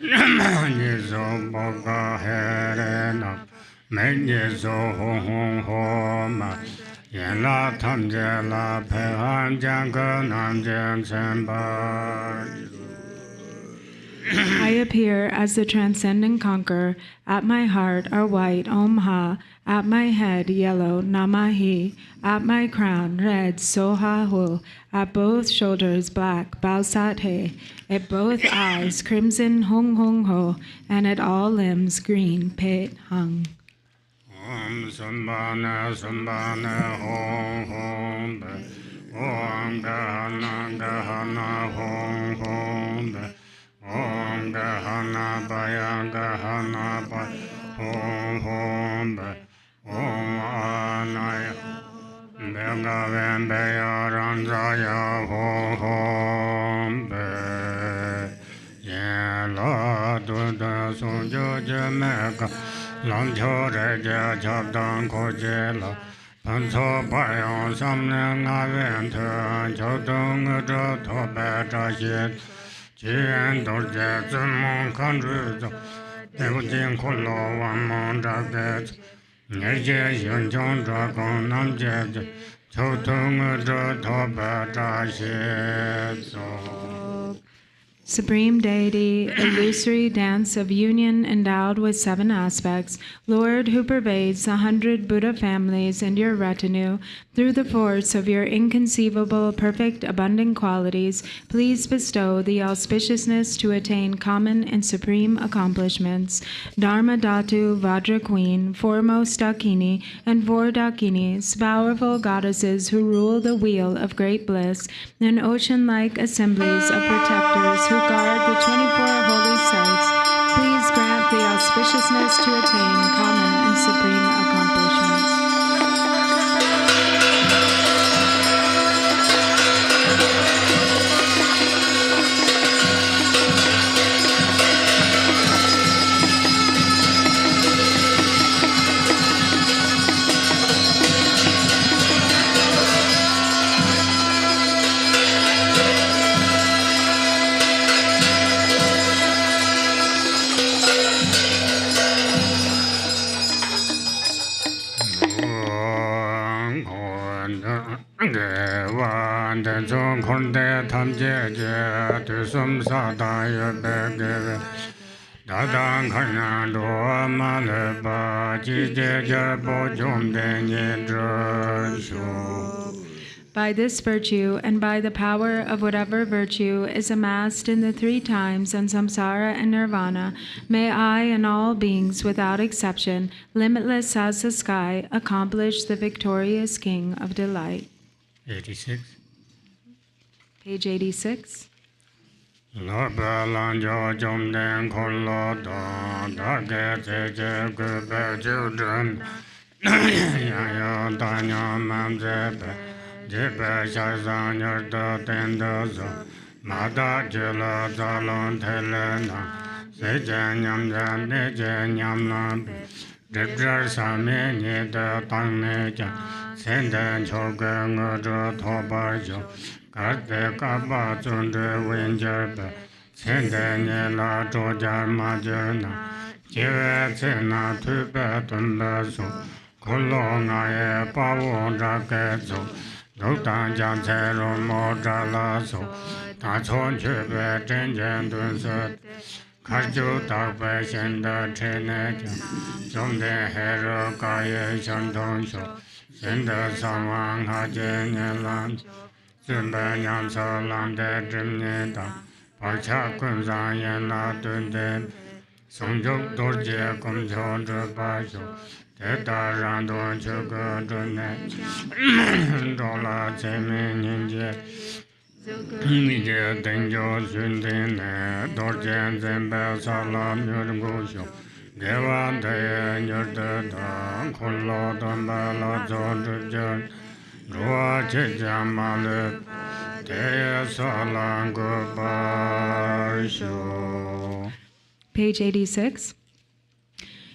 Speaker 4: Nizo Boga Herena Menyezo Home Yela Tamjela Pehan Jangan Namjan Semba.
Speaker 5: I appear as the transcendent conqueror. At my heart are white Om Ha. At my head yellow Namahi. At my crown red Soha Hu. At both shoulders black Bausat He. At both eyes crimson Hong Hong Ho. And at all limbs green Pet Hung.
Speaker 4: Om Sambana Sambana Hong Hong Be. Om Gahana Gahana Hong Hong Be. Om Gahana Baya Gahana Baya Hom Hom Be Om Anaya Bega Vembeya Ranjaya Hom Hom Be Yela Duda Sunjo Jamaica Lancho Reja Chabdan Kojela Panso Bayan Samling Aventa Chodong Tobe Trashit Jian Dorje Zimon Kandru Devjin Kolo Wamon Draget Neje Yunjon Dragon Namjet Chotung Toba Trashit.
Speaker 5: Supreme Deity, illusory dance of union endowed with 7 aspects, Lord who pervades 100 Buddha families and your retinue, through the force of your inconceivable, perfect, abundant qualities, please bestow the auspiciousness to attain common and supreme accomplishments. Dharma Dhatu, Vajra Queen, foremost Dakini, and 4 Dakinis, powerful goddesses who rule the wheel of great bliss, and ocean-like assemblies of protectors who guard the 24 holy sites, please grant the auspiciousness to attain common and supreme accomplishments.
Speaker 4: Gewan den Zong Konde Tam Jeje, Tu Sum Sada Yebege, Dadang Kanyan Do Maleba, Jije Bo Jom Den Yedro.
Speaker 5: By this virtue, and by the power of whatever virtue is amassed in the 3 times on samsara and nirvana, may I and all beings without exception, limitless as the sky, accomplish the victorious King of delight.
Speaker 4: 86.
Speaker 5: Page 86.
Speaker 4: Jipa Shazan Yarda Tendazo, Mada Jila Zalon Telena, Sejan Yamjan, Nejan Yamlan, Dibjar Sami Nida Tangneja, Sendan Chogan Udra Tobajo, Karte Kaba Zunde Winjarba, Sendan Yela Jojar Majana, Jivatsena Tuba Tumbazo, Kolonga Pawon Rakezo. Doktan Jan Zero Modala So, Tatson Chube, Jenjan Dunset, Kaju Takbe Shenda Teneja, Zonde Hero Kaya Shanton Sho, Senda Samang Hajen Yelan, Zumba Yamso Lande Drimneta, Pacha Kunzan Yela Dunde, Songjok Dorje Kumchon Drupasho. Teta Randon Chugo Dunet Dola Chemin Ninja Ninja Denjo Sundine Dorjan Zembel Salam Yurgusho Gewan Daya Yurda Kolo Dambala Zondrujan Rua Chijamalu Daya Salam Gubarsho.
Speaker 5: Page 86.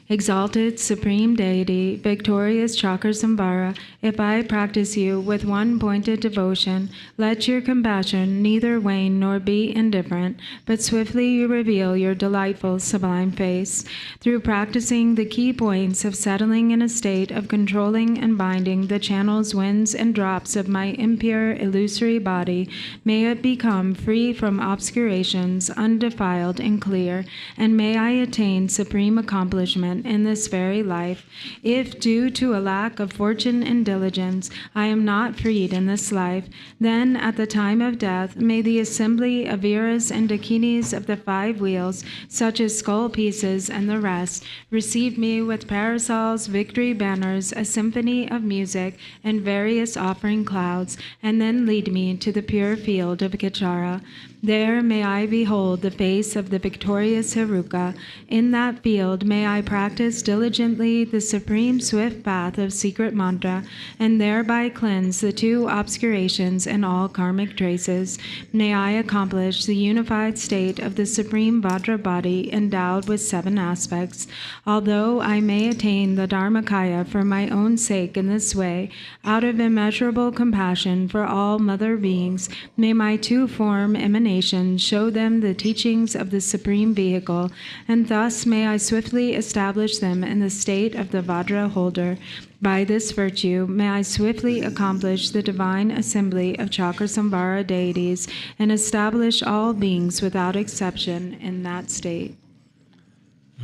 Speaker 5: Exalted Supreme Deity, victorious Cakrasamvara, if I practice you with one pointed devotion, let your compassion neither wane nor be indifferent, but swiftly you reveal your delightful sublime face. Through practicing the key points of settling in a state of controlling and binding the channels, winds, and drops of my impure, illusory body, may it become free from obscurations, undefiled and clear, and may I attain supreme accomplishment in this very life. If, due to a lack of fortune and diligence, I am not freed in this life, then at the time of death may the assembly of Viras and Dakinis of the 5 wheels, such as skull pieces and the rest, receive me with parasols, victory banners, a symphony of music, and various offering clouds, and then lead me to the pure field of Kachara. There may I behold the face of the victorious Heruka. In that field may I practice diligently the supreme swift path of secret mantra, and thereby cleanse the 2 obscurations and all karmic traces. May I accomplish the unified state of the supreme Vajra body endowed with 7 aspects. Although I may attain the Dharmakaya for my own sake in this way, out of immeasurable compassion for all mother beings, may my 2-form emanation show them the teachings of the supreme vehicle, and thus may I swiftly establish them in the state of the Vajra holder. By this virtue, may I swiftly accomplish the divine assembly of Cakrasamvara deities and establish all beings without exception in that state.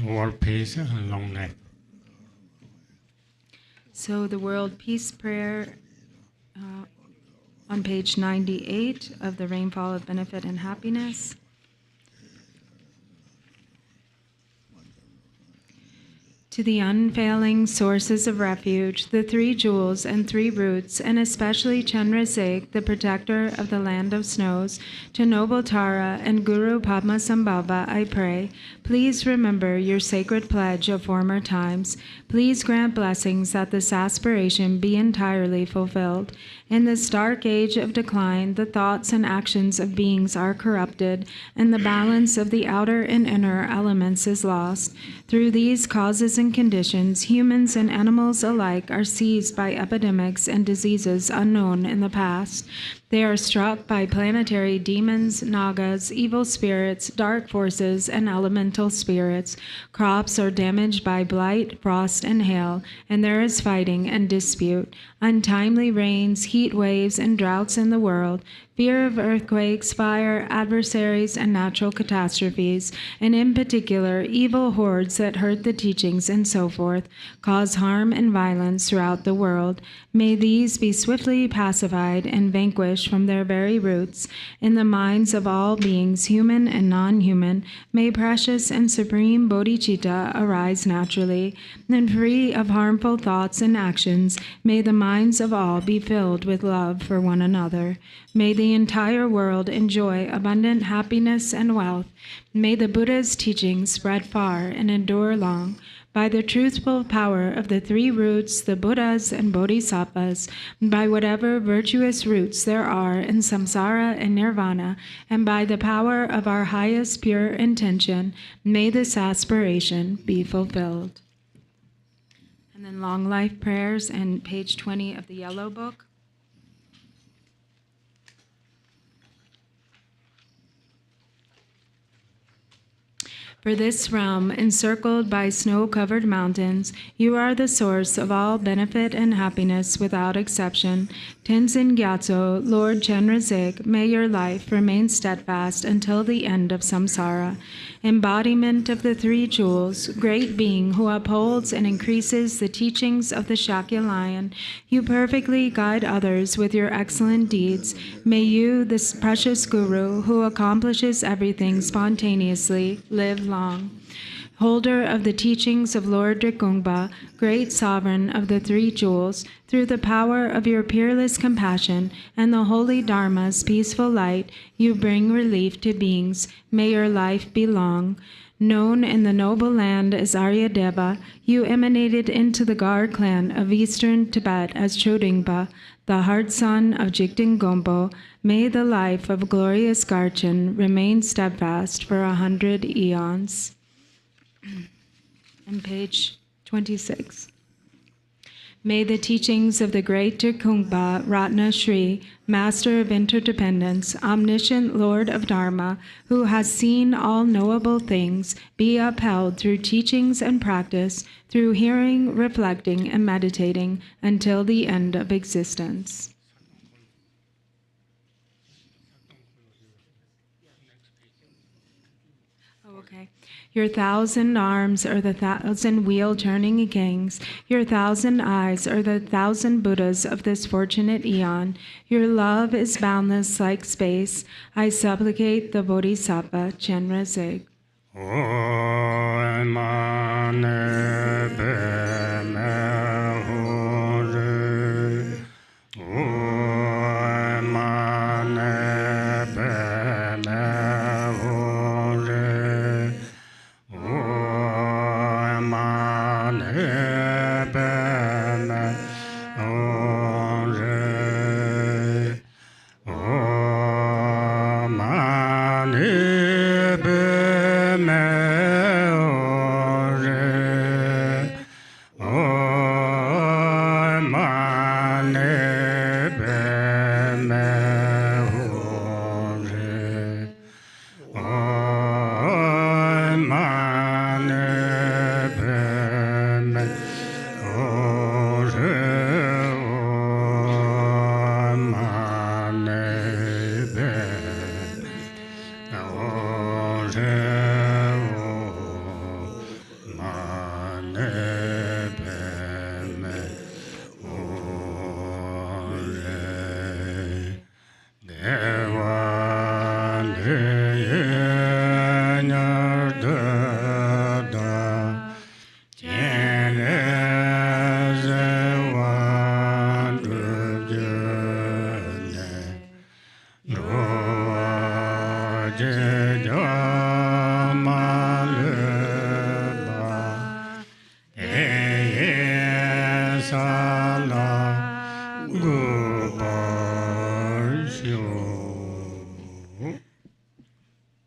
Speaker 4: World peace and long life.
Speaker 5: So the World Peace Prayer on page 98 of the Rainfall of Benefit and Happiness. To the unfailing sources of refuge, the 3 jewels and 3 roots, and especially Chandrasek, the protector of the land of snows, to noble Tara and Guru Padmasambhava, I pray, please remember your sacred pledge of former times. Please grant blessings that this aspiration be entirely fulfilled. In this dark age of decline, the thoughts and actions of beings are corrupted, and the balance of the outer and inner elements is lost. Through these causes and conditions, humans and animals alike are seized by epidemics and diseases unknown in the past. They are struck by planetary demons, nagas, evil spirits, dark forces, and elemental spirits. Crops are damaged by blight, frost, and hail, and there is fighting and dispute. Untimely rains, heat waves, and droughts in the world. Fear of earthquakes, fire, adversaries, and natural catastrophes, and in particular, evil hordes that hurt the teachings and so forth, cause harm and violence throughout the world. May these be swiftly pacified and vanquished from their very roots. In the minds of all beings, human and non-human, may precious and supreme bodhicitta arise naturally, and free of harmful thoughts and actions, may the minds of all be filled with love for one another. May the entire world enjoy abundant happiness and wealth. May the Buddha's teachings spread far and endure long. By the truthful power of the three roots, the Buddhas and Bodhisattvas, by whatever virtuous roots there are in samsara and nirvana, and by the power of our highest pure intention, may this aspiration be fulfilled. And then long life prayers and page 20 of the yellow book. For this realm, encircled by snow-covered mountains, you are the source of all benefit and happiness without exception. Tenzin Gyatso, Lord Chenrezig, may your life remain steadfast until the end of samsara. Embodiment of the three jewels, great being who upholds and increases the teachings of the Shakya lion, you perfectly guide others with your excellent deeds. May you, this precious guru who accomplishes everything spontaneously, live long. Holder of the teachings of Lord Drikung, great sovereign of the three jewels, through the power of your peerless compassion and the holy Dharma's peaceful light, you bring relief to beings. May your life be long. Known in the noble land as Aryadeva, you emanated into the Gar clan of eastern Tibet as Chodingpa, the heart son of Jigten Gompo. May the life of glorious Garchen remain steadfast for 100 eons. And page 26. May the teachings of the great Drikung Ratna Shri, Master of Interdependence, omniscient Lord of Dharma, who has seen all knowable things, be upheld through teachings and practice, through hearing, reflecting, and meditating until the end of existence. Okay. Your 1,000 arms are the 1,000 wheel-turning kings. Your 1,000 eyes are the 1,000 Buddhas of this fortunate eon. Your love is boundless like space. I supplicate the Bodhisattva Chenrezig.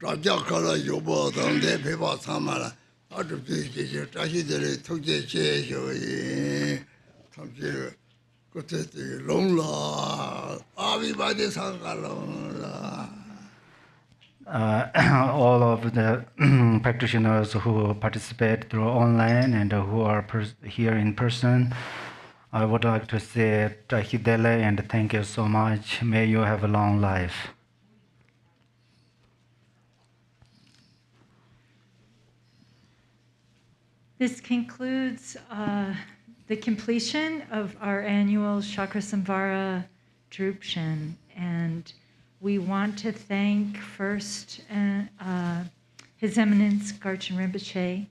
Speaker 2: Rajakala Yobo, the Peva Samara, out of this, Tashi, the Toke, Có thể thì long la, everybody sang cả long la.
Speaker 3: All of the practitioners who participate through online and who are here in person, I would like to say Tahidele and thank you so much. May you have a long life.
Speaker 5: This concludes the completion of our annual Cakrasamvara Drupchen, and we want to thank first His Eminence Garchen Rinpoche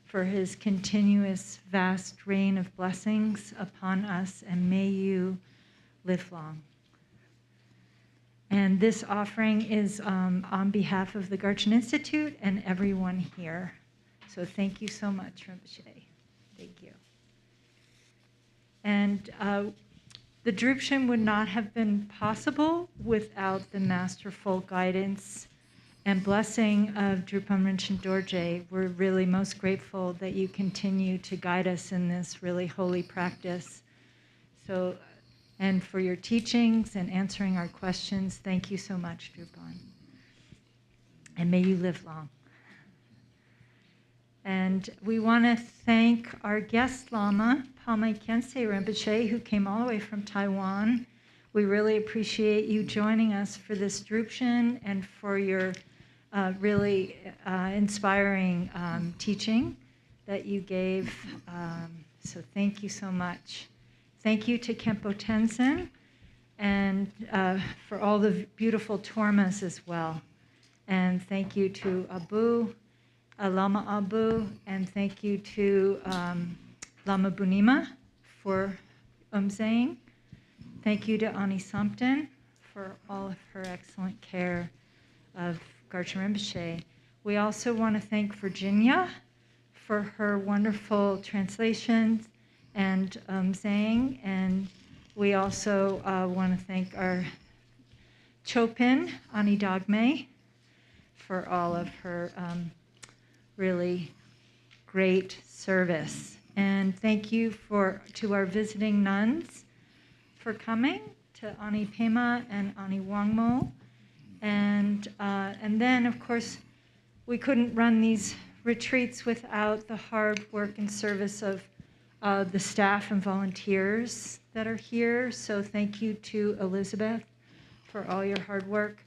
Speaker 5: for his continuous vast rain of blessings upon us, and may you live long. And this offering is on behalf of the Garchen Institute and everyone here. So thank you so much, Rinpoche. Thank you. And the Drupchen would not have been possible without the masterful guidance and blessing of Drupon Rinchen Dorjee. We're really most grateful that you continue to guide us in this really holy practice. So, and for your teachings and answering our questions, thank you so much, Drupon. And may you live long. And we want to thank our guest Lama, Pamay Khyentse Rinpoche, who came all the way from Taiwan. We really appreciate you joining us for this Drupchen and for your really inspiring teaching that you gave. So thank you so much. Thank you to Khenpo Tenzin and for all the beautiful tormas as well. And thank you to Abu, Lama Abu, and thank you to Lama Bunima for saying. Thank you to Ani Sampton for all of her excellent care of Garchen Rinpoche. We also want to thank Virginia for her wonderful translations and saying, and we also want to thank our Chopin, Ani Dagme, for all of her really great service. And thank you to our visiting nuns for coming, to Ani Pema and Ani Wangmo. And then, of course, we couldn't run these retreats without the hard work and service of the staff and volunteers that are here. So thank you to Elizabeth for all your hard work.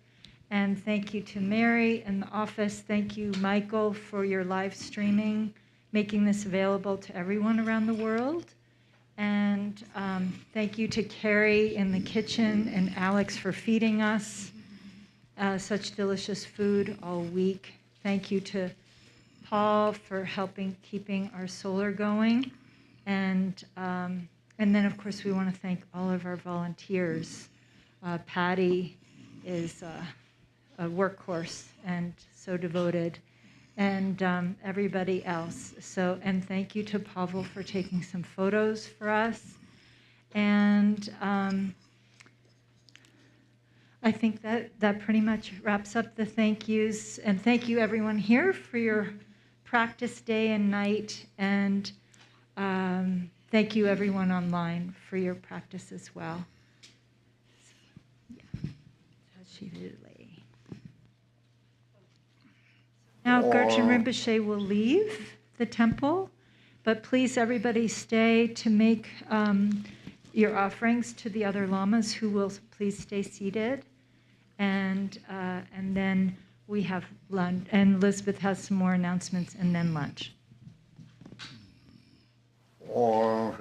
Speaker 5: And thank you to Mary and the office. Thank you, Michael, for your live streaming, making this available to everyone around the world. And thank you to Carrie in the kitchen and Alex for feeding us such delicious food all week. Thank you to Paul for helping keeping our solar going. And then, of course, we want to thank all of our volunteers. Patty is a workhorse and so devoted, and everybody else. So, and thank you to Pavel for taking some photos for us. And I think that pretty much wraps up the thank yous. And thank you everyone here for your practice day and night. And thank you everyone online for your practice as well. Now Garchen Rinpoche will leave the temple, but please everybody stay to make your offerings to the other lamas, who will please stay seated. And then we have lunch, and Elizabeth has some more announcements, and then lunch.
Speaker 2: Or